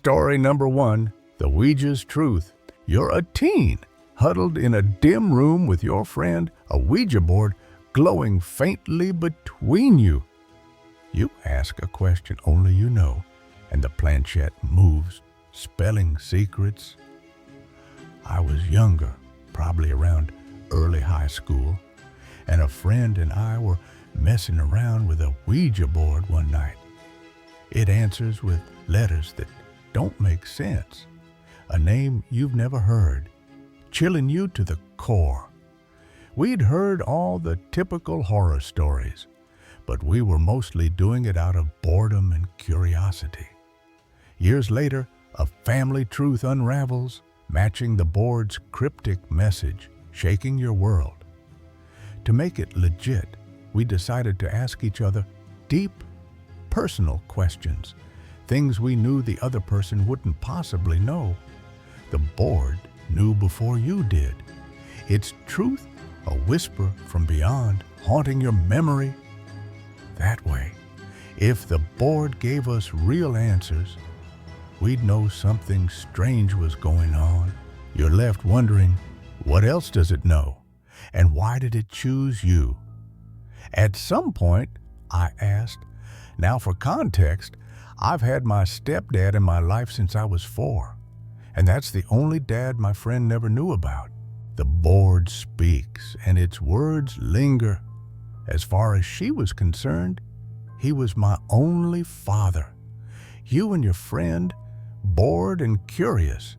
story number 1, The Ouija's Truth. You're a teen, huddled in a dim room with your friend, a Ouija board glowing faintly between you. You ask a question only you know, and the planchette moves, spelling secrets. I was younger, probably around early high school, and a friend and I were messing around with a Ouija board one night. It answers with letters that don't make sense, a name you've never heard, chilling you to the core. We'd heard all the typical horror stories, but we were mostly doing it out of boredom and curiosity. Years later, a family truth unravels, matching the board's cryptic message, shaking your world. To make it legit, we decided to ask each other deep, personal questions, things we knew the other person wouldn't possibly know. The board knew before you did. Its truth, a whisper from beyond, haunting your memory. That way, if the board gave us real answers, we'd know something strange was going on. You're left wondering, what else does it know? And why did it choose you? At some point, I asked, now for context, I've had my stepdad in my life since I was 4, and that's the only dad my friend never knew about. The board speaks, and its words linger. As far as she was concerned, he was my only father. You and your friend, bored and curious,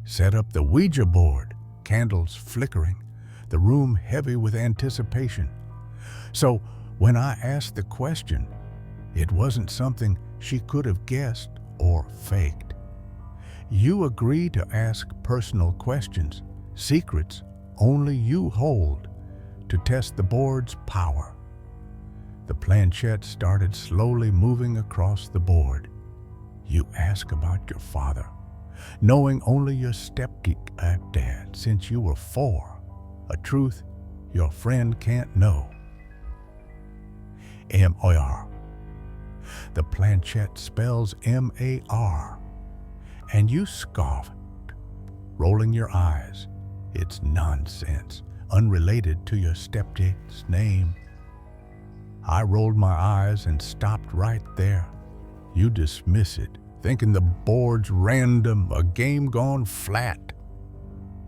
set up the Ouija board, candles flickering, the room heavy with anticipation. So when I asked the question, it wasn't something she could have guessed or faked. You agreed to ask personal questions, secrets only you hold, to test the board's power. The planchette started slowly moving across the board. You ask about your father, knowing only your stepdad since you were 4, a truth your friend can't know. M-A-R. The planchette spells M-A-R, and you scoffed, rolling your eyes. It's nonsense, unrelated to your stepdad's name. I rolled my eyes and stopped right there. You dismiss it, thinking the board's random, a game gone flat.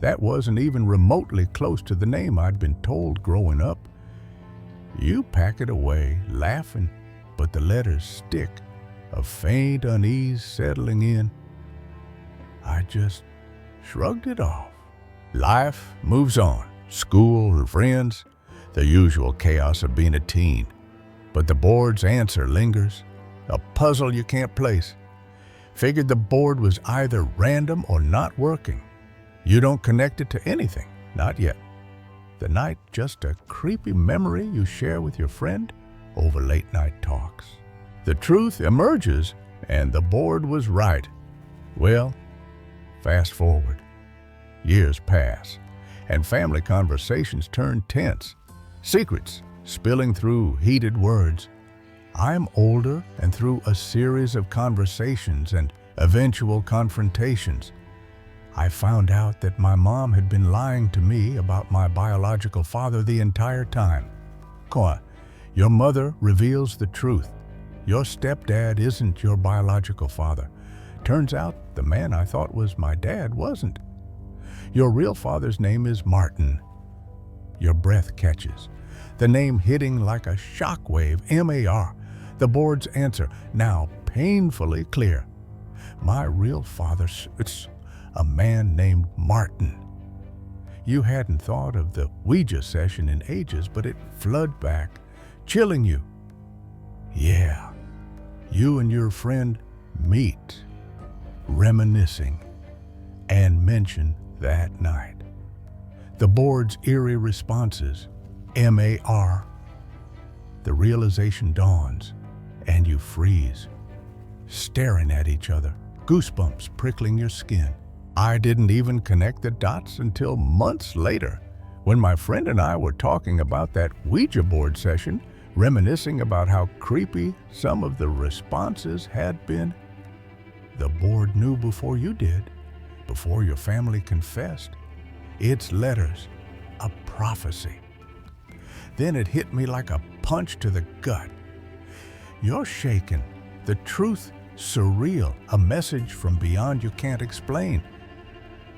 That wasn't even remotely close to the name I'd been told growing up. You pack it away, laughing, but the letters stick, a faint unease settling in. I just shrugged it off. Life moves on, school, friends, the usual chaos of being a teen. But the board's answer lingers, a puzzle you can't place. Figured the board was either random or not working. You don't connect it to anything, not yet. The night just a creepy memory you share with your friend over late night talks. The truth emerges, and the board was right. Well, fast forward. Years pass, and family conversations turn tense. Secrets spilling through heated words. I'm older, and through a series of conversations and eventual confrontations, I found out that my mom had been lying to me about my biological father the entire time. Your mother reveals the truth. Your stepdad isn't your biological father. Turns out the man I thought was my dad wasn't. Your real father's name is Martin. Your breath catches, the name hitting like a shockwave, M-A-R. The board's answer, now painfully clear. My real father's a man named Martin. You hadn't thought of the Ouija session in ages, but it flooded back, chilling you. Yeah, you and your friend meet, reminiscing, and mention that night. The board's eerie responses, M-A-R. The realization dawns, and you freeze, staring at each other, goosebumps prickling your skin. I didn't even connect the dots until months later, when my friend and I were talking about that Ouija board session, reminiscing about how creepy some of the responses had been. The board knew before you did, before your family confessed. Its letters, a prophecy. Then it hit me like a punch to the gut. You're shaken. The truth, surreal, a message from beyond you can't explain.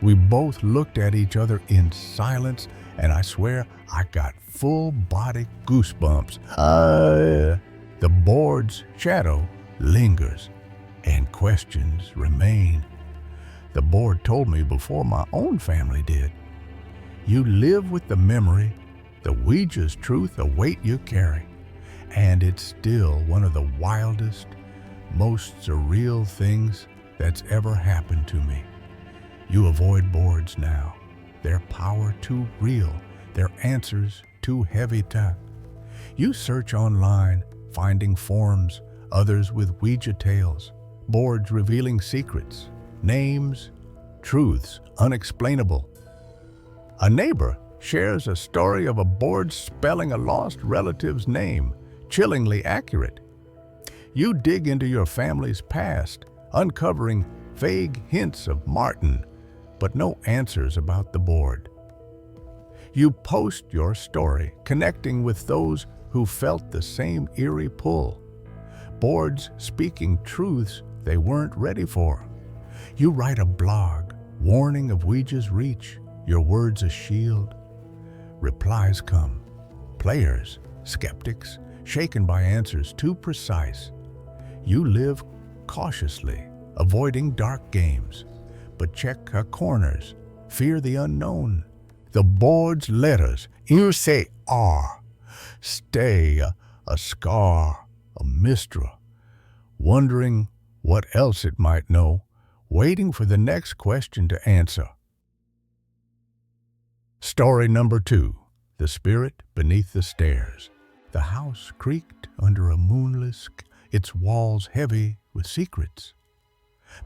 We both looked at each other in silence, and I swear I got full-body goosebumps. The board's shadow lingers, and questions remain. The board told me before my own family did. You live with the memory, the Ouija's truth, a weight you carry. And it's still one of the wildest, most surreal things that's ever happened to me. You avoid boards now. Their power too real, their answers too heavy to. You search online, finding forums, others with Ouija tales, boards revealing secrets, names, truths unexplainable. A neighbor shares a story of a board spelling a lost relative's name, chillingly accurate. You dig into your family's past, uncovering vague hints of Martin, but no answers about the board. You post your story, connecting with those who felt the same eerie pull. Boards speaking truths they weren't ready for. You write a blog, warning of Ouija's reach, your words a shield. Replies come. Players, skeptics, shaken by answers too precise. You live cautiously, avoiding dark games, but check her corners, fear the unknown. The board's letters, you say stay, a scar, a mistra, wondering what else it might know, waiting for the next question to answer. Story number 2, The Spirit Beneath the Stairs. The house creaked under a moonless, its walls heavy with secrets.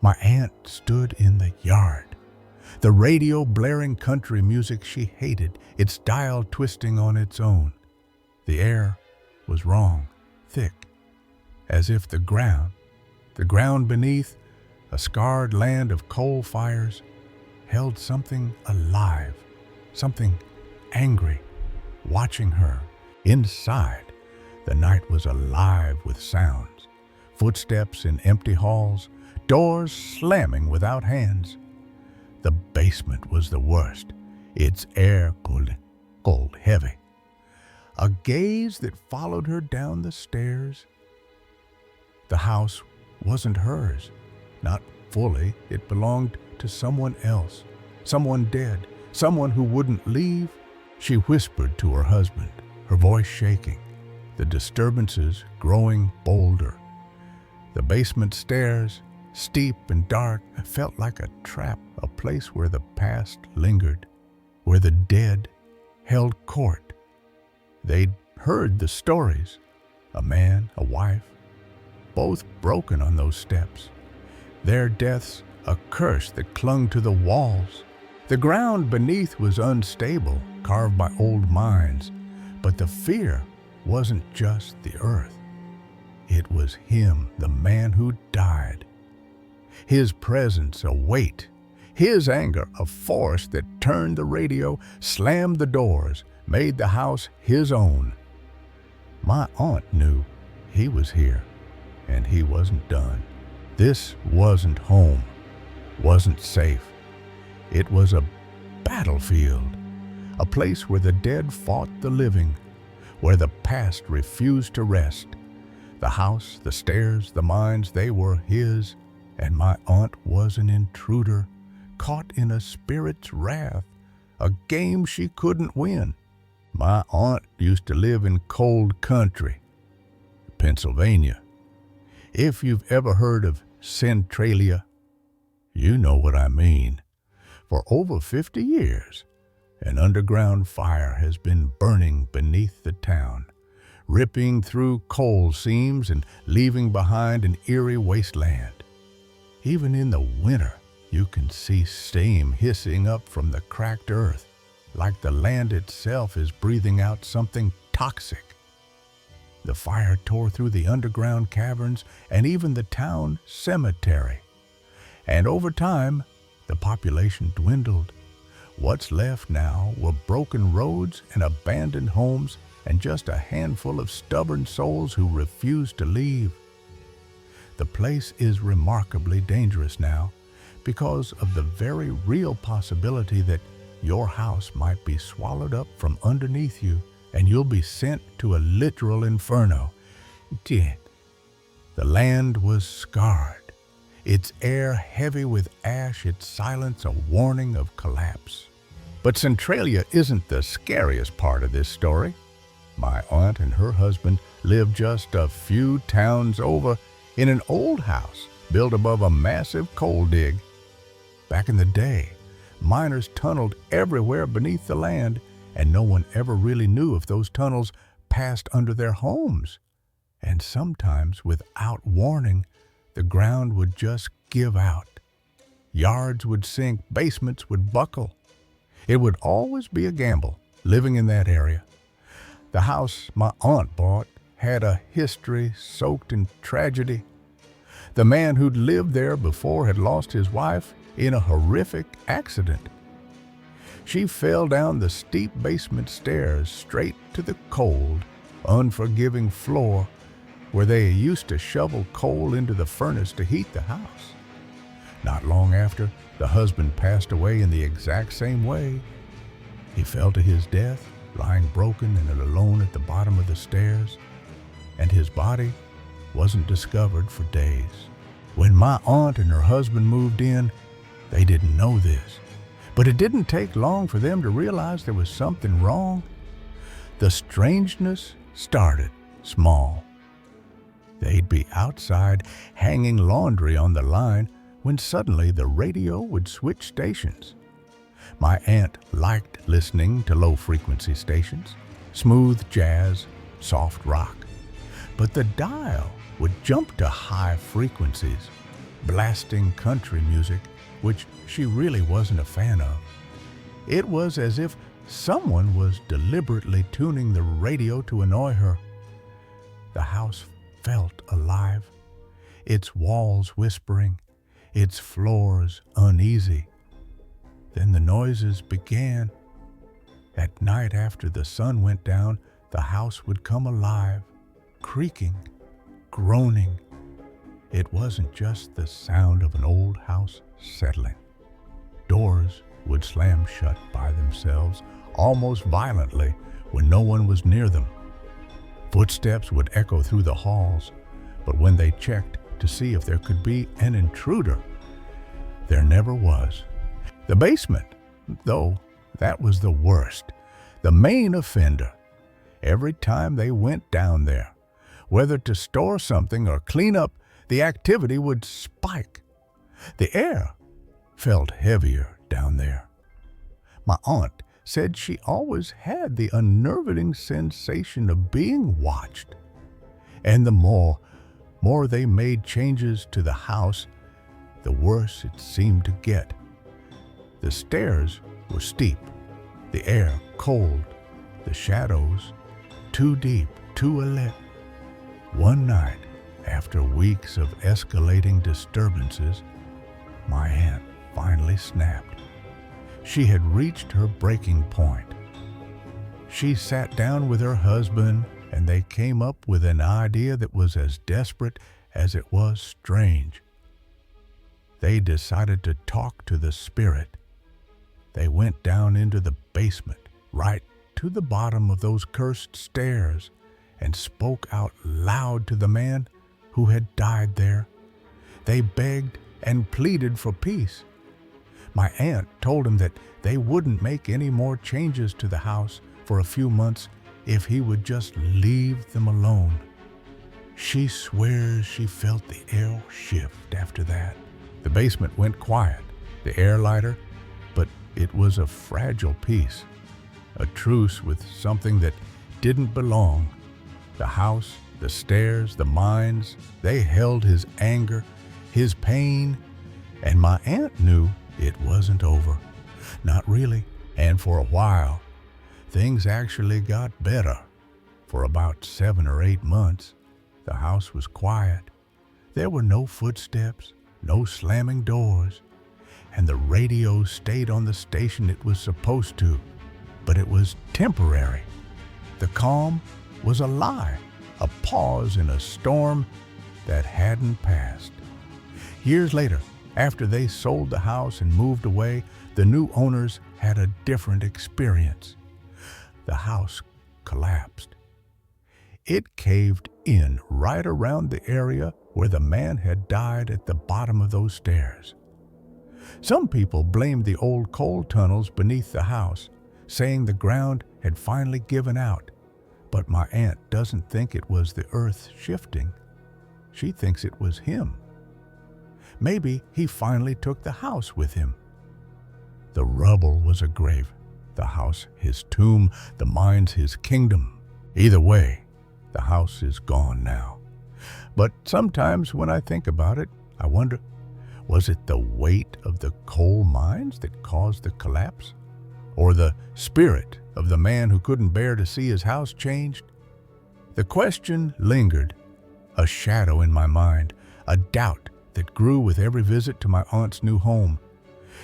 My aunt stood in the yard, the radio blaring country music she hated, its dial twisting on its own. The air was wrong, thick, as if the ground beneath, a scarred land of coal fires, held something alive, something angry, watching her. Inside, the night was alive with sounds, footsteps in empty halls, doors slamming without hands. The basement was the worst, its air cold, heavy. A gaze that followed her down the stairs. The house wasn't hers, not fully. It belonged to someone else, someone dead, someone who wouldn't leave. She whispered to her husband, her voice shaking, the disturbances growing bolder. The basement stairs, steep and dark, felt like a trap, a place where the past lingered, where the dead held court. They'd heard the stories, a man, a wife, both broken on those steps. Their deaths, a curse that clung to the walls. The ground beneath was unstable, carved by old mines, but the fear wasn't just the earth. It was him, the man who died. His presence a weight, his anger a force that turned the radio, slammed the doors, made the house his own. My aunt knew he was here, and he wasn't done. This wasn't home, wasn't safe. It was a battlefield, a place where the dead fought the living, where the past refused to rest. The house, the stairs, the mines, they were his, and my aunt was an intruder, caught in a spirit's wrath, a game she couldn't win. My aunt used to live in cold country, Pennsylvania. If you've ever heard of Centralia, you know what I mean. For over 50 years, an underground fire has been burning beneath the town, ripping through coal seams and leaving behind an eerie wasteland. Even in the winter, you can see steam hissing up from the cracked earth, like the land itself is breathing out something toxic. The fire tore through the underground caverns and even the town cemetery. And over time, the population dwindled. What's left now were broken roads and abandoned homes and just a handful of stubborn souls who refused to leave. The place is remarkably dangerous now because of the very real possibility that your house might be swallowed up from underneath you and you'll be sent to a literal inferno. The land was scarred, its air heavy with ash, its silence a warning of collapse. But Centralia isn't the scariest part of this story. My aunt and her husband lived just a few towns over in an old house built above a massive coal dig. Back in the day, miners tunneled everywhere beneath the land, and no one ever really knew if those tunnels passed under their homes. And sometimes, without warning, the ground would just give out. Yards would sink, basements would buckle. It would always be a gamble living in that area. The house my aunt bought had a history soaked in tragedy. The man who'd lived there before had lost his wife in a horrific accident. She fell down the steep basement stairs straight to the cold, unforgiving floor where they used to shovel coal into the furnace to heat the house. Not long after, the husband passed away in the exact same way. He fell to his death, lying broken and alone at the bottom of the stairs, and his body wasn't discovered for days. When my aunt and her husband moved in, they didn't know this, but it didn't take long for them to realize there was something wrong. The strangeness started small. They'd be outside hanging laundry on the line when suddenly the radio would switch stations. My aunt liked listening to low-frequency stations, smooth jazz, soft rock. But the dial would jump to high frequencies, blasting country music, which she really wasn't a fan of. It was as if someone was deliberately tuning the radio to annoy her. The house felt alive, its walls whispering, its floors uneasy. Then the noises began. At night after the sun went down, the house would come alive, creaking, groaning. It wasn't just the sound of an old house settling. Doors would slam shut by themselves, almost violently, when no one was near them. Footsteps would echo through the halls, but when they checked to see if there could be an intruder, there never was. The basement, though, that was the worst, the main offender. Every time they went down there, whether to store something or clean up, the activity would spike. The air felt heavier down there. My aunt said she always had the unnerving sensation of being watched. And the more they made changes to the house, the worse it seemed to get. The stairs were steep, the air cold, the shadows too deep, too alert. One night, after weeks of escalating disturbances, my aunt finally snapped. She had reached her breaking point. She sat down with her husband, and they came up with an idea that was as desperate as it was strange. They decided to talk to the spirit. They went down into the basement, right to the bottom of those cursed stairs, and spoke out loud to the man who had died there. They begged and pleaded for peace. My aunt told him that they wouldn't make any more changes to the house for a few months if he would just leave them alone. She swears she felt the air shift after that. The basement went quiet, the air lighter, but it was a fragile peace, a truce with something that didn't belong. The house, the stairs, the mines, they held his anger, his pain, and my aunt knew it wasn't over. Not really. And for a while, things actually got better. For about 7 or 8 months, the house was quiet. There were no footsteps, no slamming doors, and the radio stayed on the station it was supposed to, but it was temporary. The calm was a lie, a pause in a storm that hadn't passed. Years later, after they sold the house and moved away, the new owners had a different experience. The house collapsed. It caved in right around the area where the man had died at the bottom of those stairs. Some people blamed the old coal tunnels beneath the house, saying the ground had finally given out. But my aunt doesn't think it was the earth shifting. She thinks it was him. Maybe he finally took the house with him. The rubble was a grave, the house his tomb, the mines his kingdom. Either way, the house is gone now. But sometimes when I think about it, I wonder, was it the weight of the coal mines that caused the collapse? Or the spirit of the man who couldn't bear to see his house changed? The question lingered, a shadow in my mind, a doubt that grew with every visit to my aunt's new home.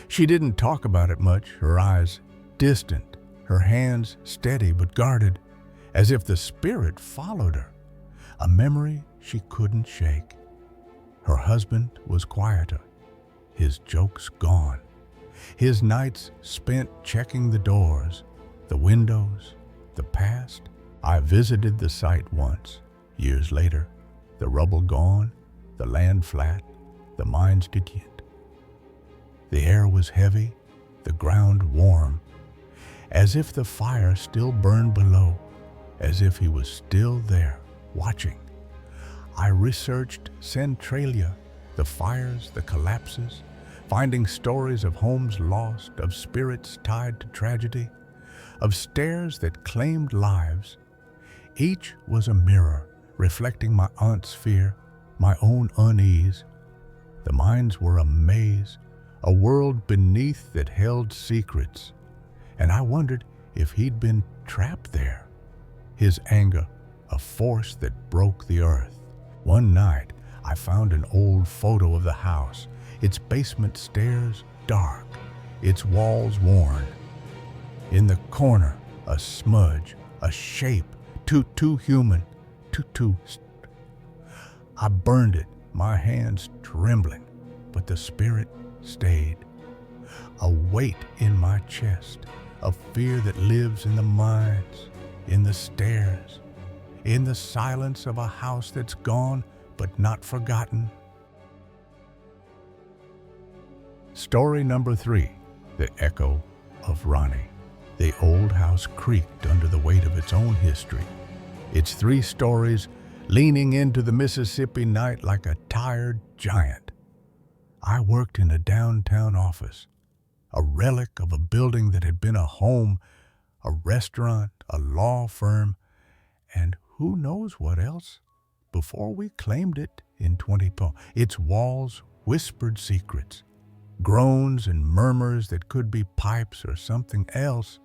She didn't talk about it much, her eyes distant, her hands steady but guarded, as if the spirit followed her, a memory she couldn't shake. Her husband was quieter, his jokes gone, his nights spent checking the doors, the windows, the past. I visited the site once, years later, the rubble gone, the land flat, the mines decayed. The air was heavy, the ground warm, as if the fire still burned below, as if he was still there, watching. I researched Centralia, the fires, the collapses, finding stories of homes lost, of spirits tied to tragedy, of stairs that claimed lives. Each was a mirror, reflecting my aunt's fear, my own unease. The mines were a maze, a world beneath that held secrets, and I wondered if he'd been trapped there. His anger, a force that broke the earth. One night, I found an old photo of the house, its basement stairs dark, its walls worn. In the corner, a smudge, a shape, too human, too. I burned it, my hands trembling, but the spirit stayed. A weight in my chest, a fear that lives in the mines, in the stairs, in the silence of a house that's gone but not forgotten. Story number 3, The Echo of Ronnie. The old house creaked under the weight of its own history, its 3 stories leaning into the Mississippi night like a tired giant. I worked in a downtown office, a relic of a building that had been a home, a restaurant, a law firm, and who knows what else before we claimed it in 2010. Its walls whispered secrets, groans and murmurs that could be pipes or something else.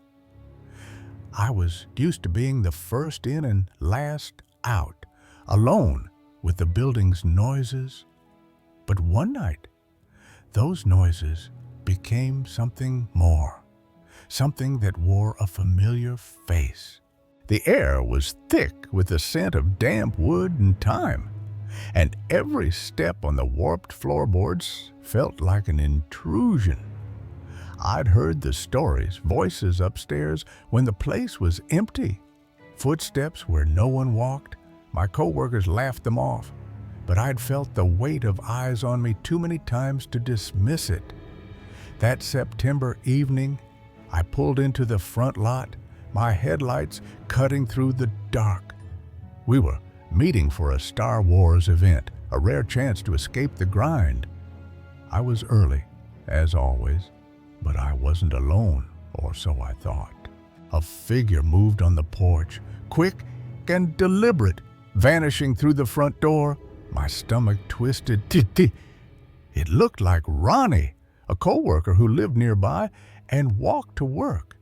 I was used to being the first in and last out, alone with the building's noises. But one night, those noises became something more, something that wore a familiar face. The air was thick with the scent of damp wood and thyme, and every step on the warped floorboards felt like an intrusion. I'd heard the stories, voices upstairs when the place was empty, footsteps where no one walked. My coworkers laughed them off, but I'd felt the weight of eyes on me too many times to dismiss it. That September evening, I pulled into the front lot, my headlights cutting through the dark. We were meeting for a Star Wars event, a rare chance to escape the grind. I was early, as always, but I wasn't alone, or so I thought. A figure moved on the porch, quick and deliberate, vanishing through the front door. My stomach twisted. It looked like Ronnie, a coworker who lived nearby and walked to work.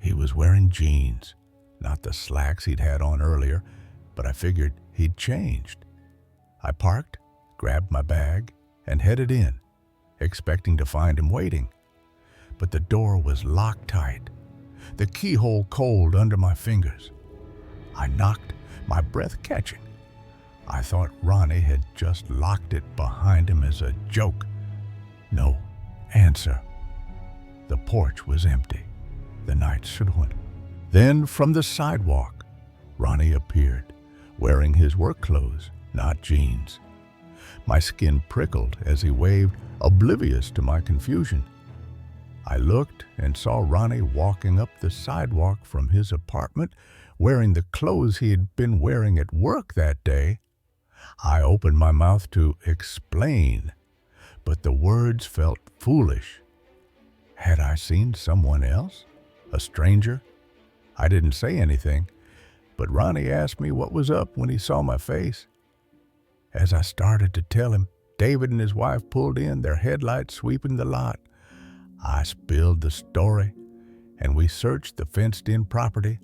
He was wearing jeans, not the slacks he'd had on earlier, but I figured he'd changed. I parked, grabbed my bag, and headed in, expecting to find him waiting. But the door was locked tight, the keyhole cold under my fingers. I knocked, my breath catching. I thought Ronnie had just locked it behind him as a joke. No answer. The porch was empty. The night stood. Then from the sidewalk, Ronnie appeared, wearing his work clothes, not jeans. My skin prickled as he waved, oblivious to my confusion. I looked and saw Ronnie walking up the sidewalk from his apartment, wearing the clothes he had been wearing at work that day. I opened my mouth to explain, but the words felt foolish. Had I seen someone else? A stranger? I didn't say anything, but Ronnie asked me what was up when he saw my face. As I started to tell him, David and his wife pulled in, their headlights sweeping the lot. I spilled the story, and we searched the fenced-in property,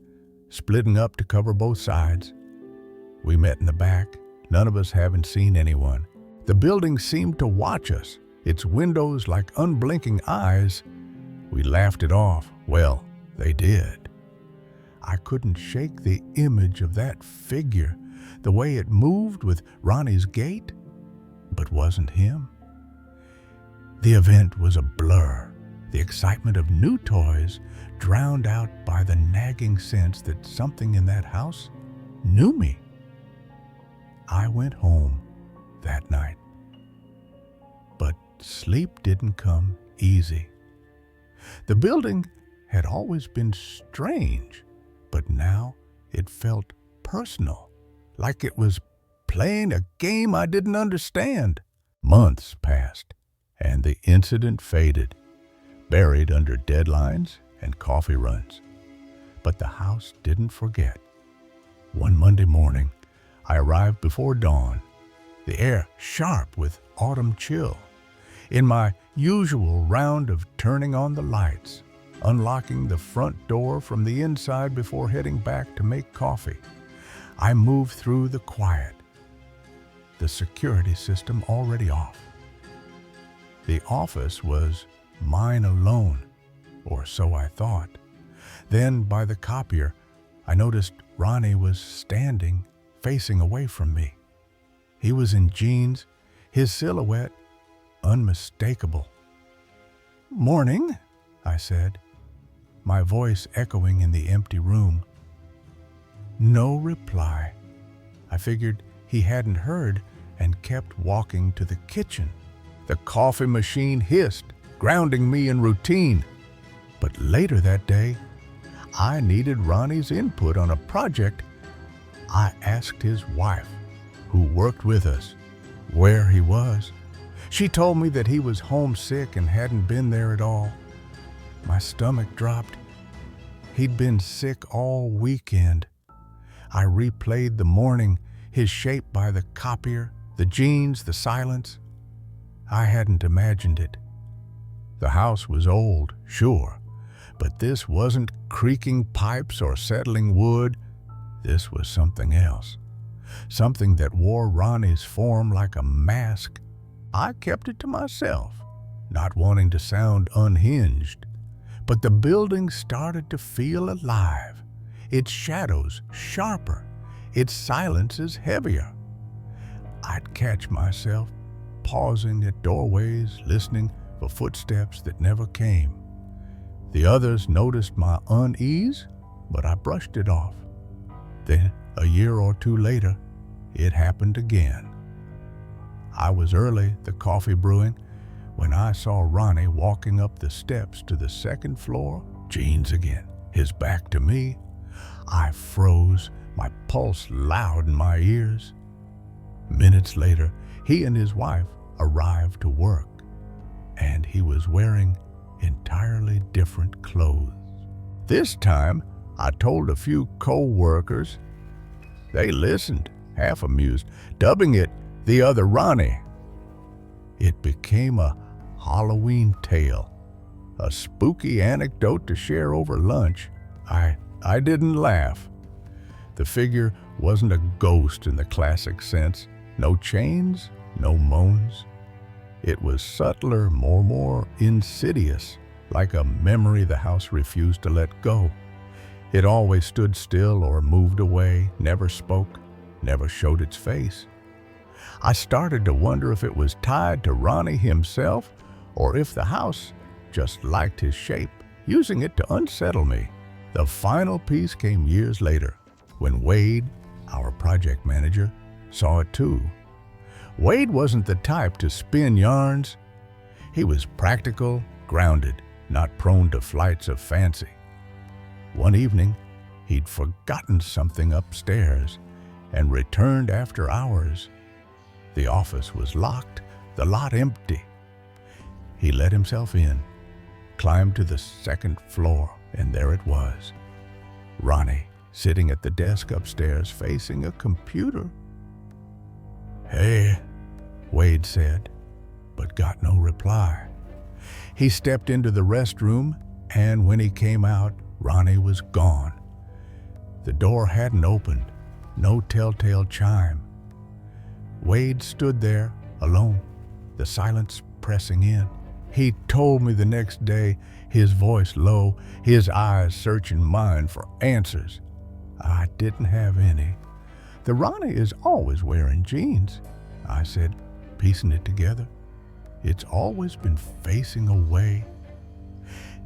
splitting up to cover both sides. We met in the back, none of us having seen anyone. The building seemed to watch us, its windows like unblinking eyes. We laughed it off. Well, they did. I couldn't shake the image of that figure, the way it moved with Ronnie's gait, but wasn't him. The event was a blur, the excitement of new toys drowned out by the nagging sense that something in that house knew me. I went home that night, but sleep didn't come easy. The building had always been strange, but now it felt personal, like it was playing a game I didn't understand. Months passed, and the incident faded, buried under deadlines and coffee runs. But the house didn't forget. One Monday morning, I arrived before dawn, the air sharp with autumn chill. In my usual round of turning on the lights, unlocking the front door from the inside before heading back to make coffee, I moved through the quiet, the security system already off. The office was mine alone, or so I thought. Then, by the copier, I noticed Ronnie was standing, facing away from me. He was in jeans, his silhouette unmistakable. "Morning," I said, my voice echoing in the empty room. No reply. I figured he hadn't heard and kept walking to the kitchen. The coffee machine hissed, grounding me in routine. But later that day, I needed Ronnie's input on a project. I asked his wife, who worked with us, where he was. She told me that he was homesick and hadn't been there at all. My stomach dropped. He'd been sick all weekend. I replayed the morning, his shape by the copier, the jeans, the silence. I hadn't imagined it. The house was old, sure, but this wasn't creaking pipes or settling wood. This was something else, something that wore Ronnie's form like a mask. I kept it to myself, not wanting to sound unhinged, but the building started to feel alive, its shadows sharper, its silences heavier. I'd catch myself pausing at doorways, listening for footsteps that never came. The others noticed my unease, but I brushed it off. Then, a year or two later, it happened again. I was early, the coffee brewing, when I saw Ronnie walking up the steps to the second floor, jeans again, his back to me. I froze, my pulse loud in my ears. Minutes later, he and his wife arrived to work, and he was wearing entirely different clothes. This time, I told a few co-workers. They listened, half amused, dubbing it the other Ronnie. It became a Halloween tale, a spooky anecdote to share over lunch. I didn't laugh. The figure wasn't a ghost in the classic sense. No chains, no moans. It was subtler, more insidious, like a memory the house refused to let go. It always stood still or moved away, never spoke, never showed its face. I started to wonder if it was tied to Ronnie himself or if the house just liked his shape, using it to unsettle me. The final piece came years later, when Wade, our project manager, saw it too. Wade wasn't the type to spin yarns. He was practical, grounded, not prone to flights of fancy. One evening, he'd forgotten something upstairs and returned after hours. The office was locked, the lot empty. He let himself in, climbed to the second floor, and there it was. Ronnie, sitting at the desk upstairs facing a computer. "Hey," Wade said, but got no reply. He stepped into the restroom, and when he came out, Ronnie was gone. The door hadn't opened, no telltale chime. Wade stood there, alone, the silence pressing in. He told me the next day, his voice low, his eyes searching mine for answers. I didn't have any. "The Ronnie is always wearing jeans," I said, piecing it together. "It's always been facing away."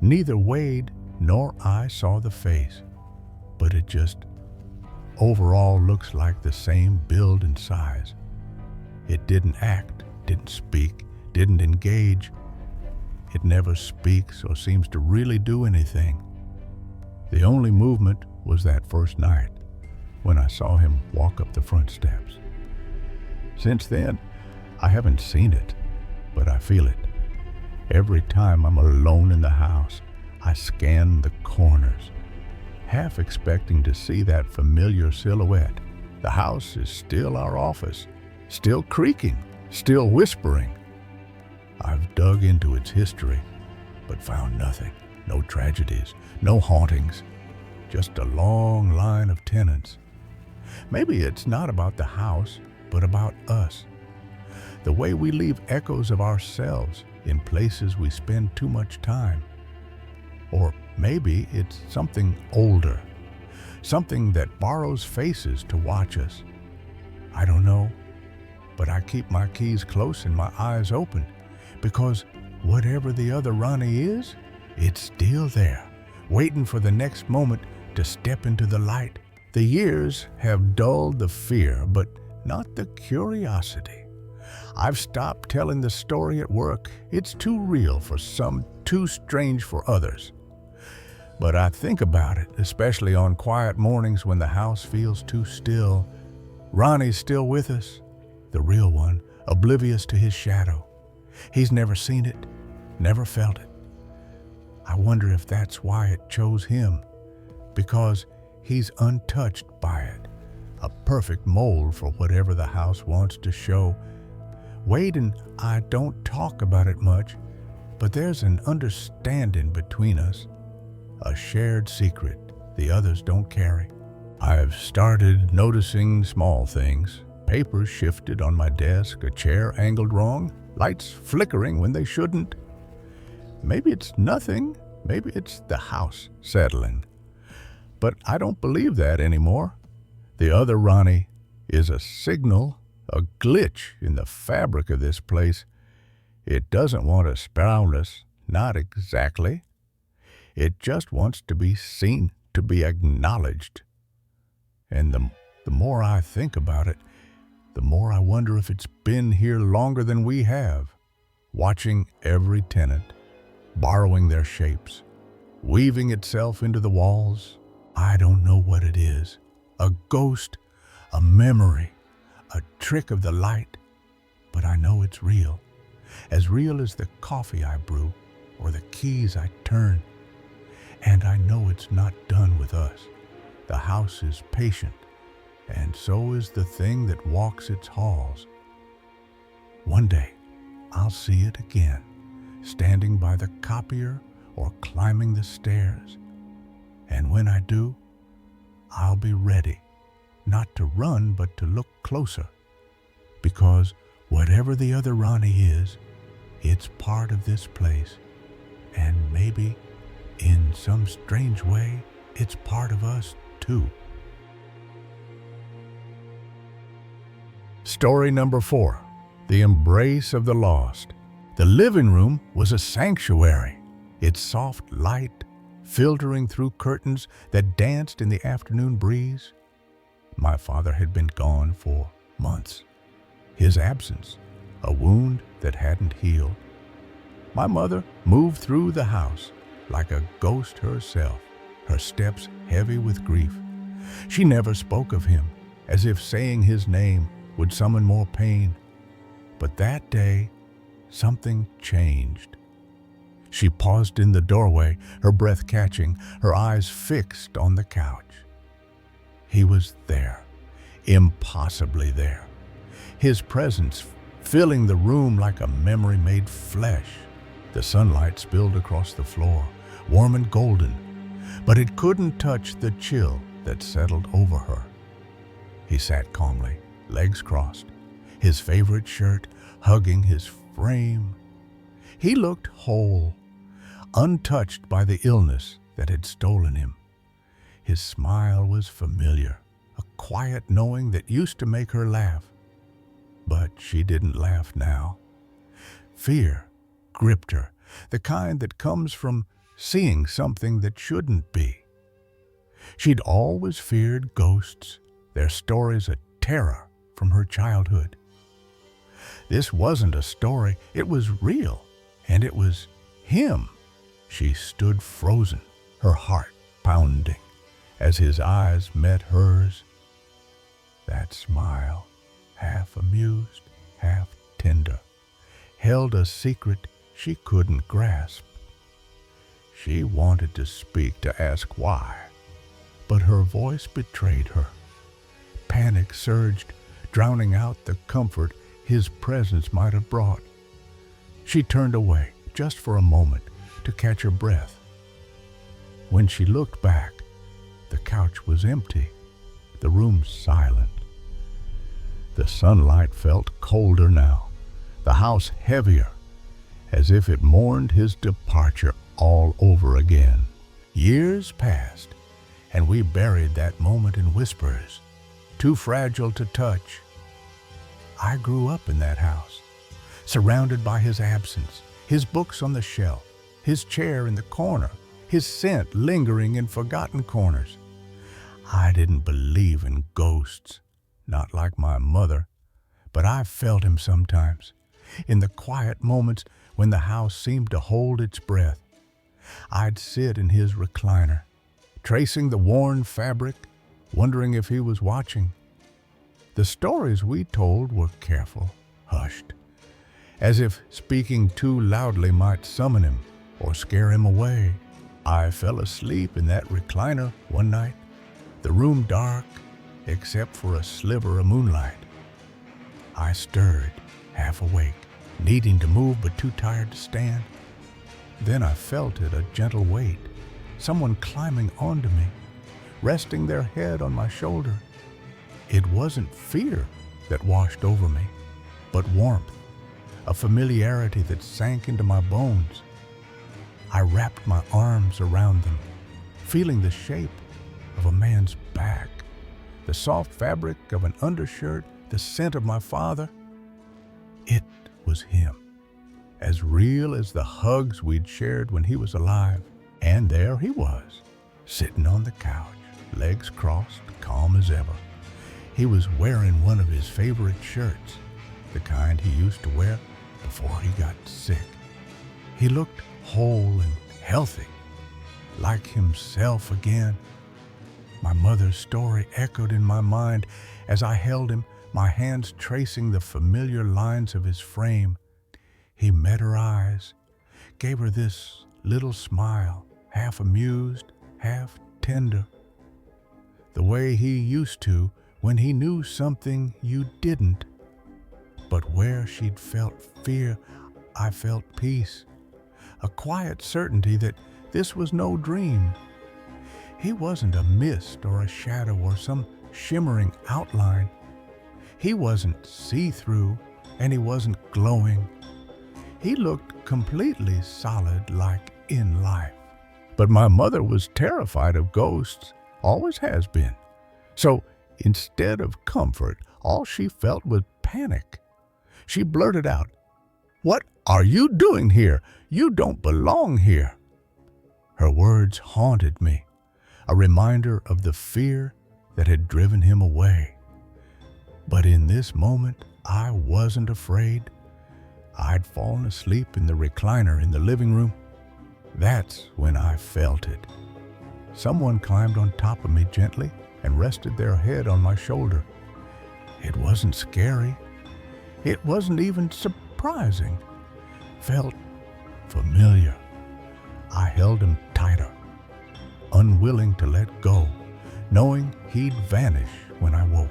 Neither Wade nor I saw the face, but it just overall looks like the same build and size. It didn't act, didn't speak, didn't engage. It never speaks or seems to really do anything. The only movement was that first night, when I saw him walk up the front steps. Since then, I haven't seen it, but I feel it. Every time I'm alone in the house, I scan the corners, half expecting to see that familiar silhouette. The house is still our office, still creaking, still whispering. I've dug into its history, but found nothing. No tragedies, no hauntings, just a long line of tenants. Maybe it's not about the house, but about us. The way we leave echoes of ourselves in places we spend too much time. Or maybe it's something older, something that borrows faces to watch us. I don't know, but I keep my keys close and my eyes open, because whatever the other Ronnie is, it's still there, waiting for the next moment to step into the light. The years have dulled the fear, but not the curiosity. I've stopped telling the story at work. It's too real for some, too strange for others. But I think about it, especially on quiet mornings when the house feels too still. Ronnie's still with us, the real one, oblivious to his shadow. He's never seen it, never felt it. I wonder if that's why it chose him, because he's untouched by it, a perfect mold for whatever the house wants to show. Wade and I don't talk about it much, but there's an understanding between us, a shared secret the others don't carry. I've started noticing small things. Papers shifted on my desk, a chair angled wrong, lights flickering when they shouldn't. Maybe it's nothing, maybe it's the house settling. But I don't believe that anymore. The other Ronnie is a signal, a glitch in the fabric of this place. It doesn't want to spoil us, not exactly. It just wants to be seen, to be acknowledged. And the more I think about it, the more I wonder if it's been here longer than we have, watching every tenant, borrowing their shapes, weaving itself into the walls. I don't know what it is, a ghost, a memory, a trick of the light, but I know it's real as the coffee I brew or the keys I turn. And I know it's not done with us. The house is patient, and so is the thing that walks its halls. One day, I'll see it again, standing by the copier or climbing the stairs. And when I do, I'll be ready, not to run, but to look closer. Because whatever the other Ronnie is, It's part of this place, and maybe, in some strange way, it's part of us too. Story number 4. The Embrace of the Lost. The living room was a sanctuary, its soft light filtering through curtains that danced in the afternoon breeze. My father had been gone for months. His absence, a wound that hadn't healed. My mother moved through the house like a ghost herself, her steps heavy with grief. She never spoke of him, as if saying his name would summon more pain. But that day, something changed. She paused in the doorway, her breath catching, her eyes fixed on the couch. He was there, impossibly there, his presence filling the room like a memory made flesh. The sunlight spilled across the floor, warm and golden, but it couldn't touch the chill that settled over her. He sat calmly, legs crossed, his favorite shirt hugging his frame. He looked whole, untouched by the illness that had stolen him. His smile was familiar, a quiet knowing that used to make her laugh. But she didn't laugh now. Fear gripped her, the kind that comes from seeing something that shouldn't be. She'd always feared ghosts, their stories a terror from her childhood. This wasn't a story, it was real, and it was him. She stood frozen, her heart pounding, as his eyes met hers. That smile, half amused, half tender, held a secret she couldn't grasp. She wanted to speak, to ask why, but her voice betrayed her. Panic surged, drowning out the comfort his presence might have brought. She turned away, just for a moment, to catch her breath. When she looked back, the couch was empty, the room silent. The sunlight felt colder now, the house heavier, as if it mourned his departure all over again. Years passed, and we buried that moment in whispers, too fragile to touch. I grew up in that house, surrounded by his absence, his books on the shelf, his chair in the corner, his scent lingering in forgotten corners. I didn't believe in ghosts, not like my mother, but I felt him sometimes, in the quiet moments when the house seemed to hold its breath. I'd sit in his recliner, tracing the worn fabric, wondering if he was watching. The stories we told were careful, hushed, as if speaking too loudly might summon him or scare him away. I fell asleep in that recliner one night, the room dark except for a sliver of moonlight. I stirred, half awake, needing to move but too tired to stand. Then I felt it, a gentle weight, someone climbing onto me, resting their head on my shoulder. It wasn't fear that washed over me, but warmth, a familiarity that sank into my bones. I wrapped my arms around them, feeling the shape of a man's back, the soft fabric of an undershirt, the scent of my father. It was him, as real as the hugs we'd shared when he was alive. And there he was, sitting on the couch, legs crossed, calm as ever. He was wearing one of his favorite shirts, the kind he used to wear before he got sick. He looked whole and healthy, like himself again. My mother's story echoed in my mind as I held him, my hands tracing the familiar lines of his frame. He met her eyes, gave her this little smile, half amused, half tender, the way he used to when he knew something you didn't. But where she'd felt fear, I felt peace, a quiet certainty that this was no dream. He wasn't a mist or a shadow or some shimmering outline. He wasn't see-through, and he wasn't glowing. He looked completely solid, like in life. But my mother was terrified of ghosts, always has been. So instead of comfort, all she felt was panic. She blurted out, "What are you doing here? You don't belong here." Her words haunted me, a reminder of the fear that had driven him away. But in this moment, I wasn't afraid. I'd fallen asleep in the recliner in the living room. That's when I felt it. Someone climbed on top of me gently and rested their head on my shoulder. It wasn't scary. It wasn't even surprising. Felt familiar. I held him tighter, unwilling to let go, knowing he'd vanish when I woke.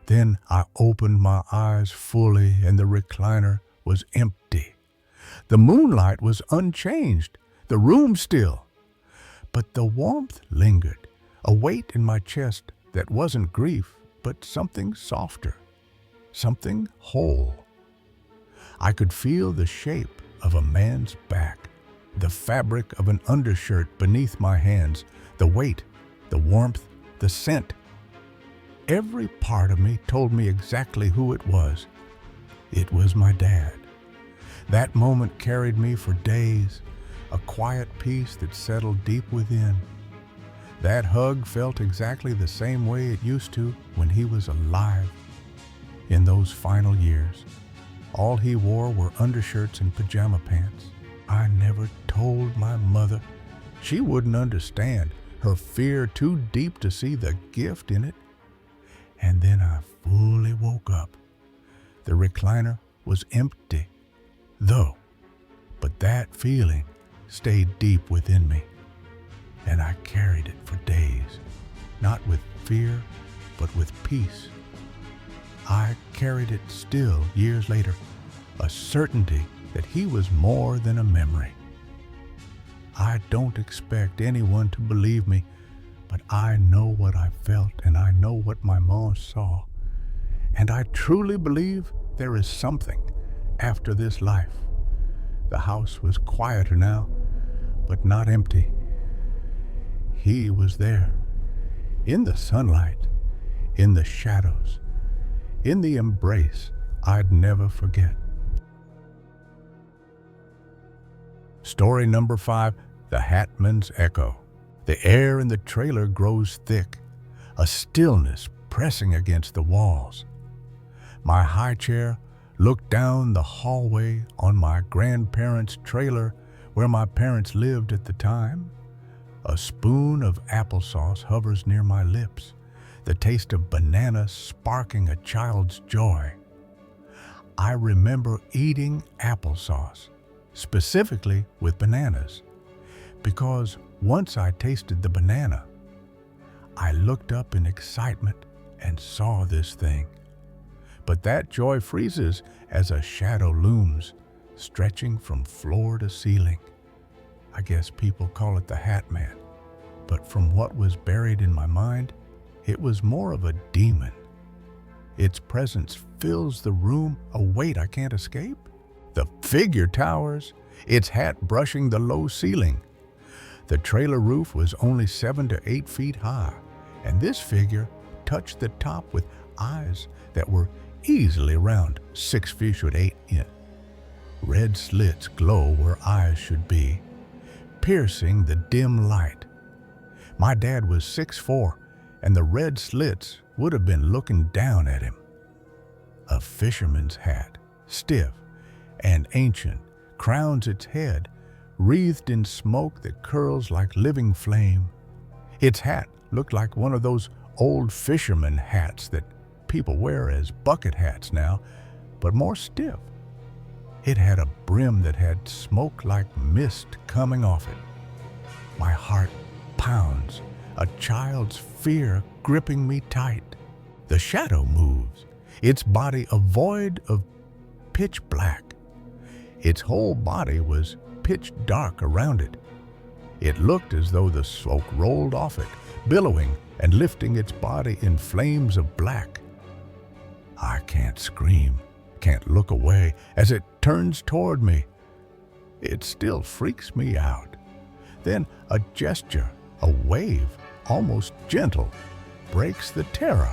Then I opened my eyes fully and the recliner was empty. The moonlight was unchanged, the room still. But the warmth lingered, a weight in my chest that wasn't grief, but something softer, something whole. I could feel the shape of a man's back, the fabric of an undershirt beneath my hands, the weight, the warmth, the scent. Every part of me told me exactly who it was. It was my dad. That moment carried me for days, a quiet peace that settled deep within. That hug felt exactly the same way it used to when he was alive. In those final years, all he wore were undershirts and pajama pants. I never told my mother. She wouldn't understand, her fear too deep to see the gift in it. And then I fully woke up. The recliner was empty, though, but that feeling stayed deep within me, and I carried it for days, not with fear, but with peace. I carried it still years later, a certainty that he was more than a memory. I don't expect anyone to believe me, but I know what I felt and I know what my mom saw. And I truly believe there is something after this life. The house was quieter now, but not empty. He was there, in the sunlight, in the shadows, in the embrace I'd never forget. Story number 5, The Hatman's Echo. The air in the trailer grows thick, a stillness pressing against the walls. My high chair looked down the hallway on my grandparents' trailer where my parents lived at the time. A spoon of applesauce hovers near my lips, the taste of banana sparking a child's joy. I remember eating applesauce, specifically with bananas, because once I tasted the banana, I looked up in excitement and saw this thing. But that joy freezes as a shadow looms, stretching from floor to ceiling. I guess people call it the Hat Man, but from what was buried in my mind, it was more of a demon. Its presence fills the room, a weight I can't escape. The figure towers, its hat brushing the low ceiling. The trailer roof was only 7 to 8 feet high, and this figure touched the top with eyes that were easily around 6 feet 8 in. Red slits glow where eyes should be, piercing the dim light. My dad was 6'4", and the red slits would have been looking down at him. A fisherman's hat, stiff and ancient, crowns its head, wreathed in smoke that curls like living flame. Its hat looked like one of those old fisherman hats that people wear as bucket hats now, but more stiff. It had a brim that had smoke like mist coming off it. My heart pounds, a child's fear gripping me tight. The shadow moves, its body a void of pitch black. Its whole body was pitch dark around it. It looked as though the smoke rolled off it, billowing and lifting its body in flames of black. I can't scream, can't look away as it turns toward me, It still freaks me out. Then a gesture, a wave, almost gentle, breaks the terror.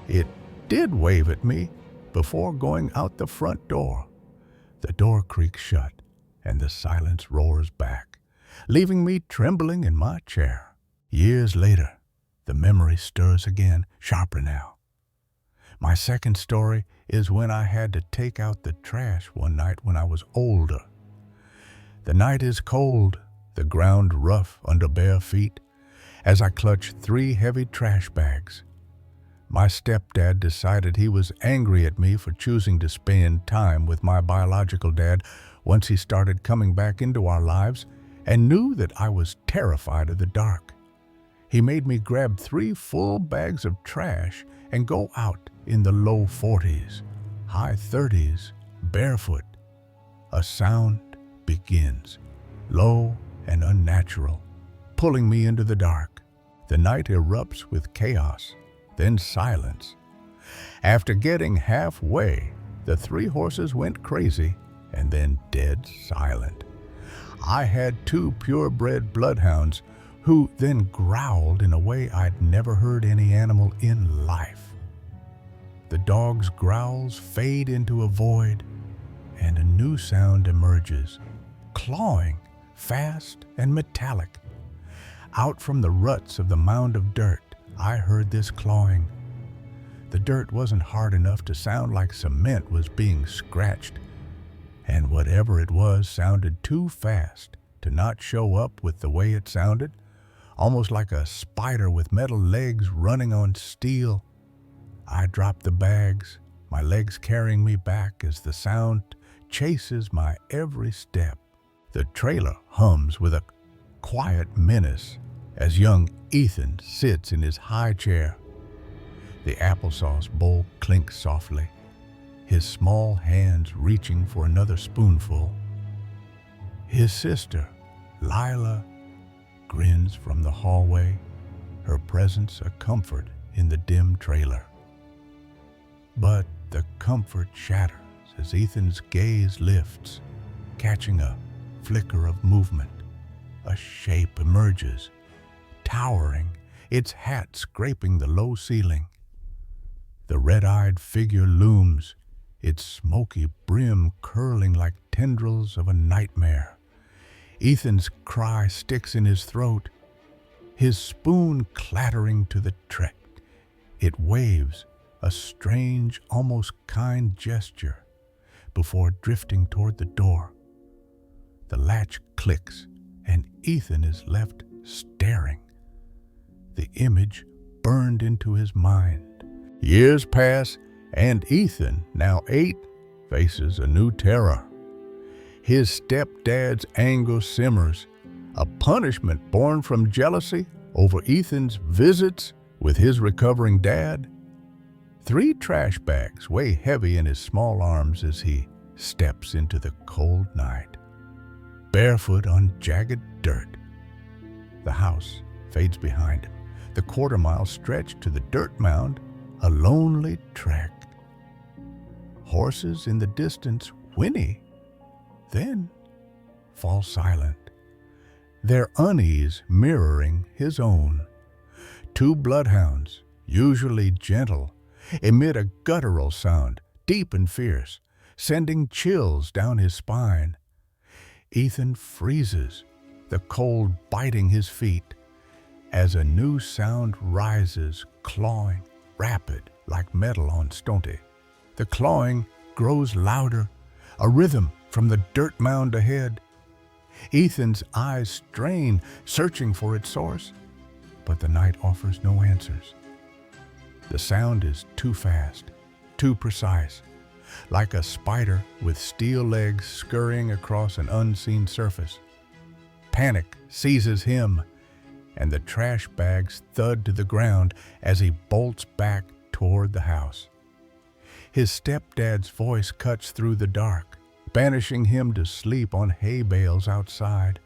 It did wave at me before going out the front door. The door creaks shut, and the silence roars back, leaving me trembling in my chair. Years later, the memory stirs again, sharper now. My second story is when I had to take out the trash one night when I was older. The night is cold, the ground rough under bare feet, as I clutch 3 heavy trash bags. My stepdad decided he was angry at me for choosing to spend time with my biological dad once he started coming back into our lives, and knew that I was terrified of the dark. He made me grab 3 full bags of trash and go out in the low 40s, high 30s, barefoot. A sound begins, low and unnatural, pulling me into the dark. The night erupts with chaos, then silence. After getting halfway, the 3 horses went crazy and then dead silent. I had 2 purebred bloodhounds who then growled in a way I'd never heard any animal in life. The dog's growls fade into a void, and a new sound emerges, clawing, fast and metallic. Out from the ruts of the mound of dirt, I heard this clawing. The dirt wasn't hard enough to sound like cement was being scratched, and whatever it was sounded too fast to not show up with the way it sounded, almost like a spider with metal legs running on steel. I drop the bags, my legs carrying me back as the sound chases my every step. The trailer hums with a quiet menace as young Ethan sits in his high chair. The applesauce bowl clinks softly, his small hands reaching for another spoonful. His sister, Lila, grins from the hallway, her presence a comfort in the dim trailer. But the comfort shatters as Ethan's gaze lifts, catching a flicker of movement. A shape emerges, towering, its hat scraping the low ceiling. The red-eyed figure looms, its smoky brim curling like tendrils of a nightmare. Ethan's cry sticks in his throat, his spoon clattering to the track. It waves, a strange, almost kind gesture, before drifting toward the door. The latch clicks, and Ethan is left staring. The image burned into his mind. Years pass, and Ethan, now 8, faces a new terror. His stepdad's anger simmers, a punishment born from jealousy over Ethan's visits with his recovering dad. 3 trash bags weigh heavy in his small arms as he steps into the cold night, barefoot on jagged dirt. The house fades behind him, the quarter-mile stretch to the dirt mound, a lonely track. Horses in the distance whinny, then fall silent, their unease mirroring his own. 2 bloodhounds, usually gentle, emit a guttural sound, deep and fierce, sending chills down his spine. Ethan freezes, the cold biting his feet, as a new sound rises, clawing, rapid like metal on stone. The clawing grows louder, a rhythm from the dirt mound ahead. Ethan's eyes strain, searching for its source, but the night offers no answers. The sound is too fast, too precise, like a spider with steel legs scurrying across an unseen surface. Panic seizes him, and the trash bags thud to the ground as he bolts back toward the house. His stepdad's voice cuts through the dark, banishing him to sleep on hay bales outside.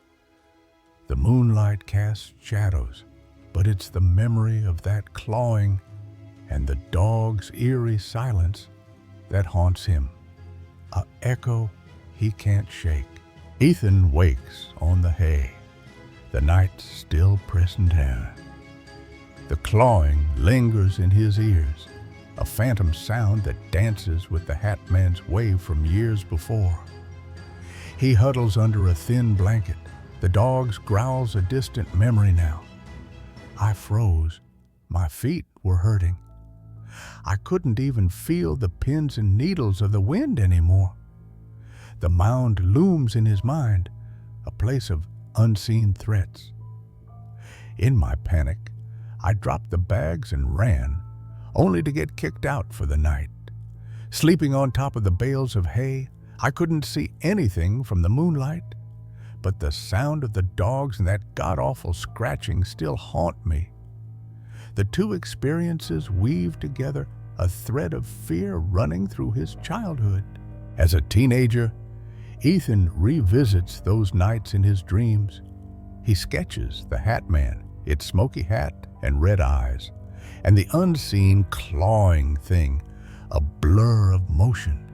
The moonlight casts shadows, but it's the memory of that clawing and the dog's eerie silence that haunts him, an echo he can't shake. Ethan wakes on the hay, the night still pressing down. The clawing lingers in his ears, a phantom sound that dances with the Hat Man's wave from years before. He huddles under a thin blanket. The dog's growls a distant memory now. I froze. My feet were hurting. I couldn't even feel the pins and needles of the wind anymore. The mound looms in his mind, a place of unseen threats. In my panic, I dropped the bags and ran, only to get kicked out for the night. Sleeping on top of the bales of hay, I couldn't see anything from the moonlight, but the sound of the dogs and that god-awful scratching still haunt me. The two experiences weave together a thread of fear running through his childhood. As a teenager, Ethan revisits those nights in his dreams. He sketches the Hat Man, its smoky hat and red eyes, and the unseen clawing thing, a blur of motion.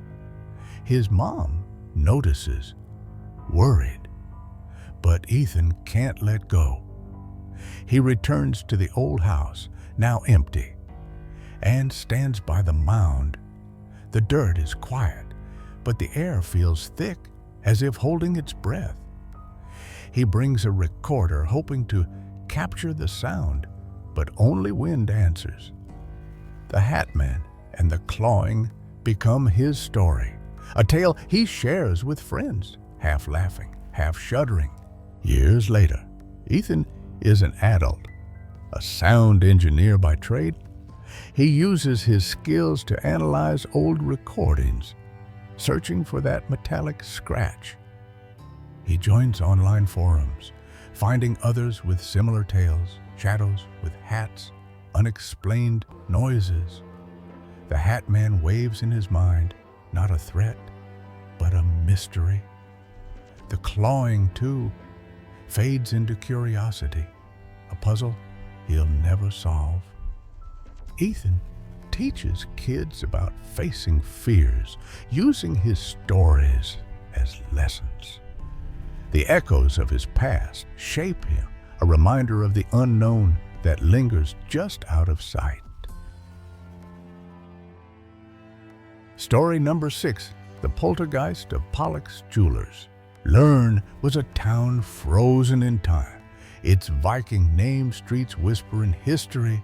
His mom notices, worried, but Ethan can't let go. He returns to the old house, now empty, and stands by the mound. The dirt is quiet, but the air feels thick, as if holding its breath. He brings a recorder, hoping to capture the sound, but only wind answers. The Hat Man and the clawing become his story, a tale he shares with friends, half laughing, half shuddering. Years later, Ethan is an adult, a sound engineer by trade. He uses his skills to analyze old recordings, searching for that metallic scratch. He joins online forums, finding others with similar tales, shadows with hats, unexplained noises. The Hat Man waves in his mind, not a threat, but a mystery. The clawing, too, fades into curiosity, a puzzle he'll never solve. Ethan teaches kids about facing fears, using his stories as lessons. The echoes of his past shape him, a reminder of the unknown that lingers just out of sight. Story number 6, The Poltergeist of Pollock's Jewelers. Lerne was a town frozen in time, its Viking name streets whispering history.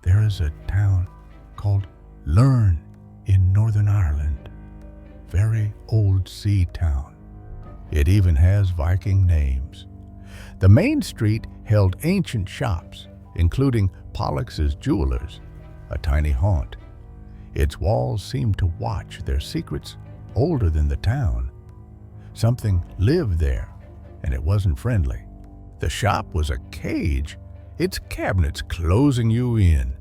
There is a town called Lerne in Northern Ireland, very old sea town. It even has Viking names. The main street held ancient shops, including Pollock's Jewelers, a tiny haunt. Its walls seemed to watch, their secrets older than the town. Something lived there, and it wasn't friendly. The shop was a cage, its cabinets closing you in.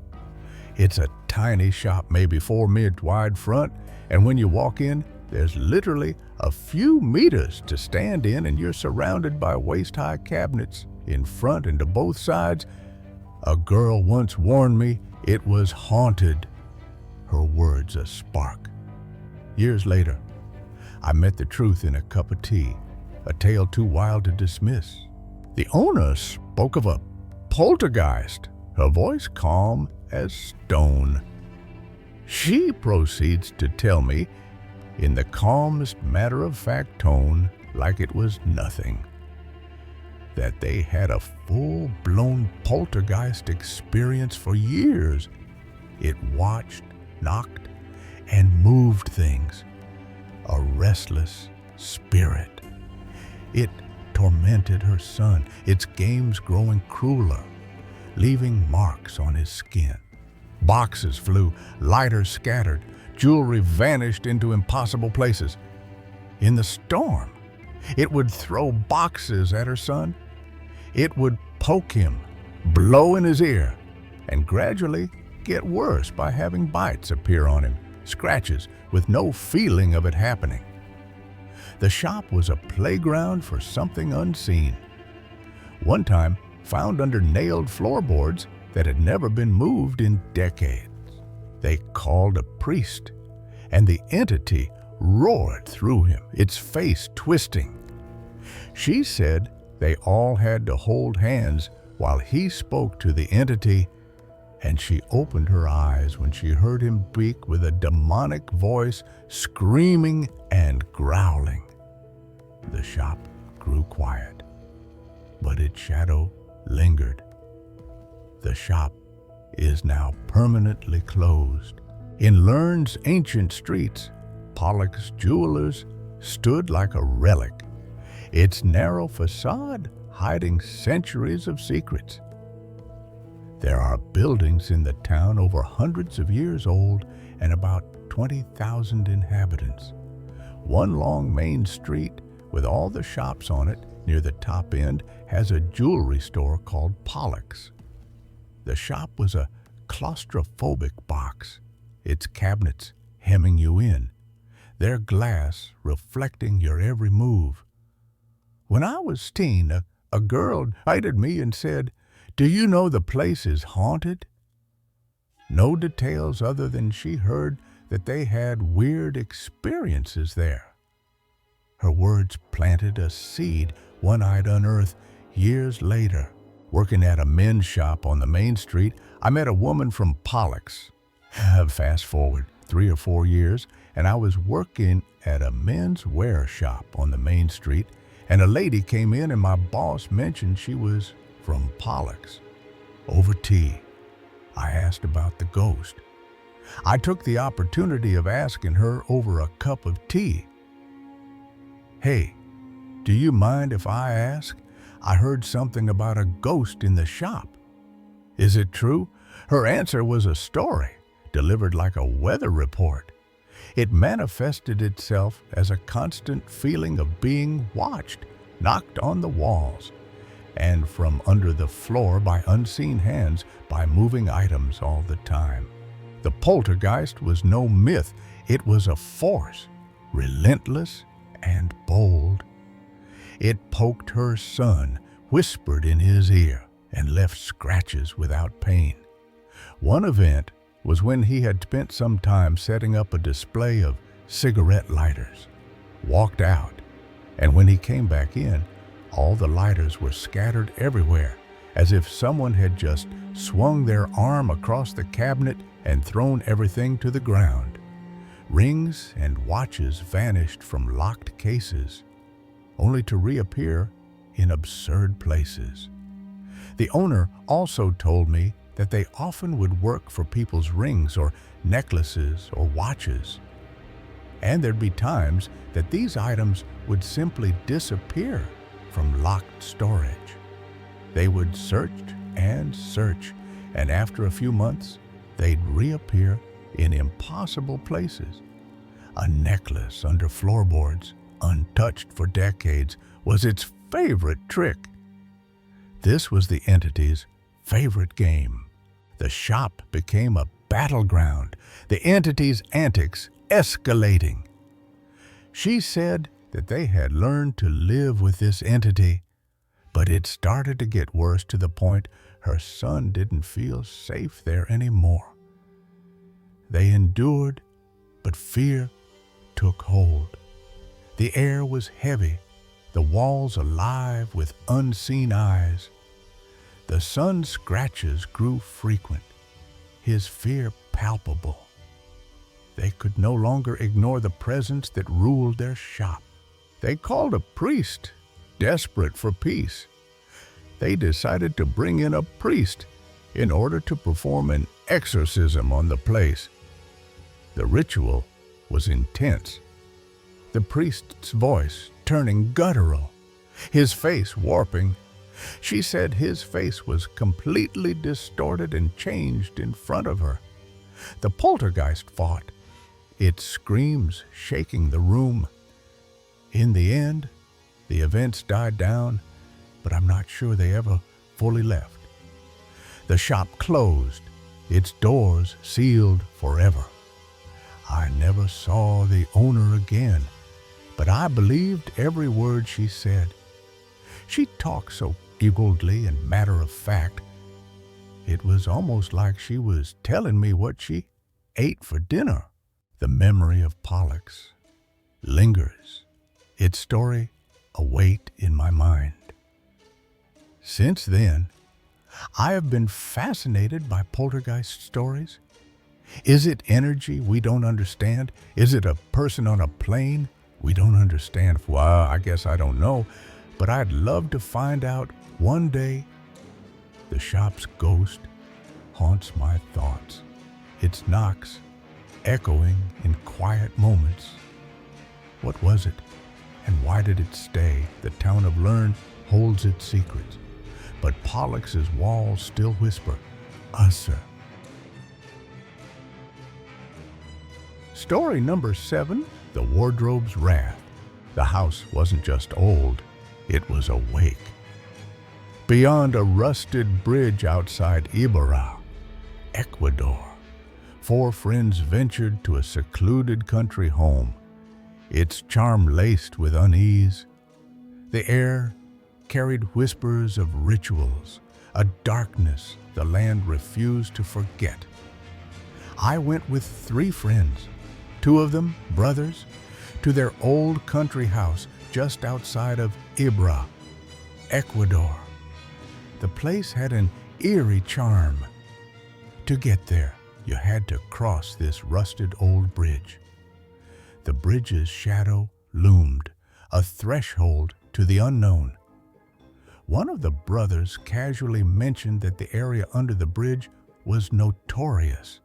It's a tiny shop, maybe 4 meters wide front, and when you walk in, there's literally a few meters to stand in, and you're surrounded by waist-high cabinets in front and to both sides. A girl once warned me it was haunted. Her words a spark. Years later, I met the truth in a cup of tea, a tale too wild to dismiss. The owner spoke of a poltergeist, her voice calm as stone. She proceeds to tell me, in the calmest matter-of-fact tone, like it was nothing, that they had a full-blown poltergeist experience for years. It watched, knocked, and moved things. A restless spirit. It tormented her son, its games growing crueler, leaving marks on his skin. Boxes flew, lighters scattered, jewelry vanished into impossible places. In the storm, it would throw boxes at her son. It would poke him, blow in his ear, and gradually get worse by having bites appear on him, scratches with no feeling of it happening. The shop was a playground for something unseen. One time, found under nailed floorboards that had never been moved in decades. They called a priest, and the entity roared through him, its face twisting, She said they all had to hold hands while he spoke to the entity, and she opened her eyes when she heard him speak with a demonic voice, screaming and growling. The shop grew quiet, but its shadow lingered. The shop is now permanently closed. In Lern's ancient streets, Pollock's Jewelers stood like a relic, its narrow facade hiding centuries of secrets. There are buildings in the town over hundreds of years old and about 20,000 inhabitants. One long main street with all the shops on it near the top end has a jewelry store called Pollock's. The shop was a claustrophobic box, its cabinets hemming you in, their glass reflecting your every move. When I was teen, a girl invited me and said, "Do you know the place is haunted?" No details other than she heard that they had weird experiences there. Her words planted a seed one I'd unearthed years later. Working at a men's shop on the main street, I met a woman from Pollock's. Fast forward 3 or 4 years, and I was working at a men's wear shop on the main street, and a lady came in and my boss mentioned she was from Pollock's. Over tea, I asked about the ghost. I took the opportunity of asking her over a cup of tea. "Hey, do you mind if I ask? I heard something about a ghost in the shop. Is it true?" Her answer was a story, delivered like a weather report. It manifested itself as a constant feeling of being watched, knocked on the walls, and from under the floor by unseen hands, by moving items all the time. The poltergeist was no myth, it was a force, relentless and bold. It poked her son, whispered in his ear, and left scratches without pain. One event was when he had spent some time setting up a display of cigarette lighters, walked out, and when he came back in, all the lighters were scattered everywhere, as if someone had just swung their arm across the cabinet and thrown everything to the ground. Rings and watches vanished from locked cases, only to reappear in absurd places. The owner also told me that they often would work for people's rings or necklaces or watches. And there'd be times that these items would simply disappear from locked storage. They would search, and after a few months, they'd reappear in impossible places. A necklace under floorboards, untouched for decades, was its favorite trick. This was the entity's favorite game. The shop became a battleground, the entity's antics escalating. She said that they had learned to live with this entity, but it started to get worse to the point her son didn't feel safe there anymore. They endured, but fear took hold. The air was heavy, the walls alive with unseen eyes. The son's scratches grew frequent, his fear palpable. They could no longer ignore the presence that ruled their shop. They called a priest, desperate for peace. They decided to bring in a priest in order to perform an exorcism on the place. The ritual was intense. The priest's voice turning guttural, his face warping. She said his face was completely distorted and changed in front of her. The poltergeist fought, its screams shaking the room. In the end, the events died down, but I'm not sure they ever fully left. The shop closed, its doors sealed forever. I never saw the owner again, but I believed every word she said. She talked so boldly and matter-of-fact. It was almost like she was telling me what she ate for dinner. The memory of Pollock's lingers, its story a weight in my mind. Since then, I have been fascinated by poltergeist stories. Is it energy we don't understand? Is it a person on a plane we don't understand? Well, I guess I don't know, but I'd love to find out one day. The shop's ghost haunts my thoughts. Its knocks echoing in quiet moments. What was it, and why did it stay? The town of Lerne holds its secrets, but Pollock's walls still whisper, "Usser." Story number 7, The Wardrobe's Wrath. The house wasn't just old, it was awake. Beyond a rusted bridge outside Ibarra, Ecuador, 4 friends ventured to a secluded country home, its charm laced with unease. The air carried whispers of rituals, a darkness the land refused to forget. I went with 3 friends, 2 of them brothers, to their old country house just outside of Ibarra, Ecuador. The place had an eerie charm. To get there, you had to cross this rusted old bridge. The bridge's shadow loomed, a threshold to the unknown. One of the brothers casually mentioned that the area under the bridge was notorious.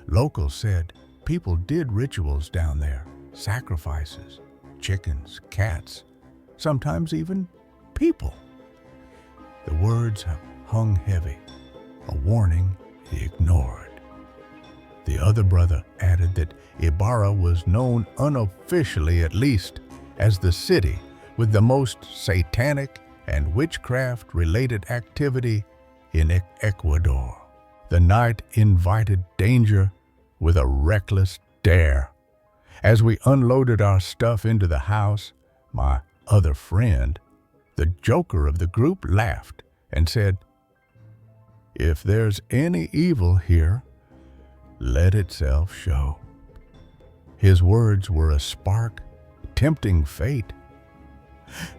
Locals said people did rituals down there, sacrifices, chickens, cats, sometimes even people. The words hung heavy, a warning he ignored. The other brother added that Ibarra was known unofficially, at least, as the city with the most satanic and witchcraft-related activity in Ecuador. The night invited danger with a reckless dare. As we unloaded our stuff into the house, my other friend, the joker of the group, laughed and said, "If there's any evil here, let itself show." His words were a spark, tempting fate.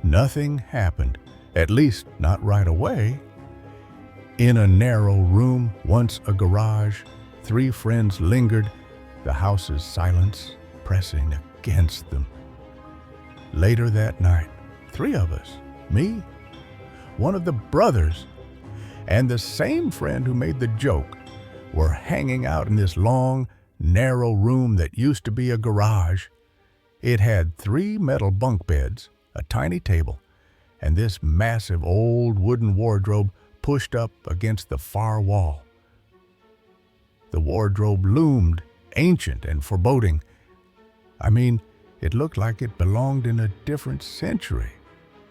Nothing happened, at least not right away. In a narrow room, once a garage, 3 friends lingered, the house's silence pressing against them. Later that night, 3 of us, me, one of the brothers, and the same friend who made the joke, were hanging out in this long, narrow room that used to be a garage. It had 3 metal bunk beds, a tiny table, and this massive old wooden wardrobe pushed up against the far wall. The wardrobe loomed ancient and foreboding. I mean, it looked like it belonged in a different century.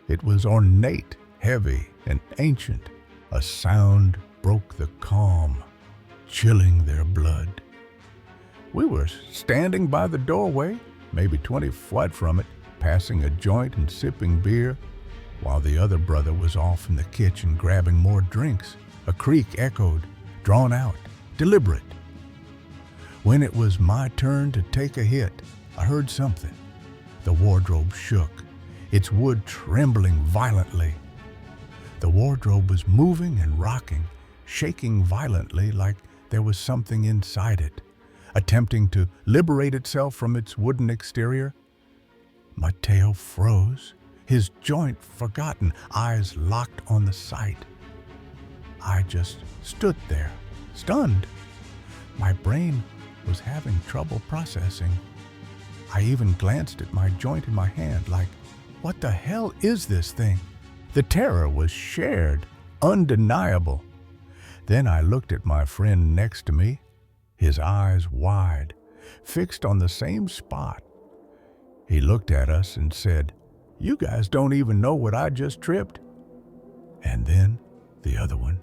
It was ornate, heavy, and ancient. A sound broke the calm, chilling their blood. We were standing by the doorway, maybe 20 feet from it, passing a joint and sipping beer, while the other brother was off in the kitchen grabbing more drinks. A creak echoed, drawn out, deliberate. When it was my turn to take a hit, I heard something. The wardrobe shook, its wood trembling violently. The wardrobe was moving and rocking, shaking violently like there was something inside it, attempting to liberate itself from its wooden exterior. Mateo froze, his joint forgotten, eyes locked on the sight. I just stood there, stunned. My brain was having trouble processing. I even glanced at my joint in my hand like, what the hell is this thing? The terror was shared, undeniable. Then I looked at my friend next to me, his eyes wide, fixed on the same spot. He looked at us and said, "You guys don't even know what I just tripped." And then the other one,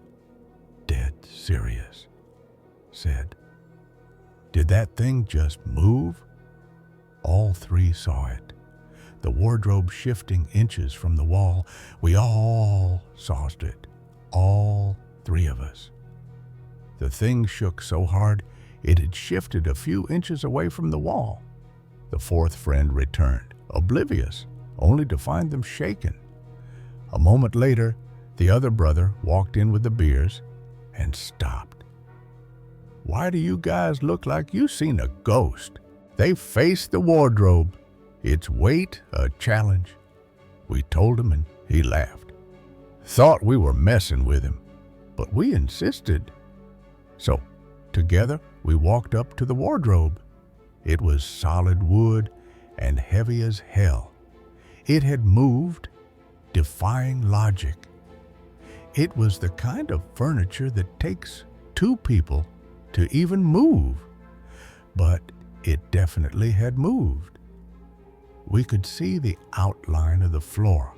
dead serious, said, "Did that thing just move?" All 3 saw it. The wardrobe shifting inches from the wall. We all saw it, all 3 of us. The thing shook so hard it had shifted a few inches away from the wall. The 4th friend returned, oblivious, only to find them shaken. A moment later, the other brother walked in with the beers and stopped. "Why do you guys look like you seen a ghost?" They faced the wardrobe, its weight a challenge. We told him and he laughed. Thought we were messing with him, but we insisted. So, together, we walked up to the wardrobe. It was solid wood and heavy as hell. It had moved, defying logic. It was the kind of furniture that takes two people to even move. But it definitely had moved. We could see the outline of the floor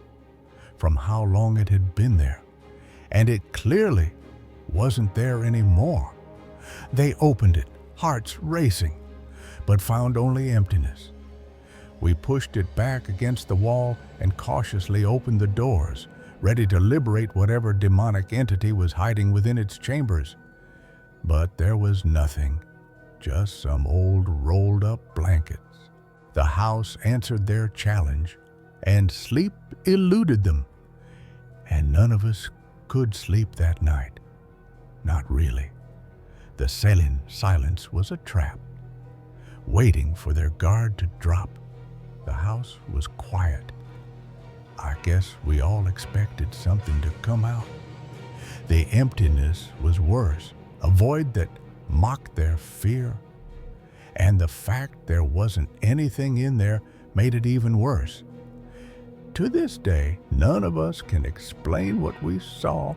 from how long it had been there, and it clearly wasn't there anymore. They opened it, hearts racing, but found only emptiness. We pushed it back against the wall and cautiously opened the doors, ready to liberate whatever demonic entity was hiding within its chambers. But there was nothing, just some old rolled-up blankets. The house answered their challenge, and sleep eluded them. And none of us could sleep that night. Not really. The silence was a trap, waiting for their guard to drop. The house was quiet. I guess we all expected something to come out. The emptiness was worse, a void that mocked their fear. And the fact there wasn't anything in there made it even worse. To this day, none of us can explain what we saw,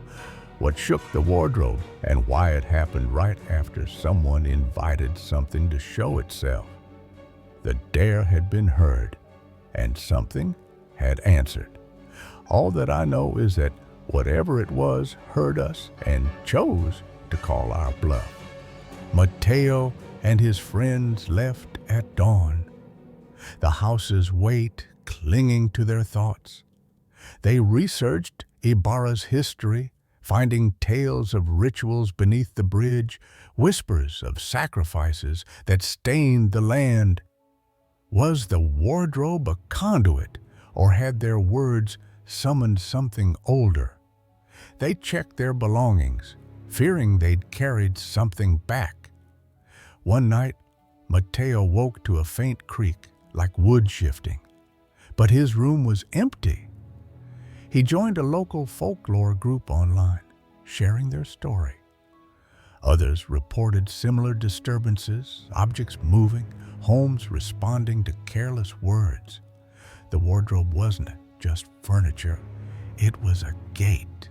what shook the wardrobe, and why it happened right after someone invited something to show itself. The dare had been heard, and something had answered. All that I know is that whatever it was heard us and chose to call our bluff. Mateo and his friends left at dawn, the house's weight clinging to their thoughts. They researched Ibarra's history, finding tales of rituals beneath the bridge, whispers of sacrifices that stained the land. Was the wardrobe a conduit, or had their words summoned something older? They checked their belongings, fearing they'd carried something back. One night, Mateo woke to a faint creak, like wood shifting, but his room was empty. He joined a local folklore group online, sharing their story. Others reported similar disturbances, objects moving, homes responding to careless words. The wardrobe wasn't just furniture, it was a gate.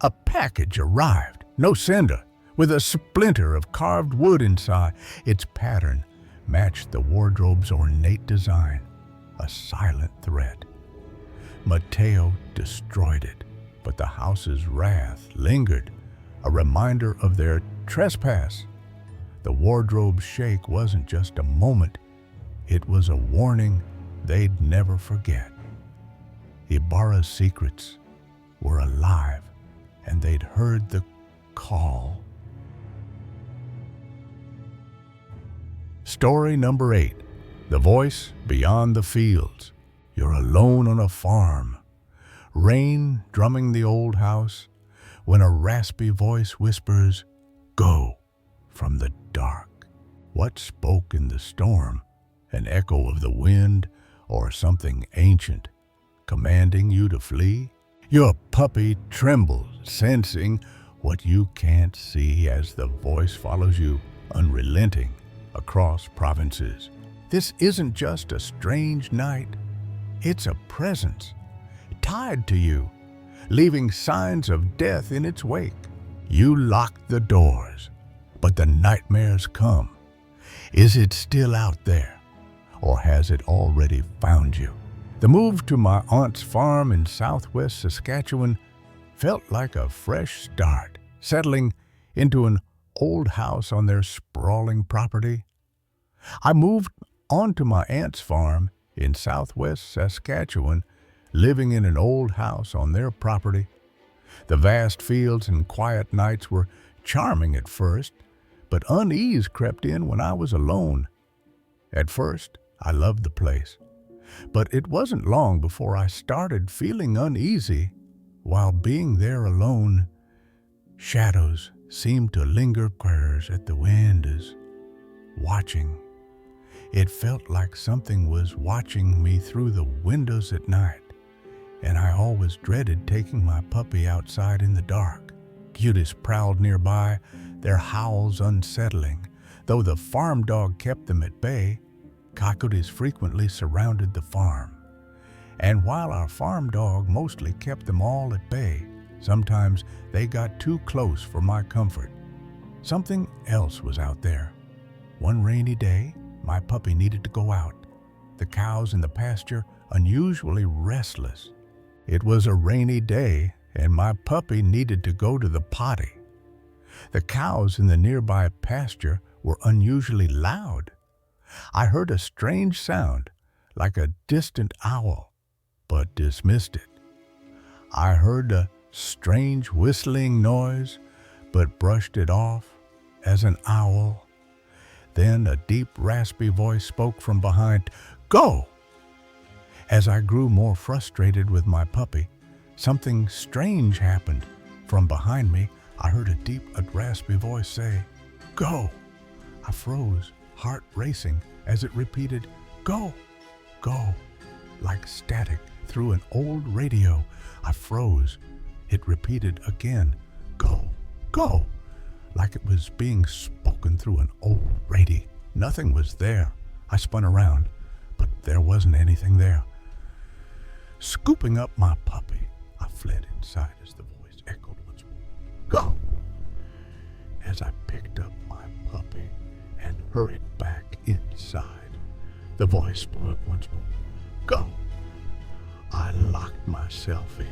A package arrived, no sender, with a splinter of carved wood inside. Its pattern matched the wardrobe's ornate design, a silent threat. Mateo destroyed it, but the house's wrath lingered, a reminder of their trespass. The wardrobe's shake wasn't just a moment, it was a warning they'd never forget. Ibarra's secrets were alive, and they'd heard the call. Story number 8, The Voice Beyond the Fields. You're alone on a farm, rain drumming the old house, when a raspy voice whispers, "Go," from the dark. What spoke in the storm? An echo of the wind, or something ancient, commanding you to flee? Your puppy trembles, sensing what you can't see as the voice follows you, unrelenting, across provinces. This isn't just a strange night. It's a presence, tied to you, leaving signs of death in its wake. You lock the doors, but the nightmares come. Is it still out there, or has it already found you? The move to my aunt's farm in southwest Saskatchewan felt like a fresh start, settling into an old house on their sprawling property. I moved onto my aunt's farm in southwest Saskatchewan, living in an old house on their property. The vast fields and quiet nights were charming at first, but unease crept in when I was alone. At first, I loved the place. But it wasn't long before I started feeling uneasy. While being there alone, shadows seemed to linger prayers at the windows, watching. It felt like something was watching me through the windows at night, and I always dreaded taking my puppy outside in the dark. Cuties prowled nearby, their howls unsettling. Though the farm dog kept them at bay, coyotes frequently surrounded the farm. And while our farm dog mostly kept them all at bay, sometimes they got too close for my comfort. Something else was out there. One rainy day, my puppy needed to go out. The cows in the pasture unusually restless. It was a rainy day, and my puppy needed to go to the potty. The cows in the nearby pasture were unusually loud. I heard a strange sound, like a distant owl, but dismissed it. I heard a strange whistling noise, but brushed it off as an owl. Then a deep, raspy voice spoke from behind, "Go!" As I grew more frustrated with my puppy, something strange happened. From behind me, I heard a deep, raspy voice say, "Go!" I froze, heart racing, as it repeated, "Go! Go!" Like static through an old radio. I froze. It repeated again, "Go! Go!" Like it was being spoken through an old radio. Nothing was there. I spun around, but there wasn't anything there. Scooping up my puppy, I fled inside as the voice echoed once more, "Go!" As I picked up my puppy and hurried back inside, the voice spoke once more, "Go!" I locked myself in,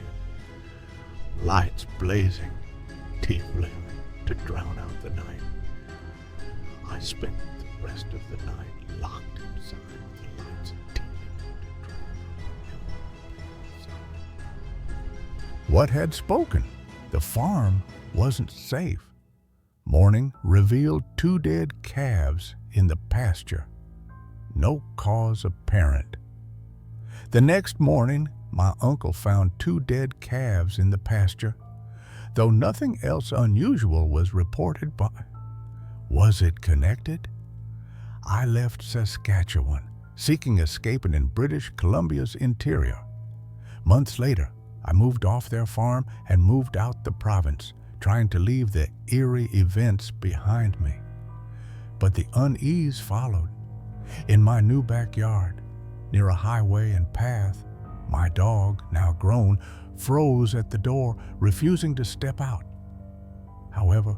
lights blazing, tea flaring to drown out the night. I spent the rest of the night locked inside with the lights and tea to drown out. What had spoken? The farm wasn't safe. Morning revealed 2 dead calves in the pasture. No cause apparent. The next morning, my uncle found 2 dead calves in the pasture, though nothing else unusual was reported by. Was it connected? I left Saskatchewan, seeking escaping in British Columbia's interior. Months later, I moved off their farm and moved out the province, trying to leave the eerie events behind me. But the unease followed. In my new backyard, near a highway and path, my dog, now grown, froze at the door, refusing to step out. However,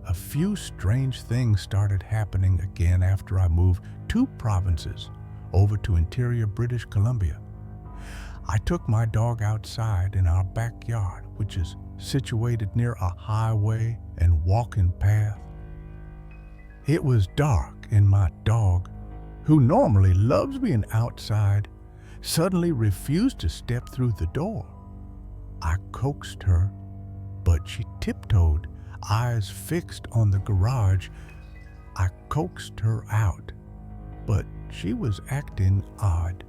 a few strange things started happening again after I moved 2 provinces over to interior British Columbia. I took my dog outside in our backyard, which is situated near a highway and walking path. It was dark, and my dog, who normally loves being outside, suddenly refused to step through the door. I coaxed her, but she tiptoed, eyes fixed on the garage. I coaxed her out, but she was acting odd,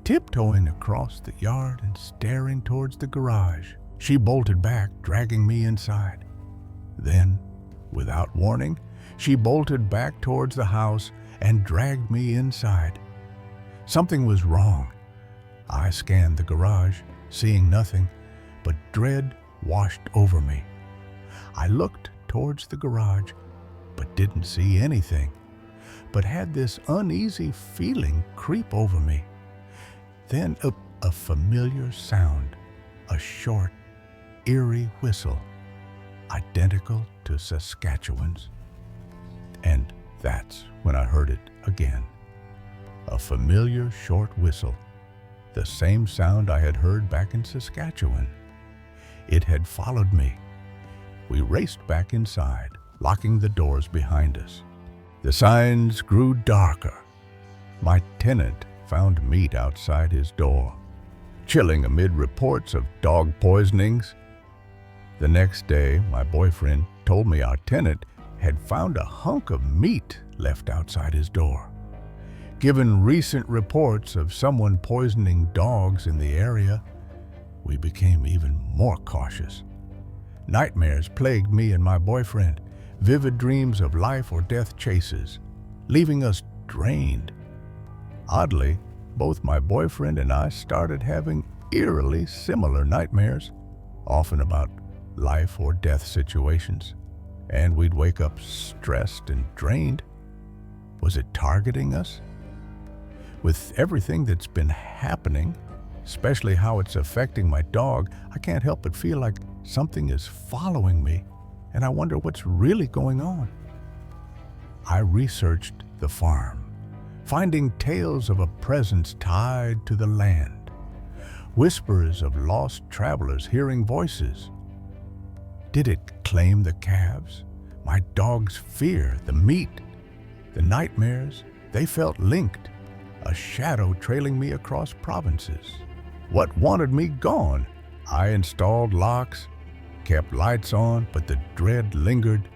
tiptoeing across the yard and staring towards the garage. She bolted back, dragging me inside. Then, without warning, she bolted back towards the house and dragged me inside. Something was wrong. I scanned the garage, seeing nothing, but dread washed over me. I looked towards the garage, but didn't see anything, but had this uneasy feeling creep over me. Then a familiar sound, a short, eerie whistle, identical to Saskatchewan's. And that's when I heard it again. A familiar short whistle, the same sound I had heard back in Saskatchewan. It had followed me. We raced back inside, locking the doors behind us. The signs grew darker. My tenant found meat outside his door, chilling amid reports of dog poisonings. The next day, my boyfriend told me our tenant had found a hunk of meat left outside his door. Given recent reports of someone poisoning dogs in the area, we became even more cautious. Nightmares plagued me and my boyfriend, vivid dreams of life or death chases, leaving us drained. Oddly, both my boyfriend and I started having eerily similar nightmares, often about life or death situations, and we'd wake up stressed and drained. Was it targeting us? With everything that's been happening, especially how it's affecting my dog, I can't help but feel like something is following me, and I wonder what's really going on. I researched the farm, finding tales of a presence tied to the land, whispers of lost travelers hearing voices. Did it claim the calves? My dog's fear, the meat, the nightmares, they felt linked, a shadow trailing me across provinces. What wanted me gone? I installed locks, kept lights on, but the dread lingered,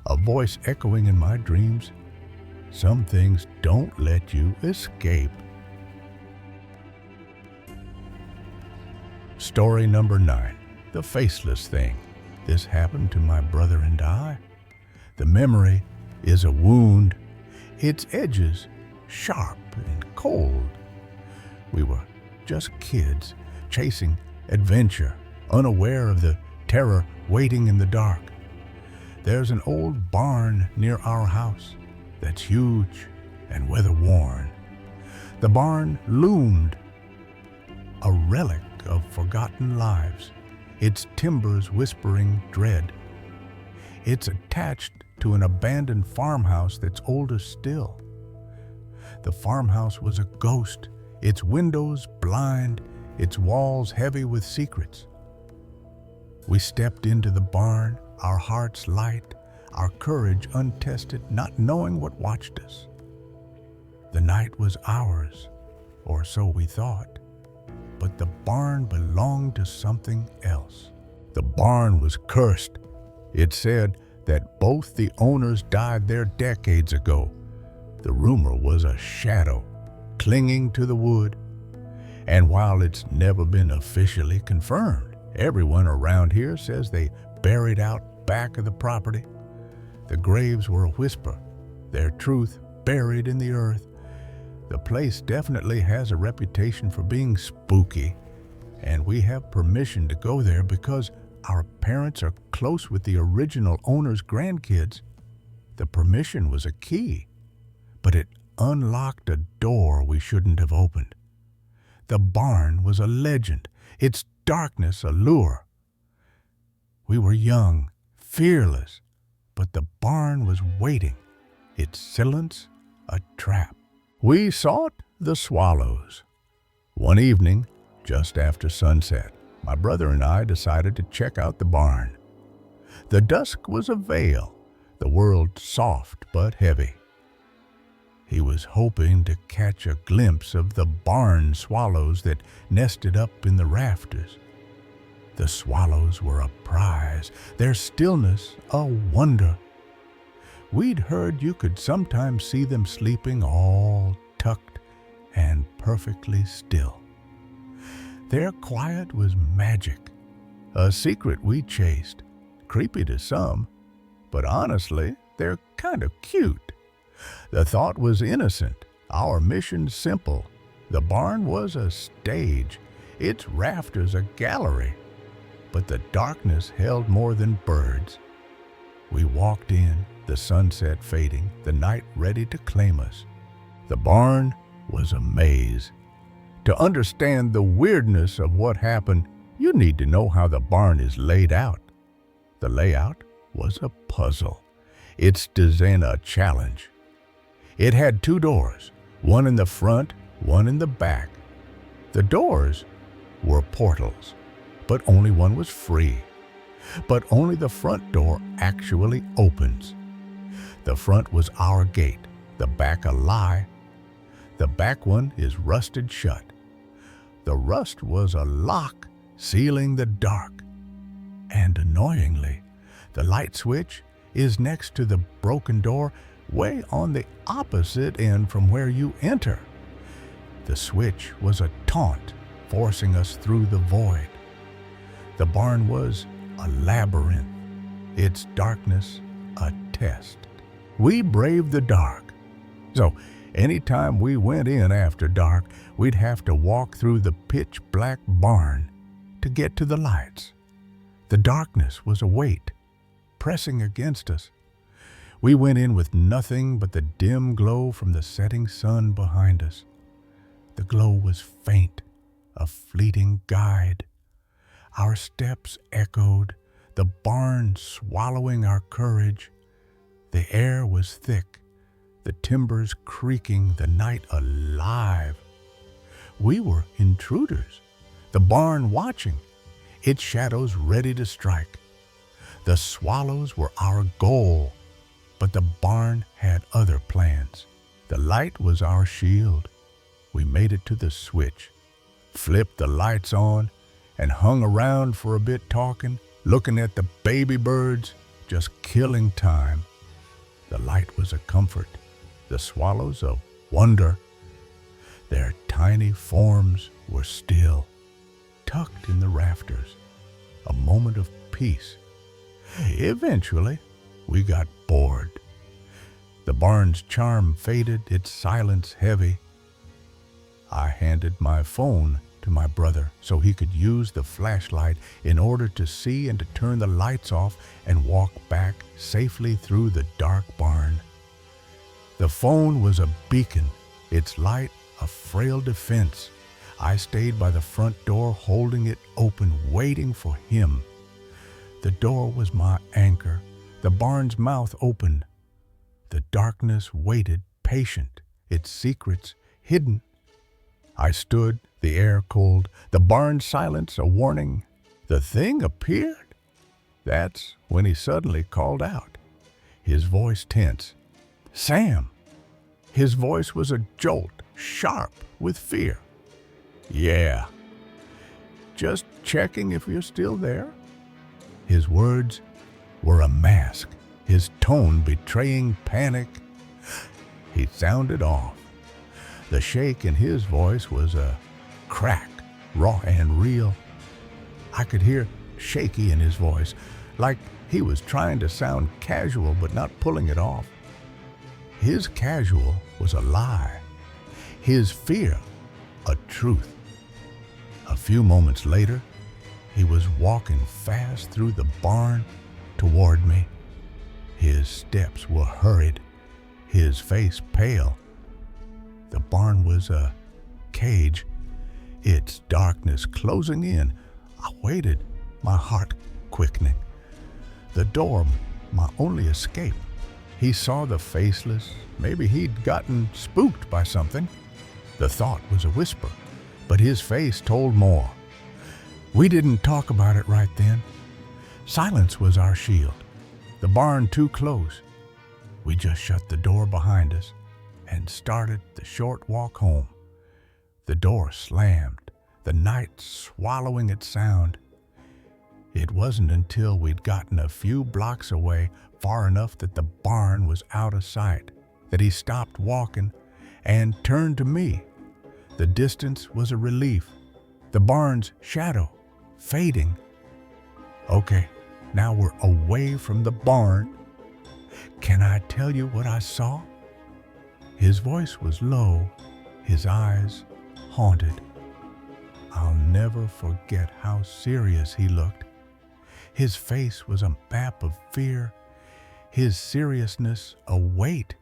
a voice echoing in my dreams. Some things don't let you escape. Story number 9, The Faceless Thing. This happened to my brother and I. The memory is a wound, its edges sharp and cold. We were just kids, chasing adventure, unaware of the terror waiting in the dark. There's an old barn near our house that's huge and weather-worn. The barn loomed, a relic of forgotten lives, its timbers whispering dread. It's attached to an abandoned farmhouse that's older still. The farmhouse was a ghost, its windows blind, its walls heavy with secrets. We stepped into the barn, our hearts light, our courage untested, not knowing what watched us. The night was ours, or so we thought, but the barn belonged to something else. The barn was cursed. It said that both the owners died there decades ago. The rumor was a shadow clinging to the wood, and while it's never been officially confirmed, everyone around here says they buried out back of the property. The graves were a whisper, their truth buried in the earth. The place definitely has a reputation for being spooky, and we have permission to go there because our parents are close with the original owner's grandkids. The permission was a key, but it unlocked a door we shouldn't have opened. The barn was a legend, its darkness a lure. We were young, fearless, but the barn was waiting, its silence a trap. We sought the swallows. One evening, just after sunset, my brother and I decided to check out the barn. The dusk was a veil, the world soft but heavy. He was hoping to catch a glimpse of the barn swallows that nested up in the rafters. The swallows were a prize, their stillness a wonder. We'd heard you could sometimes see them sleeping all tucked and perfectly still. Their quiet was magic, a secret we chased, creepy to some, but honestly, they're kind of cute. The thought was innocent, our mission simple. The barn was a stage, its rafters a gallery, but the darkness held more than birds. We walked in, the sunset fading, the night ready to claim us. The barn was a maze. To understand the weirdness of what happened, you need to know how the barn is laid out. The layout was a puzzle, its design a challenge. It had 2 doors, one in the front, one in the back. The doors were portals, but only one was free. But only the front door actually opens. The front was our gate, the back a lie. The back one is rusted shut. The rust was a lock sealing the dark. And annoyingly, the light switch is next to the broken door way on the opposite end from where you enter. The switch was a taunt, forcing us through the void. The barn was a labyrinth, its darkness a test. We braved the dark. So, anytime we went in after dark, we'd have to walk through the pitch-black barn to get to the lights. The darkness was a weight, pressing against us. We went in with nothing but the dim glow from the setting sun behind us. The glow was faint, a fleeting guide. Our steps echoed, the barn swallowing our courage. The air was thick, the timbers creaking, the night alive. We were intruders, the barn watching, its shadows ready to strike. The swallows were our goal, but the barn had other plans. The light was our shield. We made it to the switch, flipped the lights on, and hung around for a bit talking, looking at the baby birds, just killing time. The light was a comfort, the swallows a wonder. Their tiny forms were still, tucked in the rafters, a moment of peace. Eventually, we got bored. The barn's charm faded, its silence heavy. I handed my phone to my brother so he could use the flashlight in order to see and to turn the lights off and walk back safely through the dark barn. The phone was a beacon, its light a frail defense. I stayed by the front door, holding it open, waiting for him. The door was my anchor, the barn's mouth open. The darkness waited, patient, its secrets hidden. I stood, the air cold, the barn's silence a warning. The thing appeared. That's when he suddenly called out, his voice tense. Sam! His voice was a jolt, sharp with fear. Yeah. Just checking if you're still there. His words were a mask, his tone betraying panic. He sounded off. The shake in his voice was a crack, raw and real. I could hear shaky in his voice, like he was trying to sound casual but not pulling it off. His casual was a lie, his fear a truth. A few moments later, he was walking fast through the barn toward me. His steps were hurried, his face pale. The barn was a cage, its darkness closing in. I waited, my heart quickening. The door, my only escape. He saw the faceless. Maybe he'd gotten spooked by something. The thought was a whisper, but his face told more. We didn't talk about it right then. Silence was our shield. The barn too close. We just shut the door behind us and started the short walk home. The door slammed, the night swallowing its sound. It wasn't until we'd gotten a few blocks away, far enough that the barn was out of sight, that he stopped walking and turned to me. The distance was a relief, the barn's shadow fading. Okay, now we're away from the barn. Can I tell you what I saw? His voice was low, his eyes haunted. I'll never forget how serious he looked. His face was a map of fear, his seriousness a weight.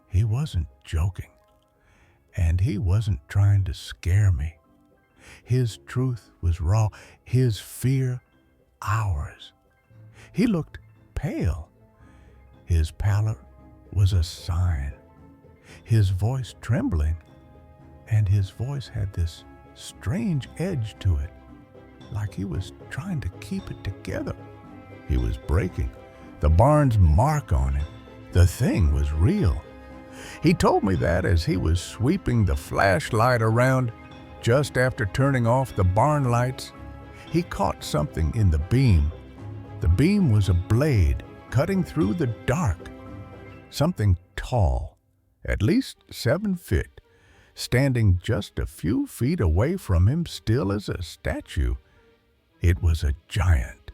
He wasn't joking, and he wasn't trying to scare me. His truth was raw, his fear ours. He looked pale. His pallor was a sign. His voice trembling, and his voice had this strange edge to it, like he was trying to keep it together. He was breaking, the barn's mark on him. The thing was real. He told me that as he was sweeping the flashlight around. Just after turning off the barn lights, he caught something in the beam. The beam was a blade cutting through the dark. something tall, at least 7 feet, standing just a few feet away from him, still as a statue. It was a giant,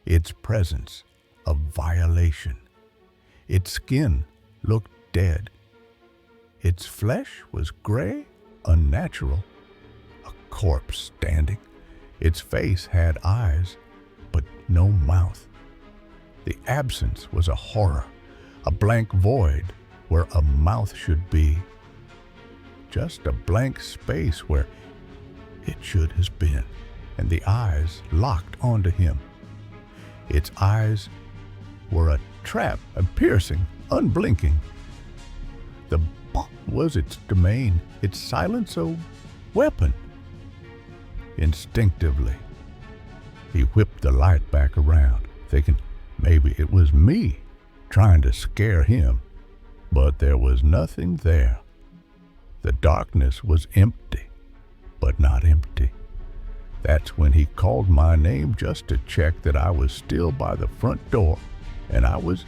its presence a violation. Its skin looked dead. Its flesh was gray, unnatural, a corpse standing. Its face had eyes, but no mouth. The absence was a horror, a blank void where a mouth should be. Just a blank space where it should have been, and the eyes locked onto him. Its eyes were a trap, a piercing, unblinking. The bomb was its domain, its silence a weapon. Instinctively, he whipped the light back around, thinking maybe it was me trying to scare him, but there was nothing there. The darkness was empty, but not empty. That's when he called my name just to check that I was still by the front door, and I was.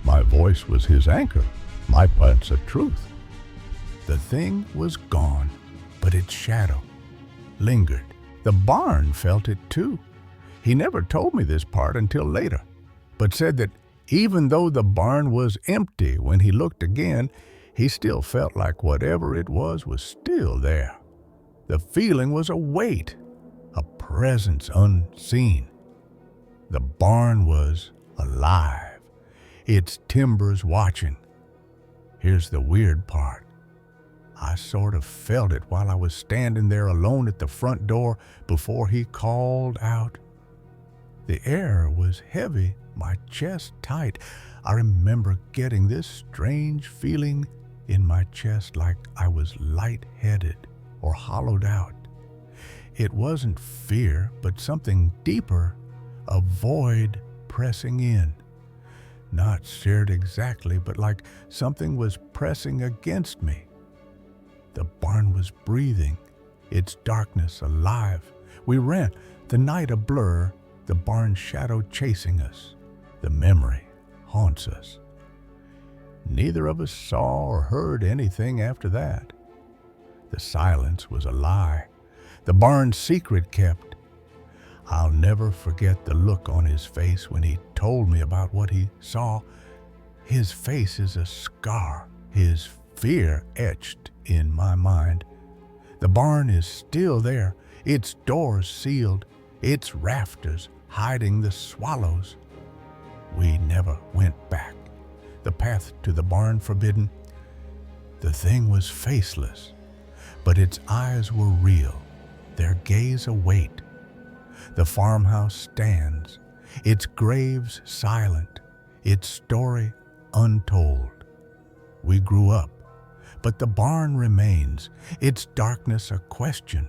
My voice was his anchor, my punch of truth. The thing was gone, but its shadow lingered. The barn felt it too. He never told me this part until later, but said that even though the barn was empty when he looked again, he still felt like whatever it was still there. The feeling was a weight, a presence unseen. The barn was alive, its timbers watching. Here's the weird part. I sort of felt it while I was standing there alone at the front door before he called out. The air was heavy, my chest tight. I remember getting this strange feeling in my chest like I was lightheaded or hollowed out. It wasn't fear, but something deeper, a void pressing in. Not shared exactly, but like something was pressing against me. The barn was breathing, its darkness alive. We ran, the night a blur, the barn shadow chasing us. The memory haunts us. Neither of us saw or heard anything after that. The silence was a lie, the barn's secret kept. I'll never forget the look on his face when he told me about what he saw. His face is a scar, his fear etched in my mind. The barn is still there, its doors sealed, its rafters hiding the swallows. We never went back, the path to the barn forbidden. The thing was faceless, but its eyes were real, their gaze a weight. The farmhouse stands, its graves silent, its story untold. We grew up, but the barn remains, its darkness a question.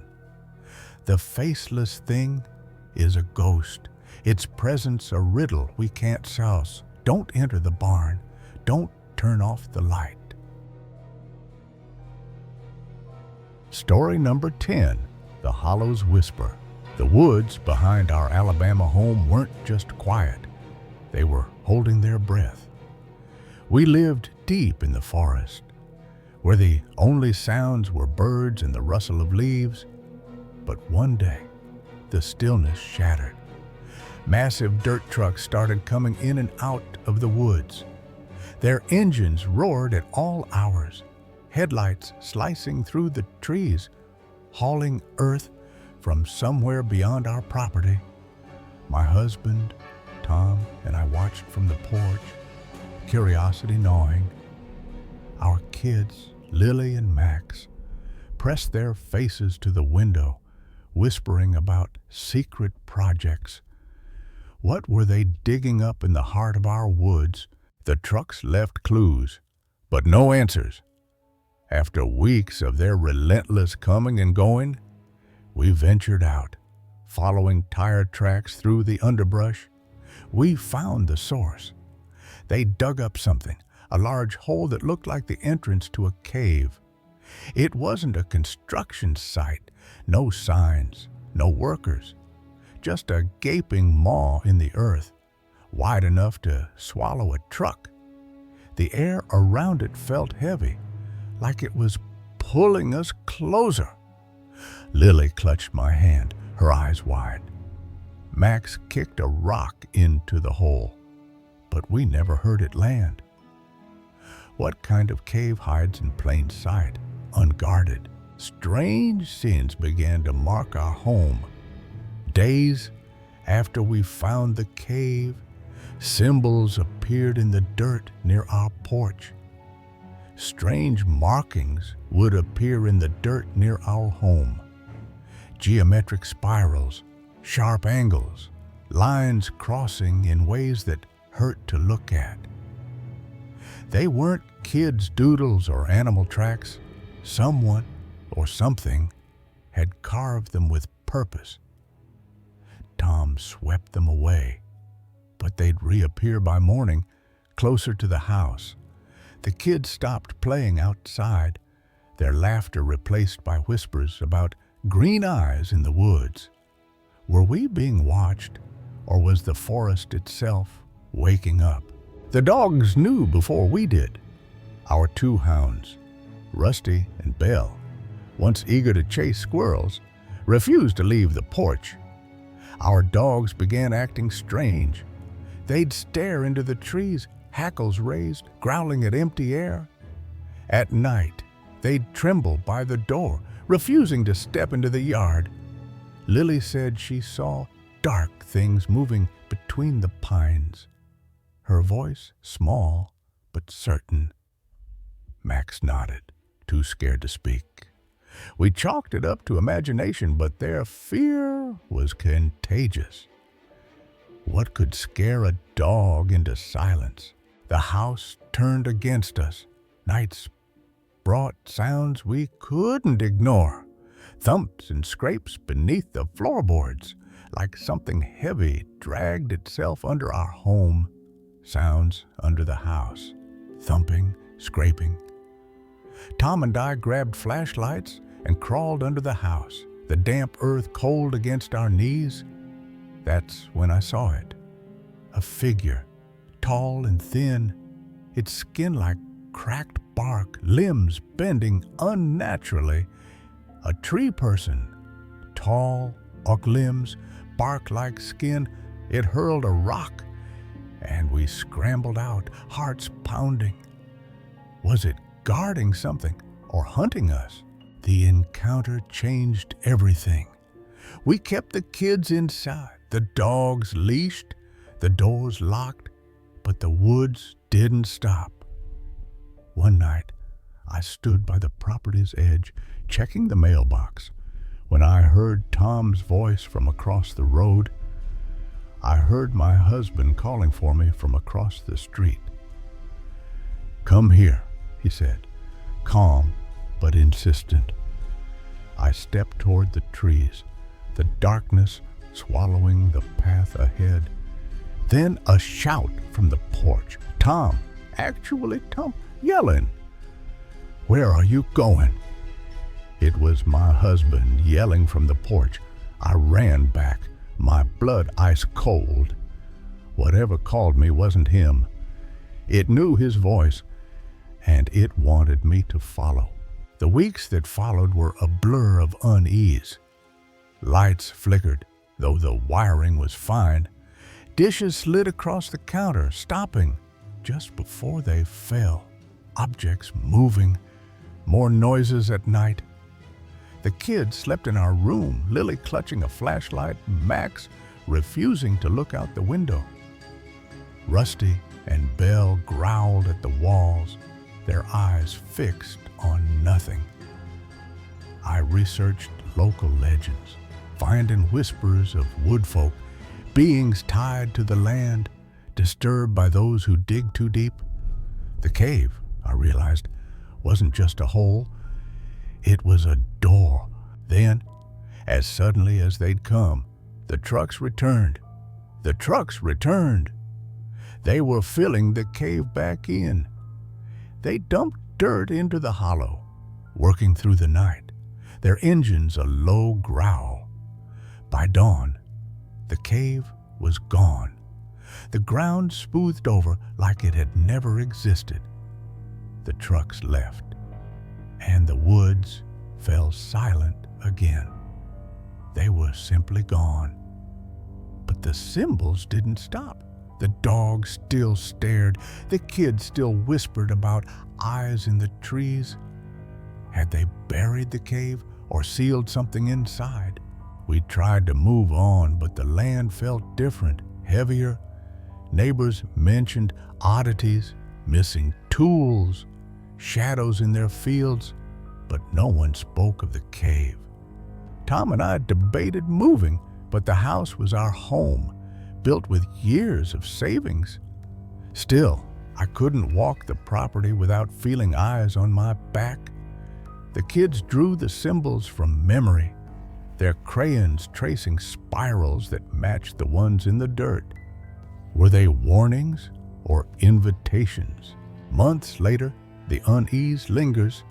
The faceless thing is a ghost, its presence a riddle we can't souse. Don't enter the barn, don't turn off the light. Story number 10, The Hollow's Whisper. The woods behind our Alabama home weren't just quiet, they were holding their breath. We lived deep in the forest, where the only sounds were birds and the rustle of leaves. But one day, the stillness shattered. Massive dirt trucks started coming in and out of the woods. Their engines roared at all hours, headlights slicing through the trees, hauling earth from somewhere beyond our property. My husband, Tom, and I watched from the porch, curiosity gnawing. Our kids, Lily and Max, pressed their faces to the window, whispering about secret projects. What were they digging up in the heart of our woods? The trucks left clues, but no answers. After weeks of their relentless coming and going, we ventured out, following tire tracks through the underbrush. We found the source. They dug up something, a large hole that looked like the entrance to a cave. It wasn't a construction site, no signs, no workers, just a gaping maw in the earth, wide enough to swallow a truck. The air around it felt heavy, like it was pulling us closer. Lily clutched my hand, her eyes wide. Max kicked a rock into the hole, but we never heard it land. What kind of cave hides in plain sight, unguarded? Strange scenes began to mark our home. Days after we found the cave, symbols appeared in the dirt near our porch. Strange markings would appear in the dirt near our home. Geometric spirals, sharp angles, lines crossing in ways that hurt to look at. They weren't kids' doodles or animal tracks. Someone or something had carved them with purpose. Tom swept them away, but they'd reappear by morning, closer to the house. The kids stopped playing outside, their laughter replaced by whispers about green eyes in the woods. Were we being watched, or was the forest itself waking up? The dogs knew before we did. Our two hounds, Rusty and Belle, once eager to chase squirrels, refused to leave the porch. Our dogs began acting strange. They'd stare into the trees, hackles raised, growling at empty air. At night, they'd tremble by the door, refusing to step into the yard. Lily said she saw dark things moving between the pines. Her voice small but certain. Max nodded, too scared to speak. We chalked it up to imagination, but their fear was contagious. What could scare a dog into silence? The house turned against us. Nights brought sounds we couldn't ignore. Thumps and scrapes beneath the floorboards, like something heavy dragged itself under our home. Sounds under the house, thumping, scraping. Tom and I grabbed flashlights and crawled under the house, the damp earth cold against our knees. That's when I saw it. A figure, tall and thin, its skin like cracked bark, limbs bending unnaturally. A tree person, tall, oak limbs, bark-like skin. It hurled a rock, and we scrambled out, hearts pounding. Was it guarding something or hunting us? The encounter changed everything. We kept the kids inside, the dogs leashed, the doors locked, but the woods didn't stop. One night, I stood by the property's edge, checking the mailbox, when I heard Tom's voice from across the road. I heard my husband calling for me from across the street. "Come here," he said, calm but insistent. I stepped toward the trees, the darkness swallowing the path ahead. Then a shout from the porch. Tom, actually Tom, yelling. "Where are you going?" It was my husband yelling from the porch. I ran back, my blood ice cold. Whatever called me wasn't him. It knew his voice, and it wanted me to follow. The weeks that followed were a blur of unease. Lights flickered, though the wiring was fine. Dishes slid across the counter, stopping just before they fell. Objects moving, more noises at night. The kids slept in our room, Lily clutching a flashlight, Max refusing to look out the window. Rusty and Belle growled at the walls, their eyes fixed on nothing. I researched local legends, finding whispers of woodfolk, beings tied to the land, disturbed by those who dig too deep. The cave, I realized, wasn't just a hole. It was a door. Then, as suddenly as they'd come, the trucks returned. The trucks returned. They were filling the cave back in. They dumped dirt into the hollow, working through the night, their engines a low growl. By dawn, the cave was gone. The ground smoothed over like it had never existed. The trucks left, and the woods fell silent again. They were simply gone. But the symbols didn't stop. The dog still stared. The kids still whispered about eyes in the trees. Had they buried the cave or sealed something inside? We tried to move on, but the land felt different, heavier. Neighbors mentioned oddities, missing tools, shadows in their fields, but no one spoke of the cave. Tom and I debated moving, but the house was our home, built with years of savings. Still, I couldn't walk the property without feeling eyes on my back. The kids drew the symbols from memory, their crayons tracing spirals that matched the ones in the dirt. Were they warnings or invitations? Months later, the unease lingers.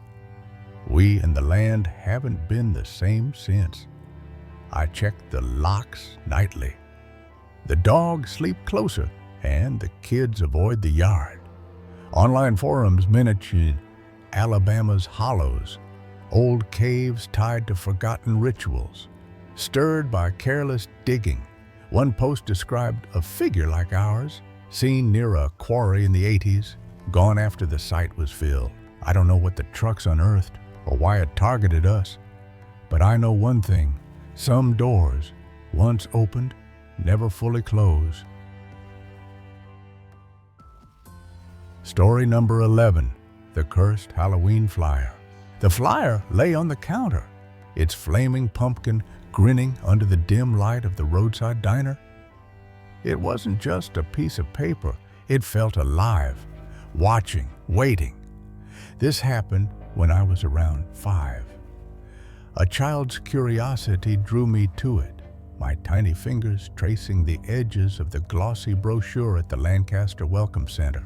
We and the land haven't been the same since. I check the locks nightly. The dogs sleep closer, and the kids avoid the yard. Online forums mention Alabama's hollows, old caves tied to forgotten rituals, stirred by careless digging. One post described a figure like ours, seen near a quarry in the 80s, gone after the site was filled. I don't know what the trucks unearthed or why it targeted us, but I know one thing: some doors, once opened, never fully close. Story number 11, The Cursed Halloween Flyer. The flyer lay on the counter, its flaming pumpkin grinning under the dim light of the roadside diner. It wasn't just a piece of paper. It felt alive, watching, waiting. This happened when I was around 5. A child's curiosity drew me to it, my tiny fingers tracing the edges of the glossy brochure at the Lancaster Welcome Center.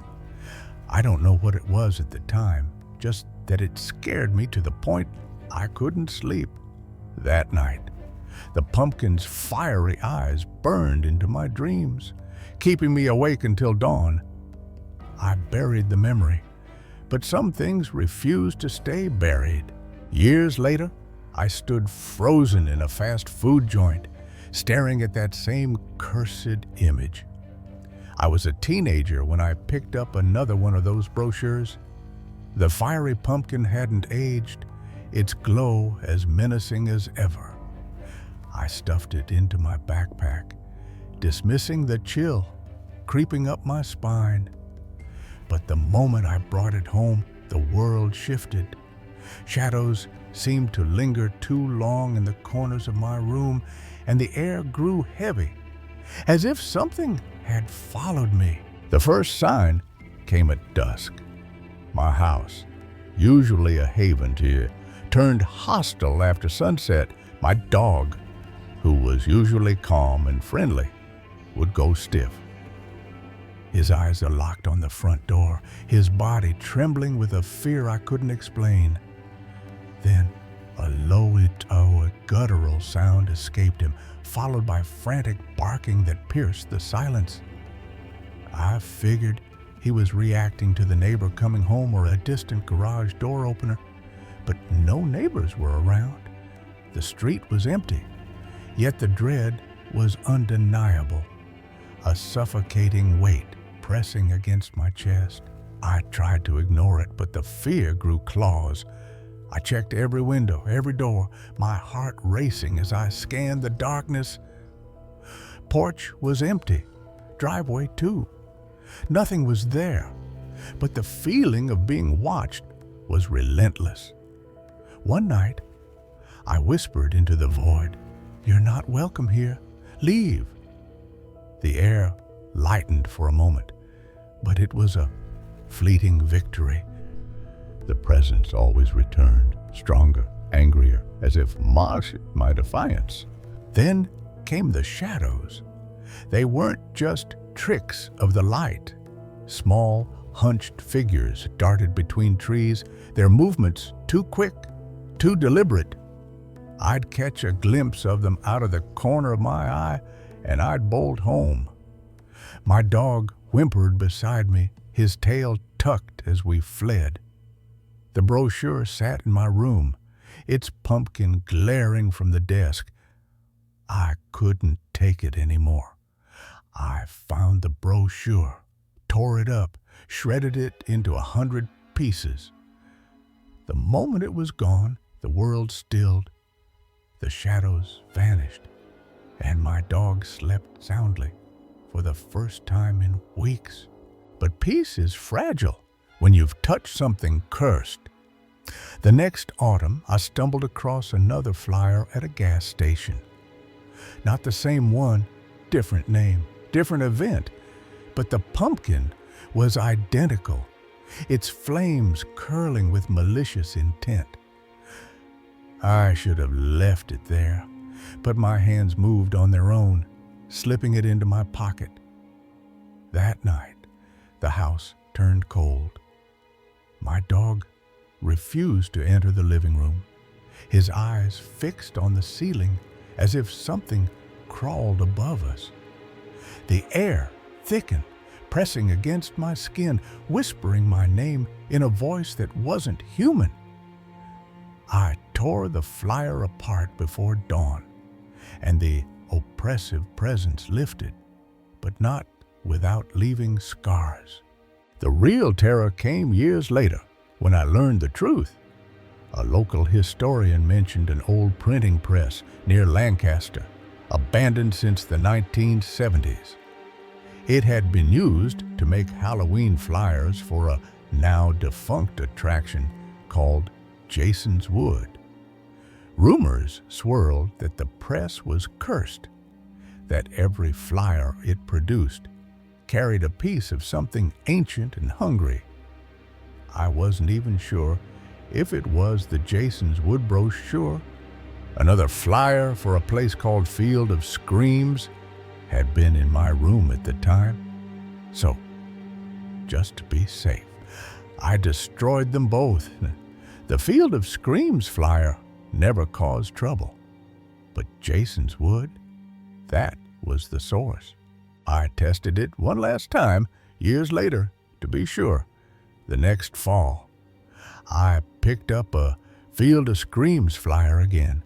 I don't know what it was at the time, just that it scared me to the point I couldn't sleep. That night, the pumpkin's fiery eyes burned into my dreams, keeping me awake until dawn. I buried the memory, but some things refused to stay buried. Years later, I stood frozen in a fast food joint, staring at that same cursed image. I was a teenager when I picked up another one of those brochures. The fiery pumpkin hadn't aged, its glow as menacing as ever. I stuffed it into my backpack, dismissing the chill creeping up my spine. But the moment I brought it home, the world shifted. Shadows seemed to linger too long in the corners of my room, and the air grew heavy, as if something had followed me. The first sign came at dusk. My house, usually a haven to you, turned hostile after sunset. My dog, who was usually calm and friendly, would go stiff. His eyes are locked on the front door, his body trembling with a fear I couldn't explain. Then a low, guttural sound escaped him, followed by frantic barking that pierced the silence. I figured he was reacting to the neighbor coming home or a distant garage door opener, but no neighbors were around. The street was empty, yet the dread was undeniable, a suffocating weight pressing against my chest. I tried to ignore it, but the fear grew claws. I checked every window, every door, my heart racing as I scanned the darkness. Porch was empty, driveway too. Nothing was there, but the feeling of being watched was relentless. One night, I whispered into the void, "You're not welcome here. Leave." The air lightened for a moment, but it was a fleeting victory. The presence always returned, stronger, angrier, as if mocked my defiance. Then came the shadows. They weren't just tricks of the light. Small, hunched figures darted between trees, their movements too quick, too deliberate. I'd catch a glimpse of them out of the corner of my eye, and I'd bolt home. My dog whimpered beside me, his tail tucked as we fled. The brochure sat in my room, its pumpkin glaring from the desk. I couldn't take it anymore. I found the brochure, tore it up, shredded it into 100 pieces. The moment it was gone, the world stilled, the shadows vanished, and my dog slept soundly for the first time in weeks. But peace is fragile when you've touched something cursed. The next autumn, I stumbled across another flyer at a gas station. Not the same one, different name, different event, but the pumpkin was identical, its flames curling with malicious intent. I should have left it there, but my hands moved on their own, slipping it into my pocket. That night, the house turned cold. My dog refused to enter the living room, his eyes fixed on the ceiling as if something crawled above us. The air thickened, pressing against my skin, whispering my name in a voice that wasn't human. I tore the flyer apart before dawn, and the oppressive presence lifted, but not without leaving scars. The real terror came years later when I learned the truth. A local historian mentioned an old printing press near Lancaster, abandoned since the 1970s. It had been used to make Halloween flyers for a now-defunct attraction called Jason's Wood. Rumors swirled that the press was cursed, that every flyer it produced carried a piece of something ancient and hungry. I wasn't even sure if it was the Jason's Wood brochure. Another flyer for a place called Field of Screams had been in my room at the time. So, just to be safe, I destroyed them both. The Field of Screams flyer never caused trouble, but Jason's Wood, that was the source. I tested it one last time, years later, to be sure. The next fall, I picked up a Field of Screams flyer again,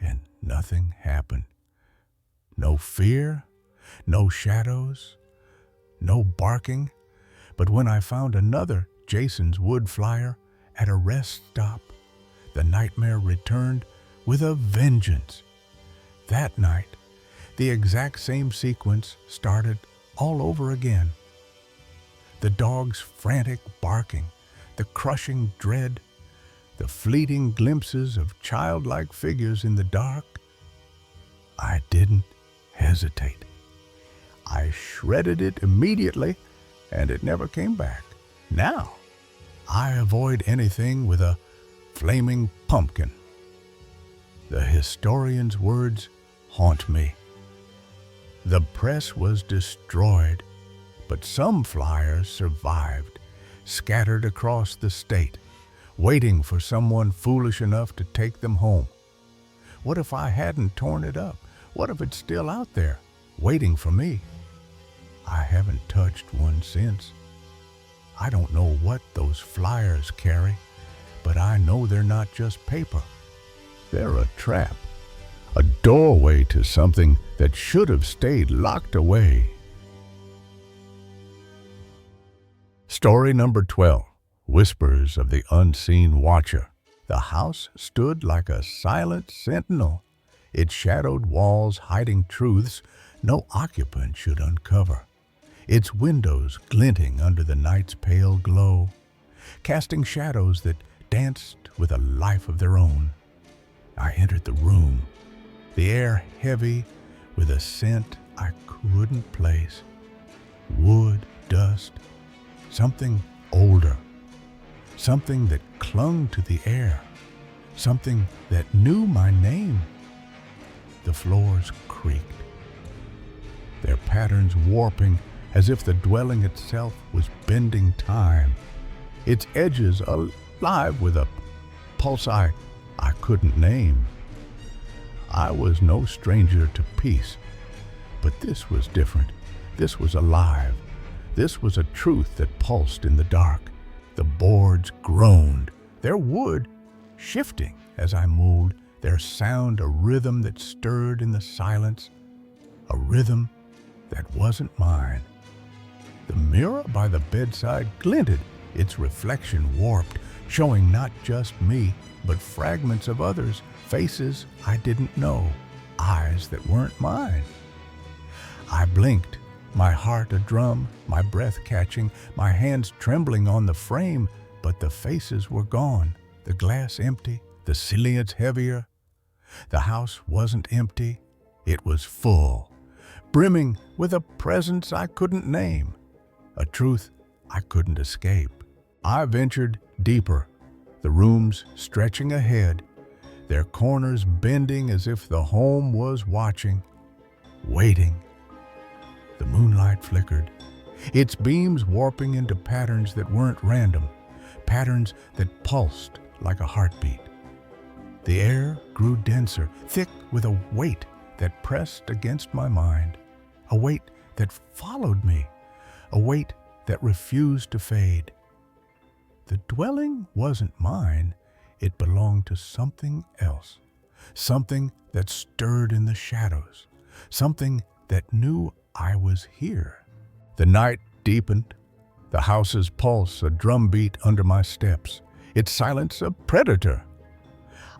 and nothing happened. No fear, no shadows, no barking. But when I found another Jason's Wood flyer at a rest stop, the nightmare returned with a vengeance. That night, the exact same sequence started all over again. The dog's frantic barking, the crushing dread, the fleeting glimpses of childlike figures in the dark. I didn't hesitate. I shredded it immediately, and it never came back. Now, I avoid anything with a flaming pumpkin. The historian's words haunt me. The press was destroyed, but some flyers survived, scattered across the state, waiting for someone foolish enough to take them home. What if I hadn't torn it up? What if it's still out there, waiting for me? I haven't touched one since. I don't know what those flyers carry, but I know they're not just paper. They're a trap, a doorway to something that should have stayed locked away. Story number 12, Whispers of the Unseen Watcher. The house stood like a silent sentinel, its shadowed walls hiding truths no occupant should uncover, its windows glinting under the night's pale glow, casting shadows that danced with a life of their own. I entered the room, the air heavy with a scent I couldn't place. Wood, dust, something older, something that clung to the air, something that knew my name. The floors creaked, their patterns warping as if the dwelling itself was bending time, its edges alive with a pulse I couldn't name. I was no stranger to peace, but this was different. This was alive. This was a truth that pulsed in the dark. The boards groaned, their wood shifting as I moved, their sound a rhythm that stirred in the silence, a rhythm that wasn't mine. The mirror by the bedside glinted, its reflection warped, showing not just me, but fragments of others, faces I didn't know, eyes that weren't mine. I blinked, my heart a drum, my breath catching, my hands trembling on the frame, but the faces were gone, the glass empty, the silhouettes heavier. The house wasn't empty, it was full, brimming with a presence I couldn't name, a truth I couldn't escape. I ventured deeper, the rooms stretching ahead, their corners bending as if the home was watching, waiting. The moonlight flickered, its beams warping into patterns that weren't random, patterns that pulsed like a heartbeat. The air grew denser, thick with a weight that pressed against my mind, a weight that followed me, a weight that refused to fade. The dwelling wasn't mine, it belonged to something else, something that stirred in the shadows, something that knew I was here. The night deepened, the house's pulse a drumbeat under my steps, its silence a predator.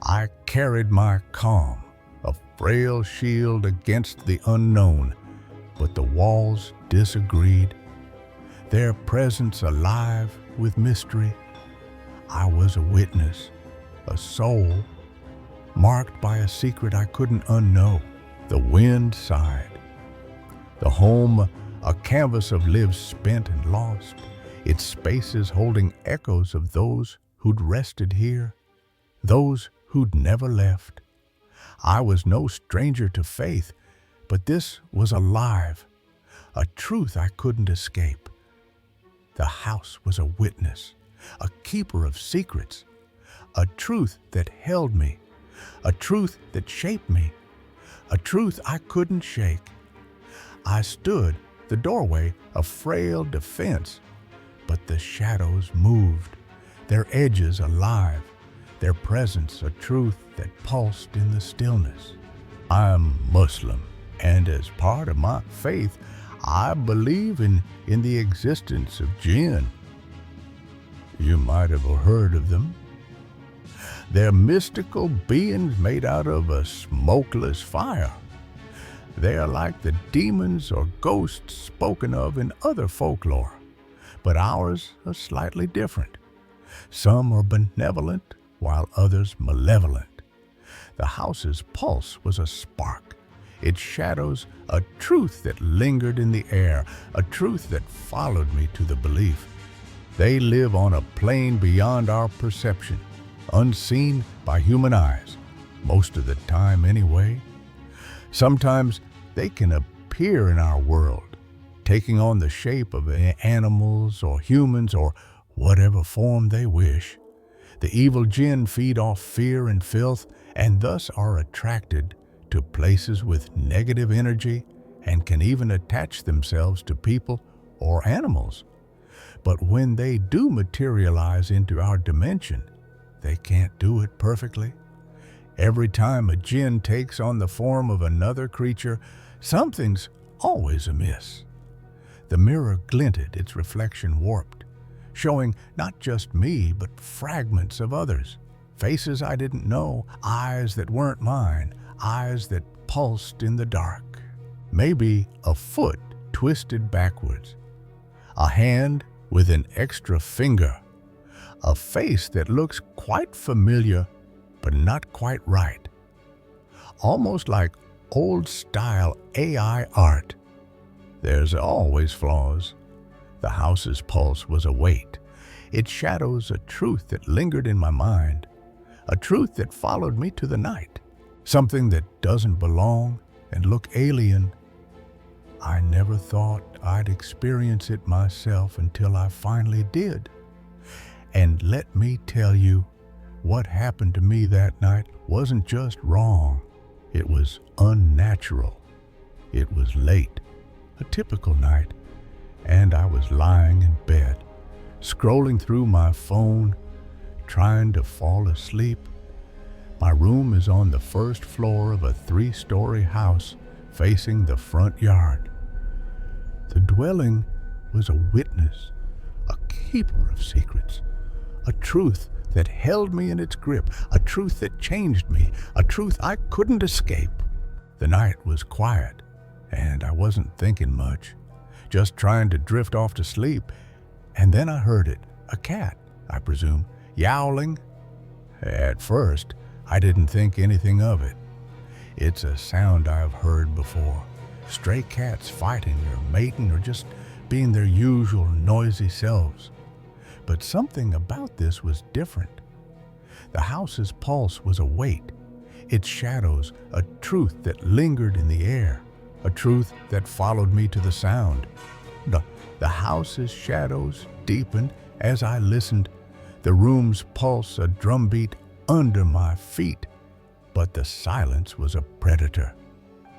I carried my calm, a frail shield against the unknown, but the walls disagreed, their presence alive with mystery. I was a witness, a soul, marked by a secret I couldn't unknow. The wind sighed. The home, a canvas of lives spent and lost, its spaces holding echoes of those who'd rested here, those who'd never left. I was no stranger to faith, but this was alive, a truth I couldn't escape. The house was a witness, a keeper of secrets, a truth that held me, a truth that shaped me, a truth I couldn't shake. I stood, the doorway, a frail defense, but the shadows moved, their edges alive, their presence a truth that pulsed in the stillness. I'm Muslim, and as part of my faith, I believe in the existence of jinn. You might have heard of them. They're mystical beings made out of a smokeless fire. They are like the demons or ghosts spoken of in other folklore, but ours are slightly different. Some are benevolent, while others malevolent. The house's pulse was a spark, its shadows a truth that lingered in the air, a truth that followed me to the belief. They live on a plane beyond our perception, unseen by human eyes, most of the time anyway. Sometimes they can appear in our world, taking on the shape of animals or humans or whatever form they wish. The evil jinn feed off fear and filth and thus are attracted to places with negative energy and can even attach themselves to people or animals. But when they do materialize into our dimension, they can't do it perfectly. Every time a jinn takes on the form of another creature, something's always amiss. The mirror glinted, its reflection warped, showing not just me, but fragments of others, faces I didn't know, eyes that weren't mine, eyes that pulsed in the dark. Maybe a foot twisted backwards, a hand with an extra finger, a face that looks quite familiar but not quite right. Almost like old-style AI art. There's always flaws. The house's pulse was a weight. Its shadows a truth that lingered in my mind, a truth that followed me to the night, something that doesn't belong and look alien. I never thought I'd experience it myself until I finally did. And let me tell you, what happened to me that night wasn't just wrong. It was unnatural. It was late, A typical night, and I was lying in bed, scrolling through my phone, trying to fall asleep. My room is on the first floor of a 3-story house facing the front yard. The dwelling was a witness, a keeper of secrets, a truth that held me in its grip, a truth that changed me, a truth I couldn't escape. The night was quiet, and I wasn't thinking much, just trying to drift off to sleep. And then I heard it, a cat, I presume, yowling. At first, I didn't think anything of it. It's a sound I've heard before. Stray cats fighting or mating or just being their usual noisy selves. But something about this was different. The house's pulse was a weight, its shadows a truth that lingered in the air, a truth that followed me to the sound. The house's shadows deepened as I listened, the room's pulse a drumbeat under my feet. But the silence was a predator,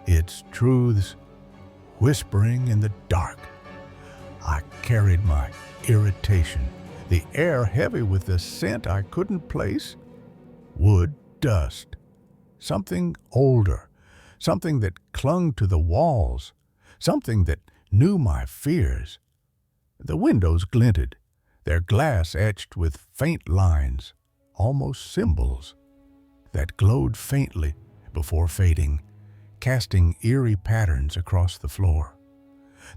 its truths whispering in the dark. I carried my irritation, the air heavy with the scent I couldn't place. Wood dust, something older, something that clung to the walls, something that knew my fears. The windows glinted, their glass etched with faint lines, almost symbols, that glowed faintly before fading, casting eerie patterns across the floor.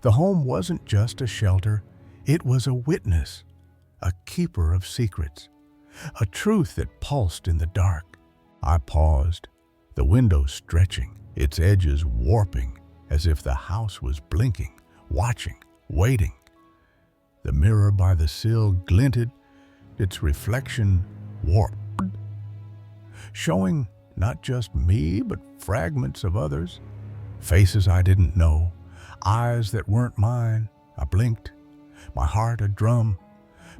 The home wasn't just a shelter, it was a witness, a keeper of secrets, a truth that pulsed in the dark. I paused, the window stretching, its edges warping, as if the house was blinking, watching, waiting. The mirror by the sill glinted, its reflection warped, showing not just me, but fragments of others, faces I didn't know, eyes that weren't mine. I blinked, my heart a drum,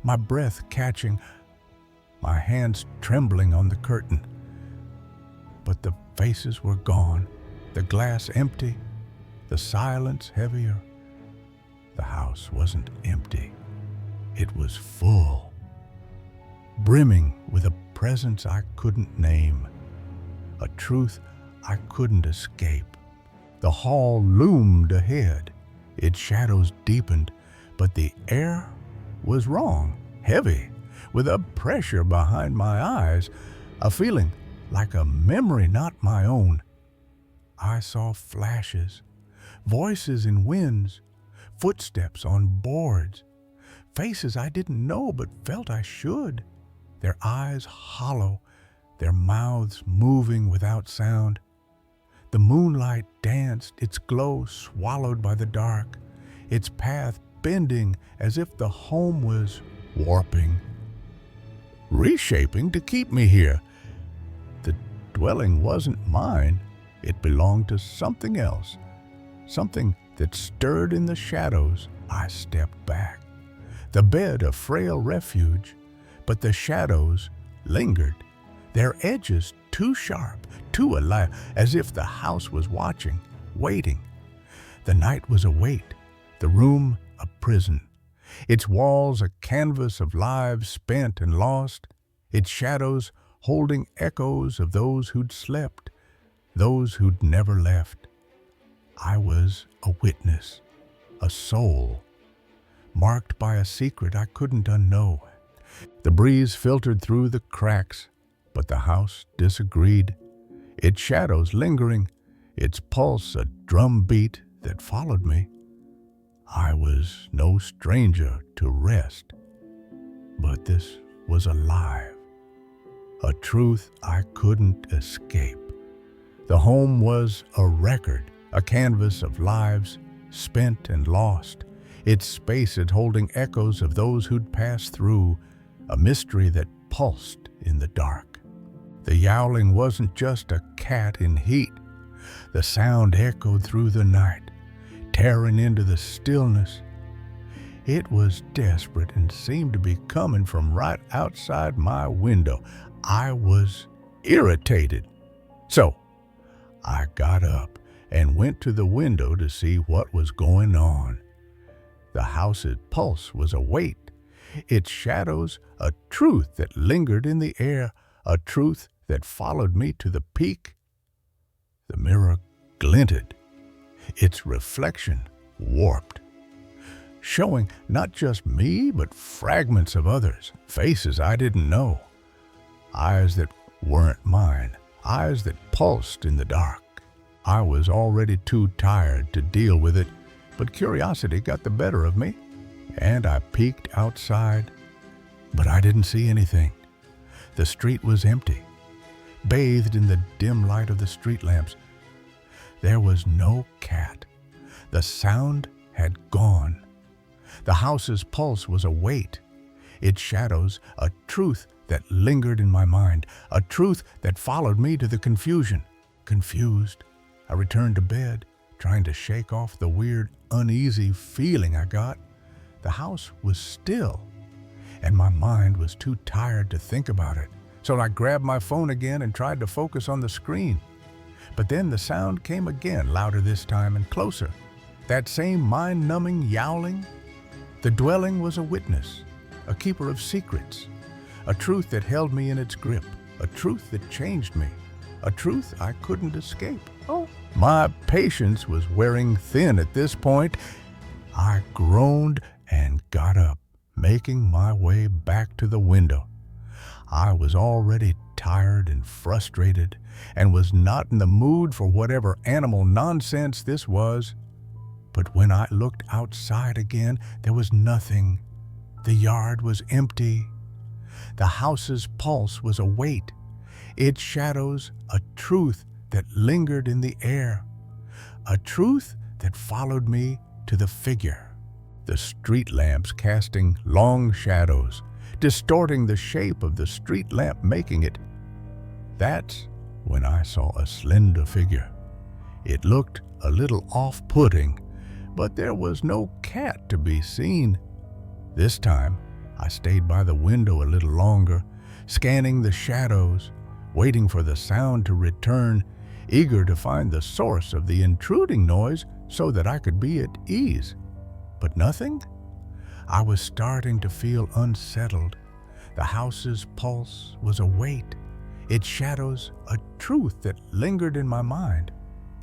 my breath catching, my hands trembling on the curtain. But the faces were gone, the glass empty, the silence heavier. The house wasn't empty. It was full, brimming with a presence I couldn't name, a truth I couldn't escape. The hall loomed ahead, its shadows deepened, but the air was wrong, heavy, with a pressure behind my eyes, a feeling like a memory not my own. I saw flashes, voices in winds, footsteps on boards, faces I didn't know but felt I should, their eyes hollow, their mouths moving without sound. The moonlight danced, its glow swallowed by the dark, its path bending as if the home was warping, reshaping to keep me here. The dwelling wasn't mine. It belonged to something else, something that stirred in the shadows. I stepped back, the bed a frail refuge, but the shadows lingered, their edges too sharp, too alive, as if the house was watching, waiting. The night was a weight, the room a prison, its walls a canvas of lives spent and lost, its shadows holding echoes of those who'd slept, those who'd never left. I was a witness, a soul, marked by a secret I couldn't unknow. The breeze filtered through the cracks, but the house disagreed, its shadows lingering, its pulse a drumbeat that followed me. I was no stranger to rest, but this was alive, a truth I couldn't escape. The home was a record, a canvas of lives spent and lost, its space it holding echoes of those who'd passed through, a mystery that pulsed in the dark. The yowling wasn't just a cat in heat. The sound echoed through the night, tearing into the stillness. It was desperate and seemed to be coming from right outside my window. I was irritated. So I got up and went to the window to see what was going on. The house's pulse was a weight, its shadows a truth that lingered in the air, a truth that followed me to the peak. The mirror glinted, its reflection warped, showing not just me, but fragments of others, faces I didn't know, eyes that weren't mine, eyes that pulsed in the dark. I was already too tired to deal with it, but curiosity got the better of me, and I peeked outside, but I didn't see anything. The street was empty, bathed in the dim light of the street lamps. There was no cat. The sound had gone. The house's pulse was a weight, its shadows a truth that lingered in my mind, a truth that followed me to the confusion. Confused, I returned to bed, trying to shake off the weird, uneasy feeling I got. The house was still, and my mind was too tired to think about it. So I grabbed my phone again and tried to focus on the screen. But then the sound came again, louder this time and closer. That same mind-numbing yowling. The dwelling was a witness, a keeper of secrets, a truth that held me in its grip, a truth that changed me, a truth I couldn't escape. Oh, my patience was wearing thin at this point. I groaned and got up, making my way back to the window. I was already tired and frustrated and was not in the mood for whatever animal nonsense this was. But when I looked outside again, there was nothing. The yard was empty. The house's pulse was a weight, its shadows a truth that lingered in the air, a truth that followed me to the figure. The street lamps casting long shadows, distorting the shape of the street lamp, making it. That's when I saw a slender figure. It looked a little off-putting, but there was no cat to be seen. This time, I stayed by the window a little longer, scanning the shadows, waiting for the sound to return, eager to find the source of the intruding noise so that I could be at ease. But nothing? I was starting to feel unsettled. The house's pulse was a weight, its shadows a truth that lingered in my mind,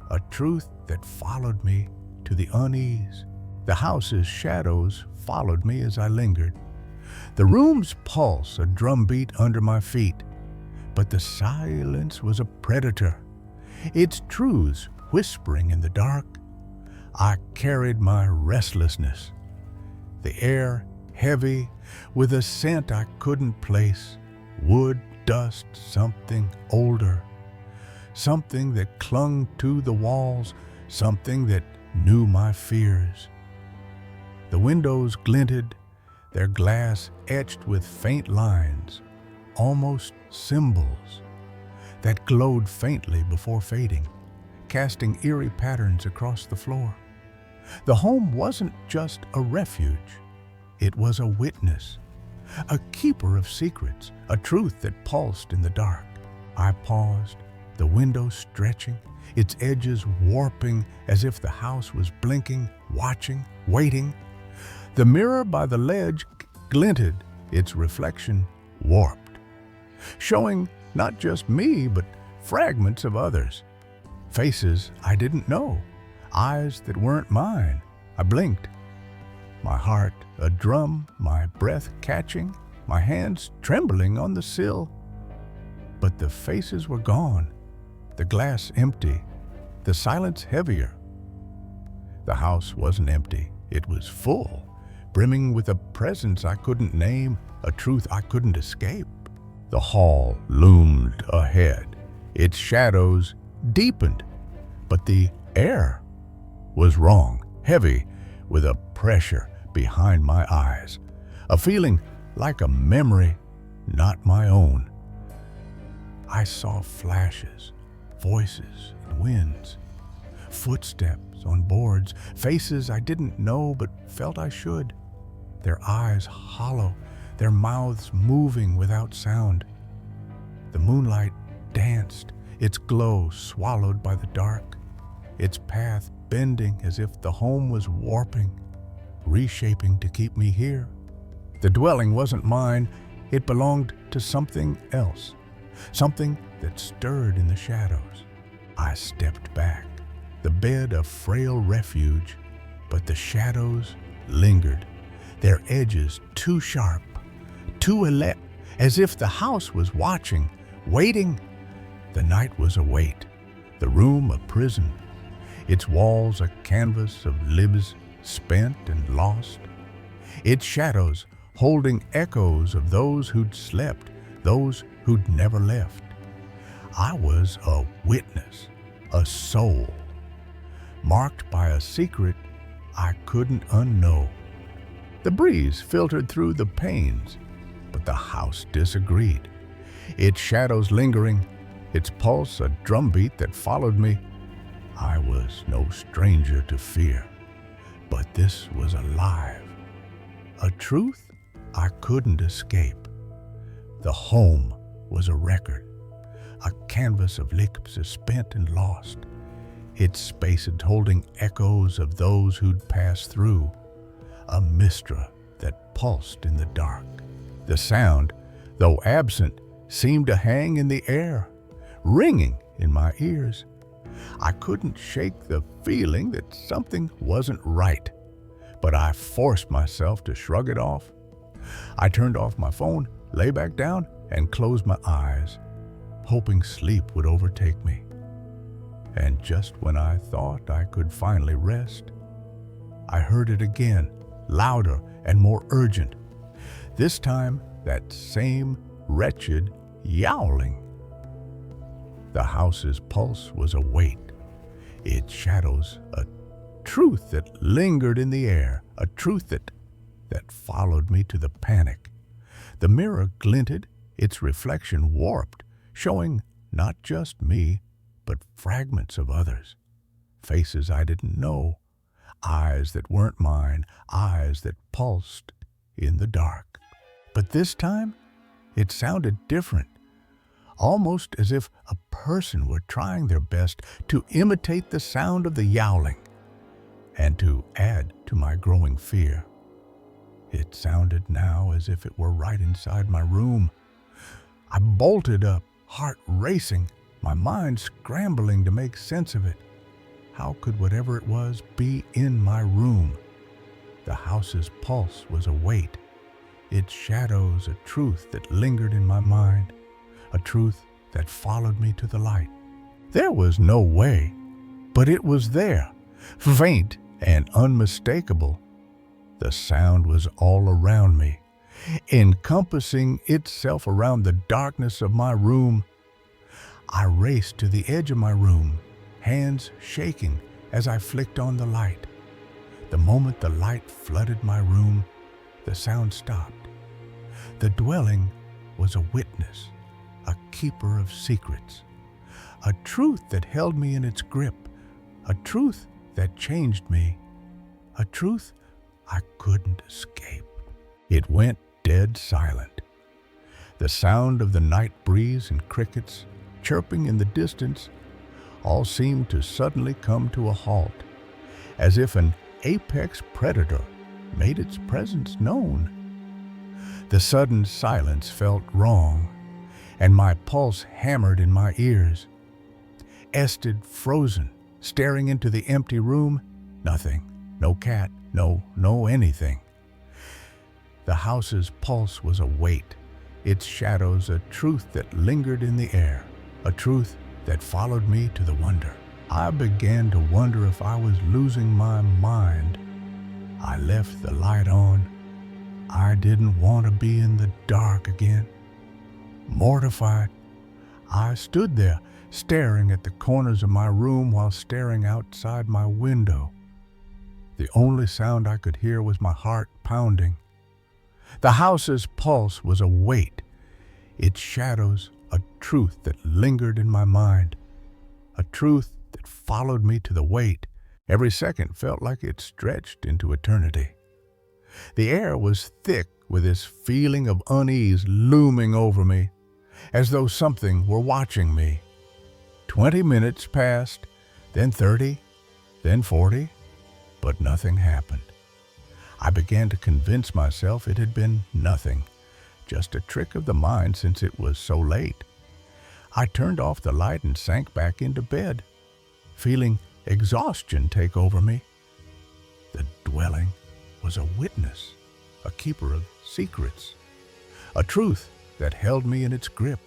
a truth that followed me to the unease. The house's shadows followed me as I lingered. The room's pulse a drumbeat under my feet, but the silence was a predator, its truths whispering in the dark. I carried my restlessness, the air heavy with a scent I couldn't place, wood, dust, something older, something that clung to the walls, something that knew my fears. The windows glinted, their glass etched with faint lines, almost symbols, that glowed faintly before fading, casting eerie patterns across the floor. The home wasn't just a refuge. It was a witness, a keeper of secrets, a truth that pulsed in the dark. I paused, the window stretching, its edges warping as if the house was blinking, watching, waiting. The mirror by the ledge glinted, its reflection warped, showing not just me, but fragments of others, faces I didn't know, eyes that weren't mine. I blinked, my heart a drum, my breath catching, my hands trembling on the sill. But the faces were gone, the glass empty, the silence heavier. The house wasn't empty, it was full, brimming with a presence I couldn't name, a truth I couldn't escape. The hall loomed ahead, its shadows deepened, but the air was wrong, heavy with a pressure behind my eyes, a feeling like a memory not my own. I saw flashes, voices and winds, footsteps on boards, faces I didn't know but felt I should, their eyes hollow, their mouths moving without sound. The moonlight danced, its glow swallowed by the dark, its path bending as if the home was warping, reshaping to keep me here. The dwelling wasn't mine, it belonged to something else, something that stirred in the shadows. I stepped back, the bed a frail refuge, but the shadows lingered, their edges too sharp, too alert, as if the house was watching, waiting. The night was a wait, the room a prison, its walls a canvas of lives spent and lost, its shadows holding echoes of those who'd slept, those who'd never left. I was a witness, a soul, marked by a secret I couldn't unknow. The breeze filtered through the panes, but the house disagreed. Its shadows lingering, its pulse a drumbeat that followed me. I was no stranger to fear, but this was alive, a truth I couldn't escape. The home was a record, a canvas of lips spent and lost, its spaces holding echoes of those who'd passed through, a mistra that pulsed in the dark. The sound, though absent, seemed to hang in the air, ringing in my ears. I couldn't shake the feeling that something wasn't right, but I forced myself to shrug it off. I turned off my phone, lay back down, and closed my eyes, hoping sleep would overtake me. And just when I thought I could finally rest, I heard it again, louder and more urgent. This time, that same wretched yowling. The house's pulse was a weight, its shadows a truth that lingered in the air, a truth that followed me to the panic. The mirror glinted, its reflection warped, showing not just me, but fragments of others, faces I didn't know, eyes that weren't mine, eyes that pulsed in the dark. But this time, it sounded different, almost as if a person were trying their best to imitate the sound of the yowling. And to add to my growing fear, it sounded now as if it were right inside my room. I bolted up, heart racing, my mind scrambling to make sense of it. How could whatever it was be in my room? The house's pulse was a weight, its shadows a truth that lingered in my mind, a truth that followed me to the light. There was no way, but it was there, faint and unmistakable. The sound was all around me, encompassing itself around the darkness of my room. I raced to the edge of my room, hands shaking as I flicked on the light. The moment the light flooded my room, the sound stopped. The dwelling was a witness, a keeper of secrets, a truth that held me in its grip, a truth that changed me, a truth I couldn't escape. It went dead silent. The sound of the night breeze and crickets chirping in the distance all seemed to suddenly come to a halt, as if an apex predator made its presence known. The sudden silence felt wrong, and my pulse hammered in my ears. Ested frozen, staring into the empty room, nothing, no cat, no anything. The house's pulse was a weight, its shadows a truth that lingered in the air, a truth that followed me to the wonder. I began to wonder if I was losing my mind. I left the light on. I didn't want to be in the dark again. Mortified, I stood there, staring at the corners of my room while staring outside my window. The only sound I could hear was my heart pounding. The house's pulse was a weight, its shadows a truth that lingered in my mind, a truth that followed me to the weight. Every second felt like it stretched into eternity. The air was thick with this feeling of unease looming over me, as though something were watching me. 20 minutes passed, then 30, then 40, but nothing happened. I began to convince myself it had been nothing, just a trick of the mind since it was so late. I turned off the light and sank back into bed, feeling exhaustion take over me. The dwelling was a witness, a keeper of secrets, a truth that held me in its grip,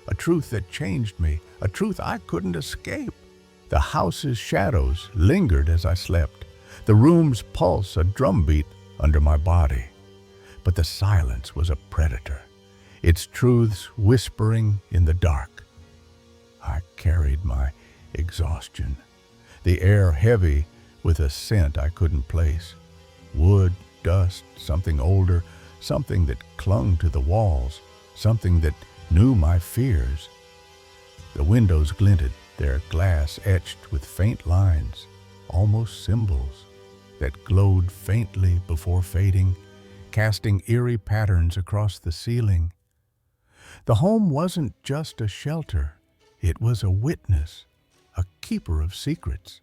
a truth that changed me, a truth I couldn't escape. The house's shadows lingered as I slept, the room's pulse a drumbeat under my body. But the silence was a predator, its truths whispering in the dark. I carried my exhaustion, the air heavy with a scent I couldn't place. Wood, dust, something older, something that clung to the walls, something that knew my fears. The windows glinted, their glass etched with faint lines, almost symbols, that glowed faintly before fading, casting eerie patterns across the ceiling. The home wasn't just a shelter, it was a witness, a keeper of secrets,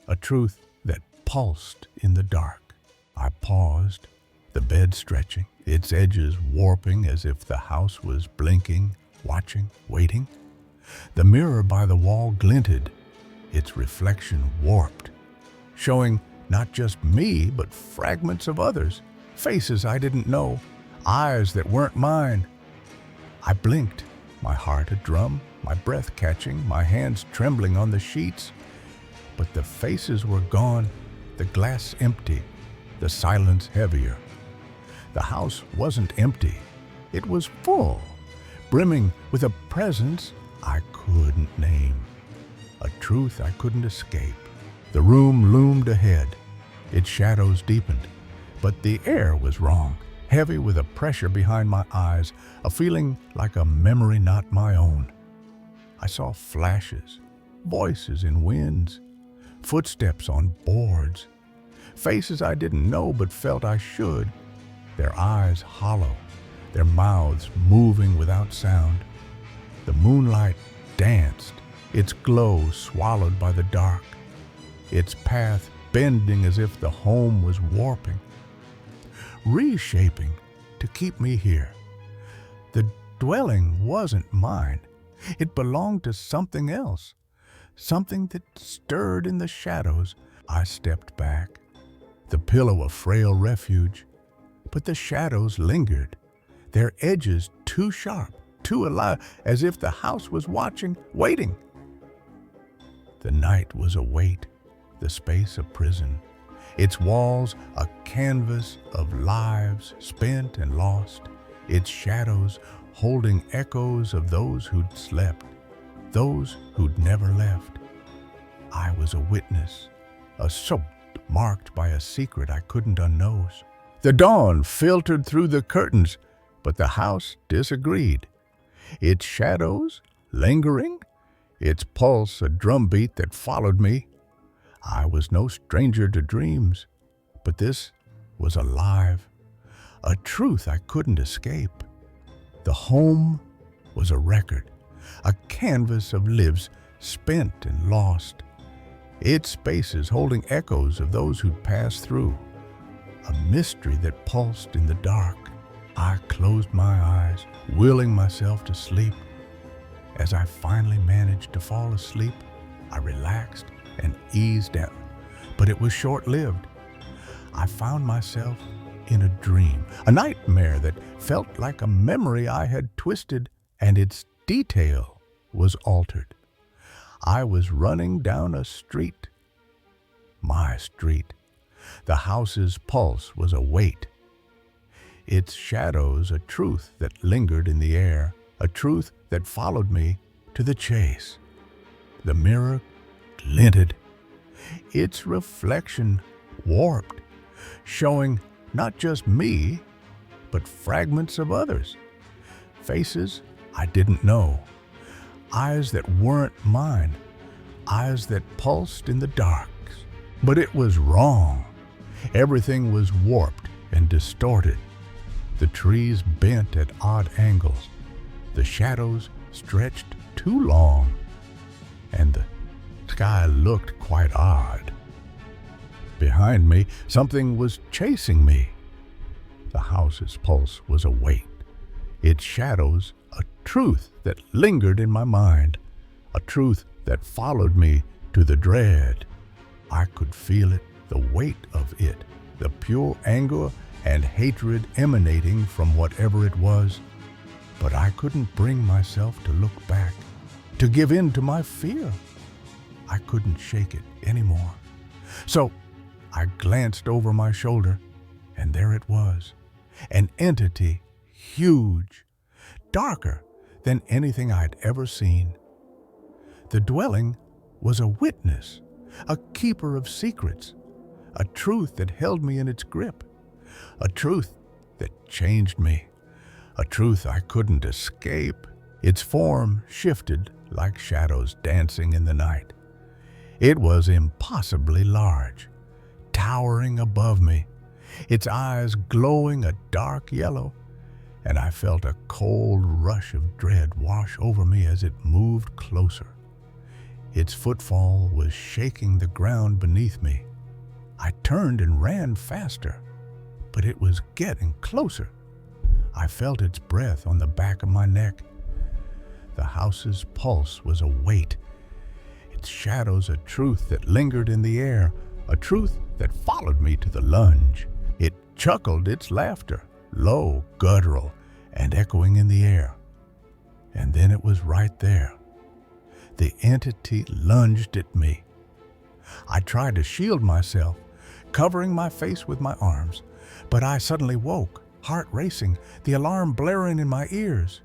a truth that pulsed in the dark. I paused, the bed stretching, its edges warping as if the house was blinking, watching, waiting. The mirror by the wall glinted, its reflection warped, showing not just me, but fragments of others, faces I didn't know, eyes that weren't mine. I blinked, my heart a drum, my breath catching, my hands trembling on the sheets. But the faces were gone, the glass empty, the silence heavier. The house wasn't empty, it was full, brimming with a presence I couldn't name, a truth I couldn't escape. The room loomed ahead, its shadows deepened, but the air was wrong, heavy with a pressure behind my eyes, a feeling like a memory not my own. I saw flashes, voices in winds, footsteps on boards, faces I didn't know but felt I should, their eyes hollow, their mouths moving without sound. The moonlight danced, its glow swallowed by the dark, its path bending as if the home was warping, reshaping to keep me here. The dwelling wasn't mine. It belonged to something else, something that stirred in the shadows. I stepped back, the pillow a frail refuge, but the shadows lingered, their edges too sharp, too alive, as if the house was watching, waiting. The night was a weight, the space a prison, its walls a canvas of lives spent and lost, its shadows holding echoes of those who'd slept, those who'd never left. I was a witness, a soul marked by a secret I couldn't unknose. The dawn filtered through the curtains, but the house disagreed. Its shadows lingering, its pulse a drumbeat that followed me. I was no stranger to dreams, but this was alive, a truth I couldn't escape. The home was a record, a canvas of lives spent and lost, its spaces holding echoes of those who'd passed through, a mystery that pulsed in the dark. I closed my eyes, willing myself to sleep. As I finally managed to fall asleep, I relaxed and eased down, but it was short-lived. I found myself in a dream, a nightmare that felt like a memory I had twisted, and its detail was altered. I was running down a street, my street. The house's pulse was a weight, its shadows a truth that lingered in the air, a truth that followed me to the chase. The mirror glinted, its reflection warped, showing not just me, but fragments of others, faces I didn't know, eyes that weren't mine, eyes that pulsed in the dark. But it was wrong. Everything was warped and distorted. The trees bent at odd angles, the shadows stretched too long, and the sky looked quite odd. Behind me, something was chasing me. The house's pulse was a weight, its shadows a truth that lingered in my mind, a truth that followed me to the dread. I could feel it, the weight of it, the pure anger and hatred emanating from whatever it was. But I couldn't bring myself to look back, to give in to my fear. I couldn't shake it anymore. So I glanced over my shoulder, and there it was, an entity huge, darker than anything I'd ever seen. The dwelling was a witness, a keeper of secrets, a truth that held me in its grip, a truth that changed me, a truth I couldn't escape. Its form shifted like shadows dancing in the night. It was impossibly large, towering above me, its eyes glowing a dark yellow, and I felt a cold rush of dread wash over me as it moved closer. Its footfall was shaking the ground beneath me. I turned and ran faster, but it was getting closer. I felt its breath on the back of my neck. The house's pulse was a weight, its shadows a truth that lingered in the air, a truth that followed me to the lunge. It chuckled its laughter, low, guttural, and echoing in the air. And then it was right there. The entity lunged at me. I tried to shield myself, covering my face with my arms, but I suddenly woke, heart racing, the alarm blaring in my ears.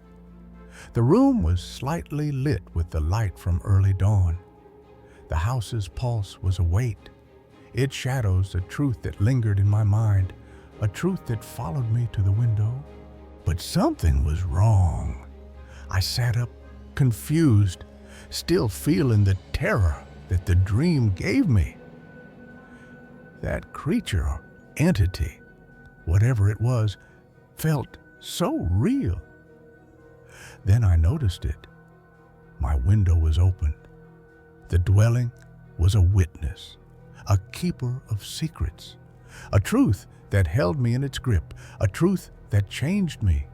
The room was slightly lit with the light from early dawn. The house's pulse was a weight, its shadows a truth that lingered in my mind, a truth that followed me to the window. But something was wrong. I sat up, confused, still feeling the terror that the dream gave me. That creature or entity, whatever it was, felt so real. Then I noticed it. My window was open. The dwelling was a witness, a keeper of secrets, a truth that held me in its grip, a truth that changed me,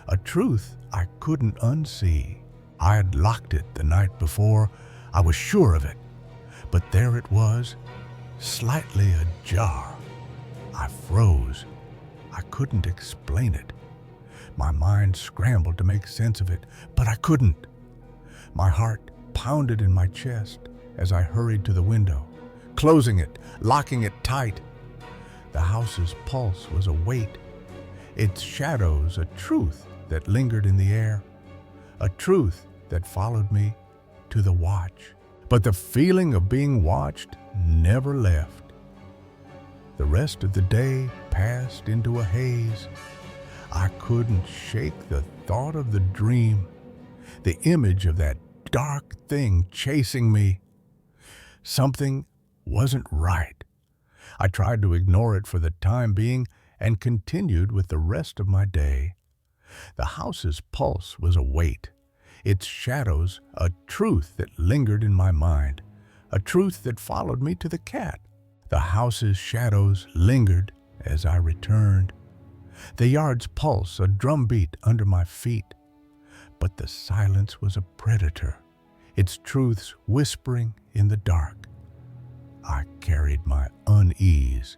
a truth I couldn't unsee. I had locked it the night before, I was sure of it, but there it was, slightly ajar. I froze. I couldn't explain it. My mind scrambled to make sense of it, but I couldn't. My heart pounded in my chest as I hurried to the window, closing it, locking it tight. The house's pulse was a weight, its shadows a truth that lingered in the air, a truth that followed me to the watch. But the feeling of being watched never left. The rest of the day passed into a haze. I couldn't shake the thought of the dream, the image of that dark thing chasing me. Something wasn't right. I tried to ignore it for the time being and continued with the rest of my day. The house's pulse was a weight, its shadows a truth that lingered in my mind, a truth that followed me to the cat. The house's shadows lingered as I returned. The yard's pulse a drumbeat under my feet. But the silence was a predator, its truths whispering in the dark. I carried my unease,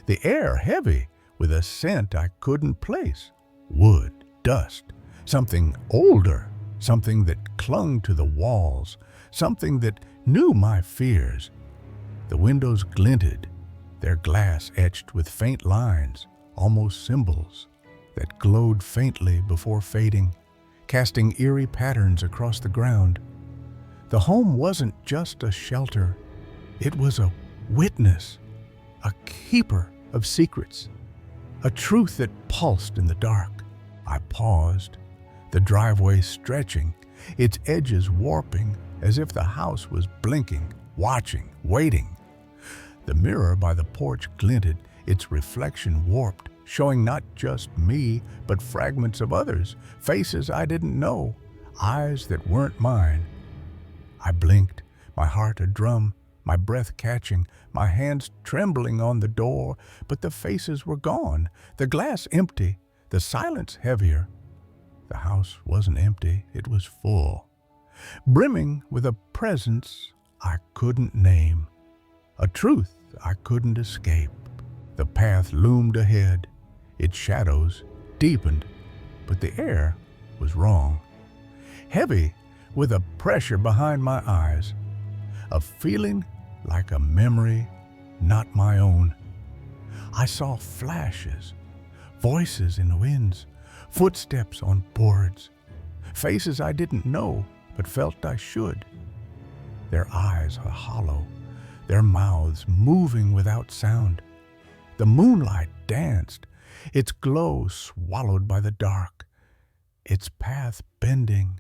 the air heavy with a scent I couldn't place. Wood, dust, something older, something that clung to the walls, something that knew my fears. The windows glinted, their glass etched with faint lines, almost symbols, that glowed faintly before fading, casting eerie patterns across the ground. The home wasn't just a shelter, it was a witness, a keeper of secrets, a truth that pulsed in the dark. I paused, the driveway stretching, its edges warping as if the house was blinking, watching, waiting. The mirror by the porch glinted, its reflection warped, showing not just me, but fragments of others, faces I didn't know, eyes that weren't mine. I blinked, my heart a drum, my breath catching, my hands trembling on the door, but the faces were gone, the glass empty, the silence heavier. The house wasn't empty, it was full, brimming with a presence I couldn't name, a truth I couldn't escape. The path loomed ahead, its shadows deepened, but the air was wrong, heavy with a pressure behind my eyes, a feeling like a memory not my own. I saw flashes, voices in the winds, footsteps on boards, faces I didn't know but felt I should. Their eyes are hollow, their mouths moving without sound. The moonlight danced, its glow swallowed by the dark, its path bending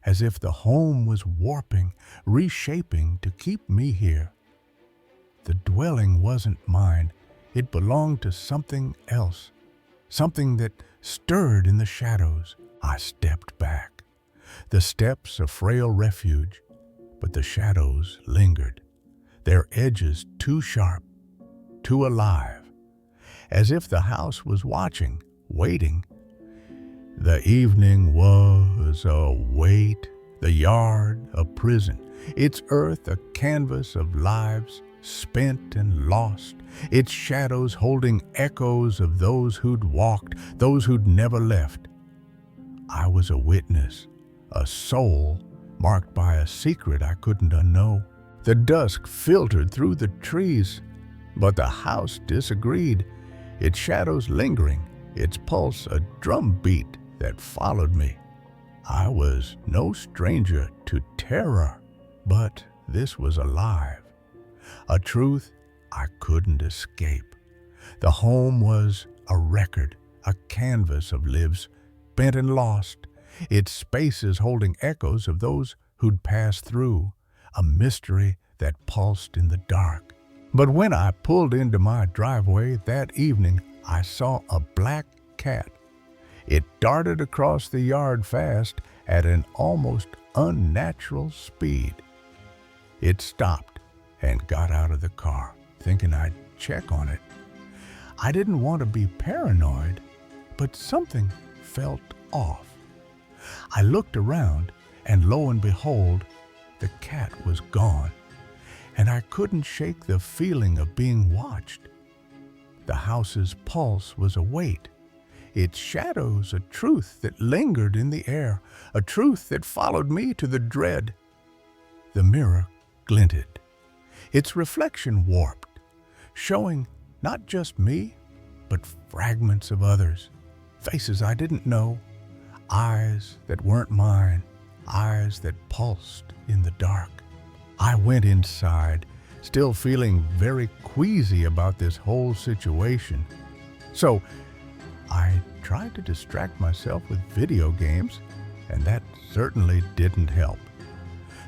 as if the home was warping, reshaping to keep me here. The dwelling wasn't mine, it belonged to something else, something that stirred in the shadows. I stepped back, the steps a frail refuge, but the shadows lingered, their edges too sharp, too alive, as if the house was watching, waiting. The evening was a wait, the yard a prison, its earth a canvas of lives spent and lost, its shadows holding echoes of those who'd walked, those who'd never left. I was a witness, a soul marked by a secret I couldn't unknow. The dusk filtered through the trees, but the house disagreed, its shadows lingering, its pulse a drumbeat that followed me. I was no stranger to terror, but this was alive, a truth I couldn't escape. The home was a record, a canvas of lives bent and lost, its spaces holding echoes of those who'd passed through, a mystery that pulsed in the dark. But when I pulled into my driveway that evening, I saw a black cat. It darted across the yard fast at an almost unnatural speed. It stopped and got out of the car, thinking I'd check on it. I didn't want to be paranoid, but something felt off. I looked around, and lo and behold, the cat was gone, and I couldn't shake the feeling of being watched. The house's pulse was a weight, its shadows a truth that lingered in the air, a truth that followed me to the dread. The mirror glinted, its reflection warped, showing not just me, but fragments of others, faces I didn't know, eyes that weren't mine, eyes that pulsed in the dark. I went inside, still feeling very queasy about this whole situation. So I tried to distract myself with video games, and that certainly didn't help.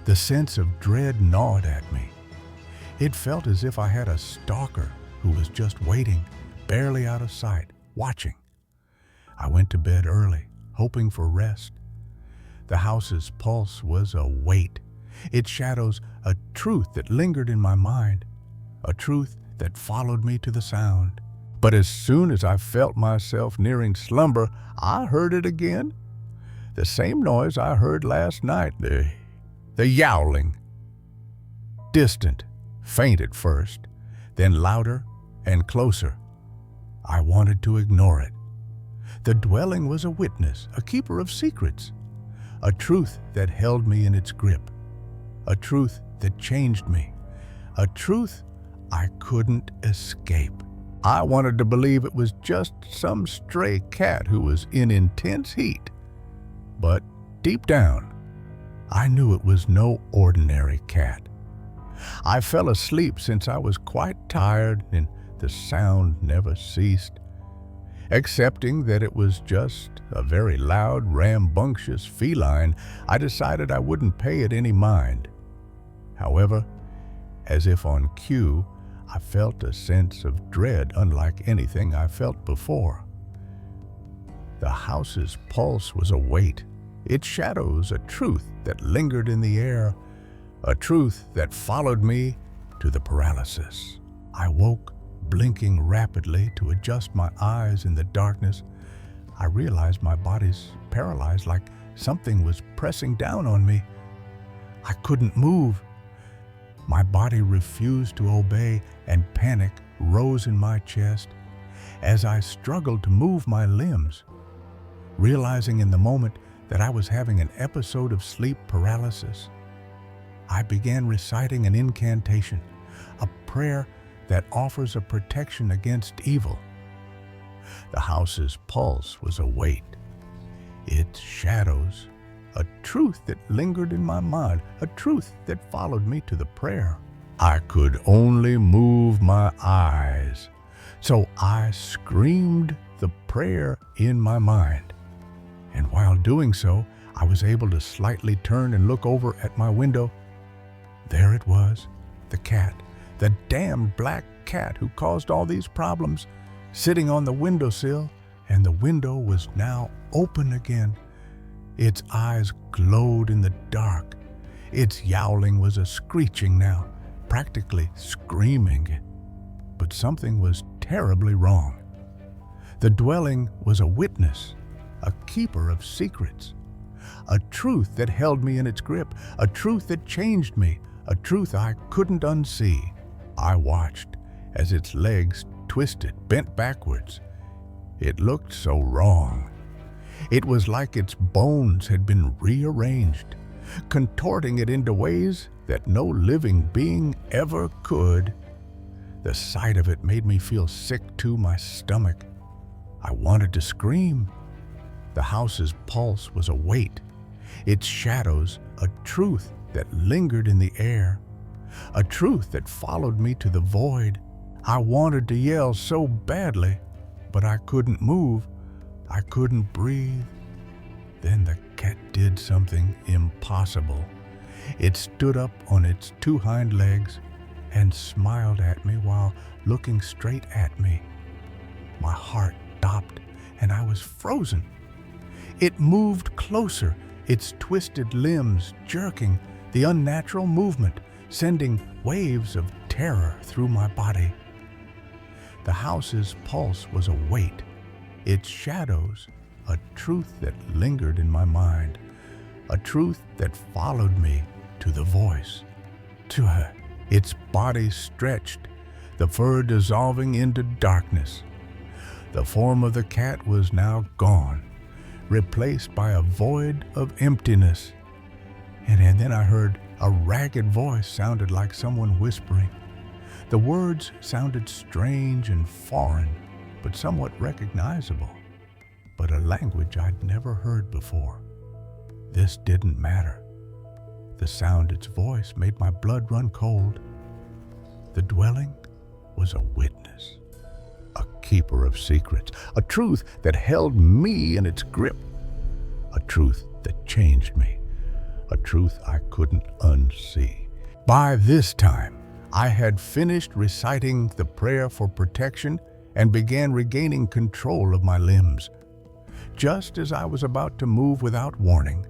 The sense of dread gnawed at me. It felt as if I had a stalker who was just waiting, barely out of sight, watching. I went to bed early, hoping for rest. The house's pulse was a weight, its shadows a truth that lingered in my mind, a truth that followed me to the sound. But as soon as I felt myself nearing slumber, I heard it again. The same noise I heard last night, the yowling. Distant, faint at first, then louder and closer. I wanted to ignore it. The dwelling was a witness, a keeper of secrets, a truth that held me in its grip, a truth that changed me, a truth I couldn't escape. I wanted to believe it was just some stray cat who was in intense heat. But deep down, I knew it was no ordinary cat. I fell asleep since I was quite tired and the sound never ceased. Accepting that it was just a very loud, rambunctious feline, I decided I wouldn't pay it any mind. However, as if on cue, I felt a sense of dread unlike anything I felt before. The house's pulse was a weight, its shadows a truth that lingered in the air, a truth that followed me to the paralysis. I woke, blinking rapidly to adjust my eyes in the darkness. I realized my body's paralyzed, like something was pressing down on me. I couldn't move. My body refused to obey, and panic rose in my chest as I struggled to move my limbs. Realizing in the moment that I was having an episode of sleep paralysis, I began reciting an incantation, a prayer that offers a protection against evil. The house's pulse was a weight, its shadows a truth that lingered in my mind, a truth that followed me to the prayer. I could only move my eyes, so I screamed the prayer in my mind. And while doing so, I was able to slightly turn and look over at my window. There it was, the cat, the damned black cat who caused all these problems, sitting on the windowsill, and the window was now open again. Its eyes glowed in the dark. Its yowling was a screeching now, practically screaming. But something was terribly wrong. The dwelling was a witness, a keeper of secrets, a truth that held me in its grip, a truth that changed me, a truth I couldn't unsee. I watched as its legs twisted, bent backwards. It looked so wrong. It was like its bones had been rearranged, contorting it into ways that no living being ever could. The sight of it made me feel sick to my stomach. I wanted to scream. The house's pulse was a weight, its shadows a truth that lingered in the air, a truth that followed me to the void. I wanted to yell so badly, but I couldn't move. I couldn't breathe. Then the cat did something impossible. It stood up on its two hind legs and smiled at me while looking straight at me. My heart stopped and I was frozen. It moved closer, its twisted limbs jerking, the unnatural movement sending waves of terror through my body. The house's pulse was a weight, its shadows a truth that lingered in my mind, a truth that followed me to the voice, to her. Its body stretched, the fur dissolving into darkness. The form of the cat was now gone, replaced by a void of emptiness. And then I heard a ragged voice sounded like someone whispering. The words sounded strange and foreign, but somewhat recognizable, but a language I'd never heard before. This didn't matter. The sound its voice made my blood run cold. The dwelling was a witness, a keeper of secrets, a truth that held me in its grip, a truth that changed me, a truth I couldn't unsee. By this time, I had finished reciting the prayer for protection and began regaining control of my limbs. Just as I was about to move without warning,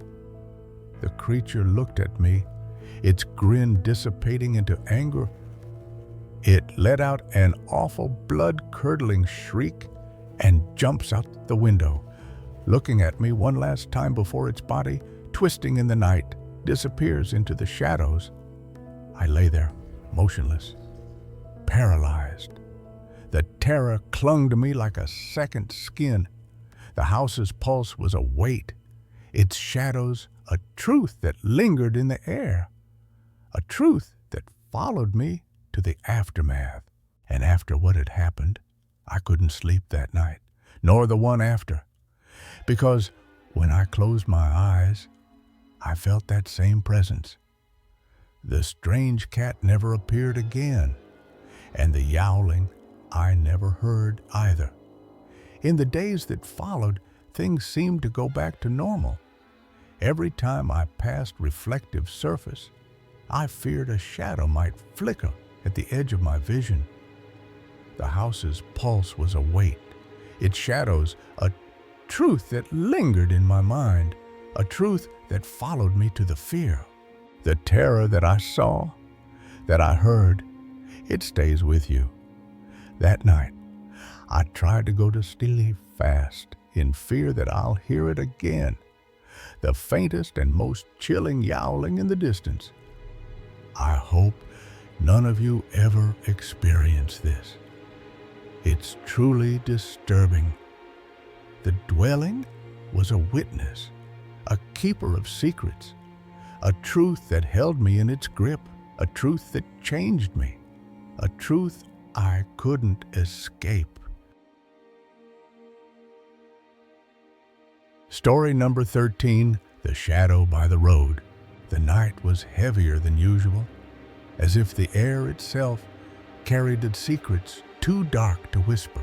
the creature looked at me, its grin dissipating into anger. It let out an awful blood-curdling shriek and jumps out the window, looking at me one last time before its body, twisting in the night, disappears into the shadows. I lay there, motionless, paralyzed. The terror clung to me like a second skin. The house's pulse was a weight, its shadows a truth that lingered in the air, a truth that followed me to the aftermath. And after what had happened, I couldn't sleep that night, nor the one after, because when I closed my eyes, I felt that same presence. The strange cat never appeared again, and the yowling I never heard either. In the days that followed, things seemed to go back to normal. Every time I passed reflective surface, I feared a shadow might flicker at the edge of my vision. The house's pulse was a weight, its shadows a truth that lingered in my mind, a truth that followed me to the fear. The terror that I saw, that I heard, It stays with you. That night, I tried to go to sleep fast in fear that I'll hear it again, the faintest and most chilling yowling in the distance. I hope none of you ever experience this. It's truly disturbing. The dwelling was a witness, a keeper of secrets, a truth that held me in its grip, a truth that changed me, a truth I couldn't escape. Story number 13, The Shadow by the Road. The night was heavier than usual, as if the air itself carried its secrets too dark to whisper.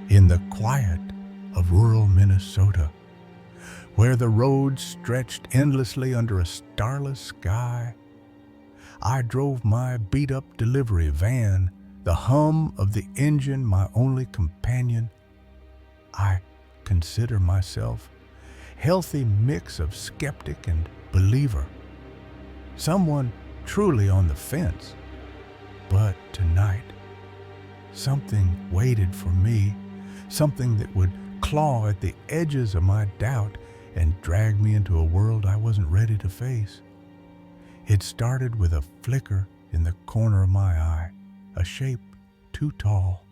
In the quiet of rural Minnesota, where the road stretched endlessly under a starless sky, I drove my beat-up delivery van, the hum of the engine my only companion. I consider myself healthy mix of skeptic and believer, someone truly on the fence. But tonight, something waited for me, something that would claw at the edges of my doubt and drag me into a world I wasn't ready to face. It started with a flicker in the corner of my eye, a shape too tall,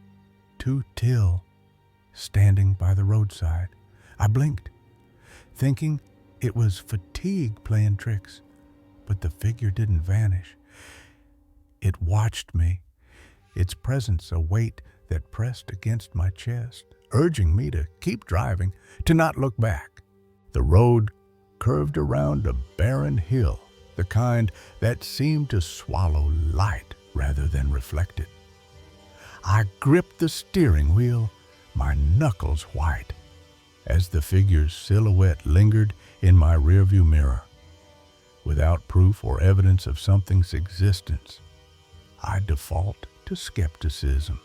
too still, standing by the roadside. I blinked, thinking it was fatigue playing tricks, but the figure didn't vanish. It watched me, its presence a weight that pressed against my chest, urging me to keep driving, to not look back. The road curved around a barren hill, the kind that seemed to swallow light rather than reflect it. I gripped the steering wheel, my knuckles white, as the figure's silhouette lingered in my rearview mirror. Without proof or evidence of something's existence, I default to skepticism.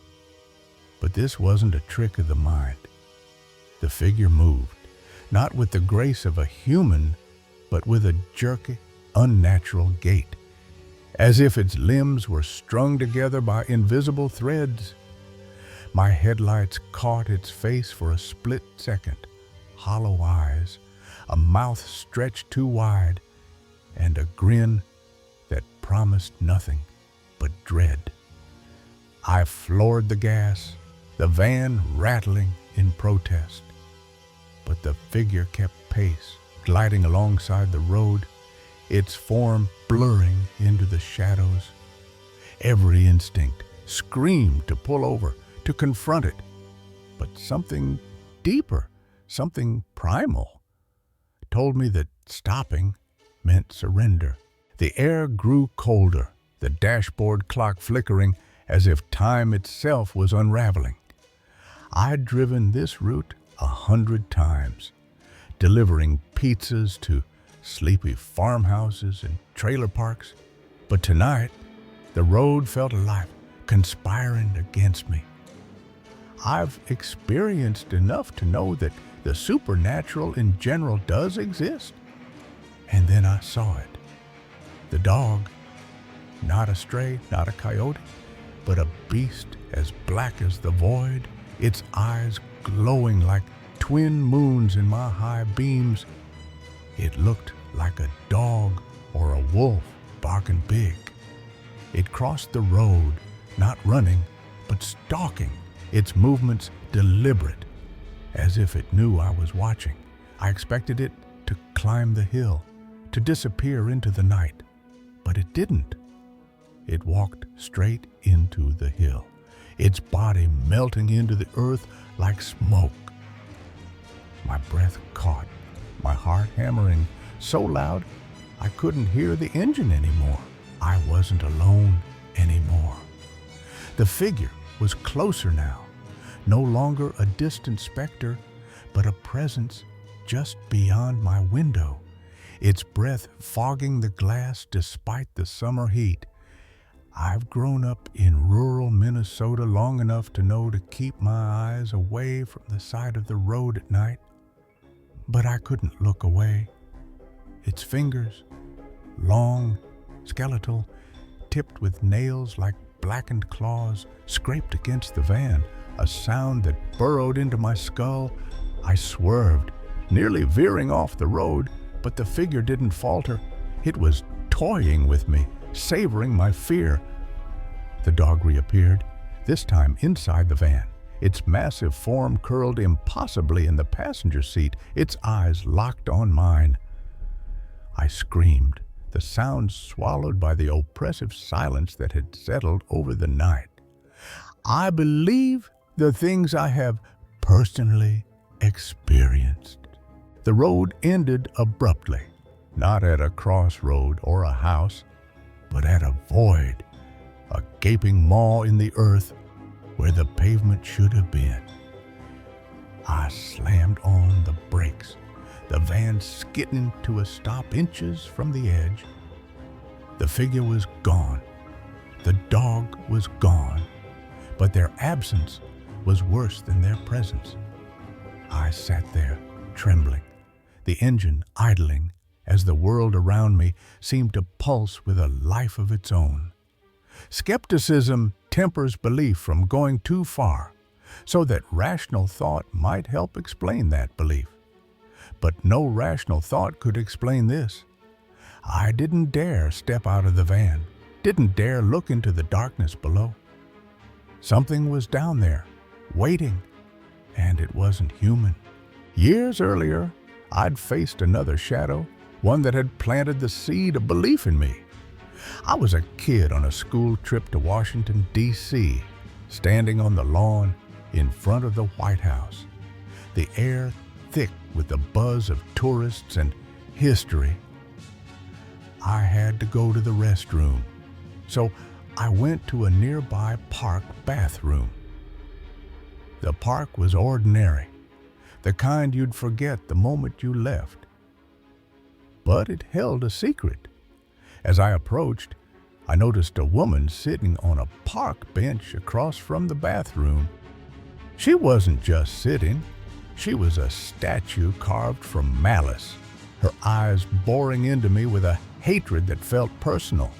But this wasn't a trick of the mind. The figure moved, not with the grace of a human, but with a jerky, unnatural gait, as if its limbs were strung together by invisible threads. My headlights caught its face for a split second, hollow eyes, a mouth stretched too wide, and a grin that promised nothing but dread. I floored the gas, the van rattling in protest. But the figure kept pace, gliding alongside the road, its form blurring into the shadows. Every instinct screamed to pull over, to confront it. But something deeper, something primal, told me that stopping meant surrender. The air grew colder, the dashboard clock flickering as if time itself was unraveling. I'd driven this route 100 times, delivering pizzas to sleepy farmhouses and trailer parks. But tonight, the road felt alive, conspiring against me. I've experienced enough to know that the supernatural in general does exist. And then I saw it. The dog, not a stray, not a coyote, but a beast as black as the void, its eyes glowing like twin moons in my high beams. It looked like a dog or a wolf barking big. It crossed the road, not running, but stalking, its movements deliberate, as if it knew I was watching. I expected it to climb the hill, to disappear into the night, but it didn't. It walked straight into the hill, its body melting into the earth like smoke. My breath caught, my heart hammering so loud I couldn't hear the engine anymore. I wasn't alone anymore. The figure was closer now, no longer a distant specter, but a presence just beyond my window, its breath fogging the glass despite the summer heat. I've grown up in rural Minnesota long enough to know to keep my eyes away from the side of the road at night, but I couldn't look away. Its fingers, long, skeletal, tipped with nails like blackened claws scraped against the van, a sound that burrowed into my skull. I swerved, nearly veering off the road, but the figure didn't falter. It was toying with me, savoring my fear. The dog reappeared, this time inside the van. Its massive form curled impossibly in the passenger seat, its eyes locked on mine. I screamed, the sound swallowed by the oppressive silence that had settled over the night. I believe the things I have personally experienced. The road ended abruptly, not at a crossroad or a house, but at a void, a gaping maw in the earth where the pavement should have been. I slammed on the brakes, the van skidding to a stop inches from the edge. The figure was gone. The dog was gone, but their absence was worse than their presence. I sat there, trembling, the engine idling as the world around me seemed to pulse with a life of its own. Skepticism tempers belief from going too far, so that rational thought might help explain that belief. But no rational thought could explain this. I didn't dare step out of the van, didn't dare look into the darkness below. Something was down there, waiting, and it wasn't human. Years earlier, I'd faced another shadow, one that had planted the seed of belief in me. I was a kid on a school trip to Washington, D.C., standing on the lawn in front of the White House, the air thick with the buzz of tourists and history. I had to go to the restroom, so I went to a nearby park bathroom. The park was ordinary, the kind you'd forget the moment you left. But it held a secret. As I approached, I noticed a woman sitting on a park bench across from the bathroom. She wasn't just sitting, she was a statue carved from malice, her eyes boring into me with a hatred that felt personal.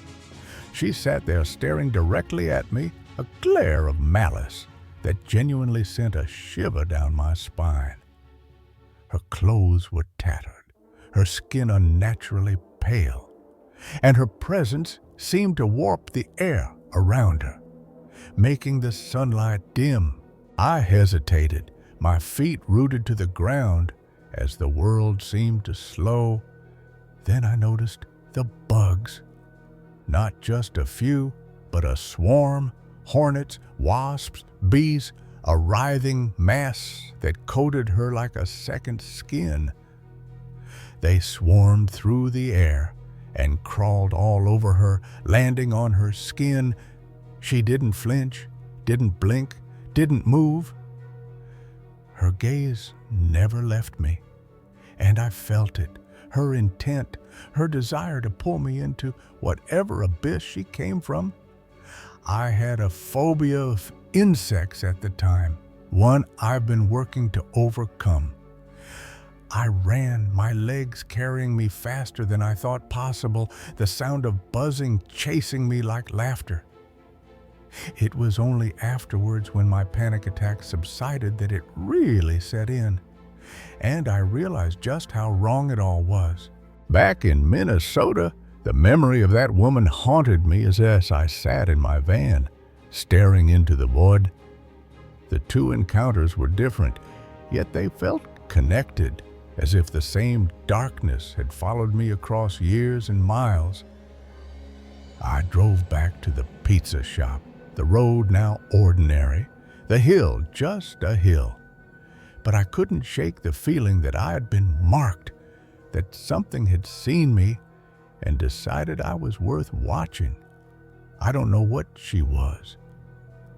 She sat there staring directly at me, a glare of malice that genuinely sent a shiver down my spine. Her clothes were tattered, her skin unnaturally pale, and her presence seemed to warp the air around her, making the sunlight dim. I hesitated, my feet rooted to the ground as the world seemed to slow. Then I noticed the bugs. Not just a few, but a swarm, hornets, wasps, bees, a writhing mass that coated her like a second skin. They swarmed through the air and crawled all over her, landing on her skin. She didn't flinch, didn't blink, didn't move. Her gaze never left me, and I felt it, her intent, her desire to pull me into whatever abyss she came from. I had a phobia of insects at the time, one I've been working to overcome. I ran, my legs carrying me faster than I thought possible, the sound of buzzing chasing me like laughter. It was only afterwards, when my panic attack subsided, that it really set in, and I realized just how wrong it all was. Back in Minnesota, the memory of that woman haunted me as I sat in my van, staring into the void. The two encounters were different, yet they felt connected, as if the same darkness had followed me across years and miles. I drove back to the pizza shop, the road now ordinary, the hill just a hill. But I couldn't shake the feeling that I had been marked, that something had seen me and decided I was worth watching. I don't know what she was.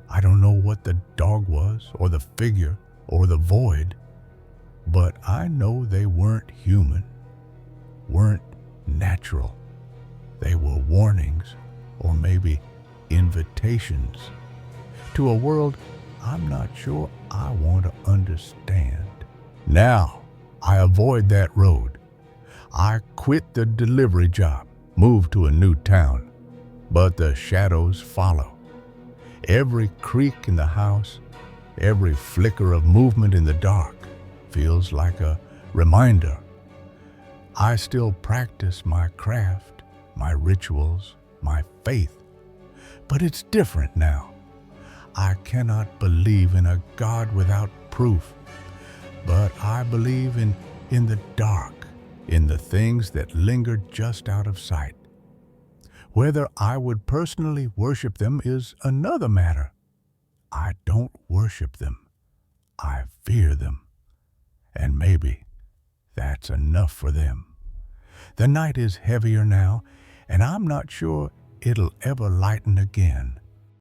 I don't know what the dog was, or the figure, or the void. But I know they weren't human, weren't natural. They were warnings, or maybe invitations, to a world I'm not sure I want to understand. Now, I avoid that road. I quit the delivery job, moved to a new town, but the shadows follow. Every creak in the house, every flicker of movement in the dark feels like a reminder. I still practice my craft, my rituals, my faith, but it's different now. I cannot believe in a God without proof, but I believe in the dark, in the things that linger just out of sight. Whether I would personally worship them is another matter. I don't worship them. I fear them. And maybe that's enough for them. The night is heavier now, and I'm not sure it'll ever lighten again.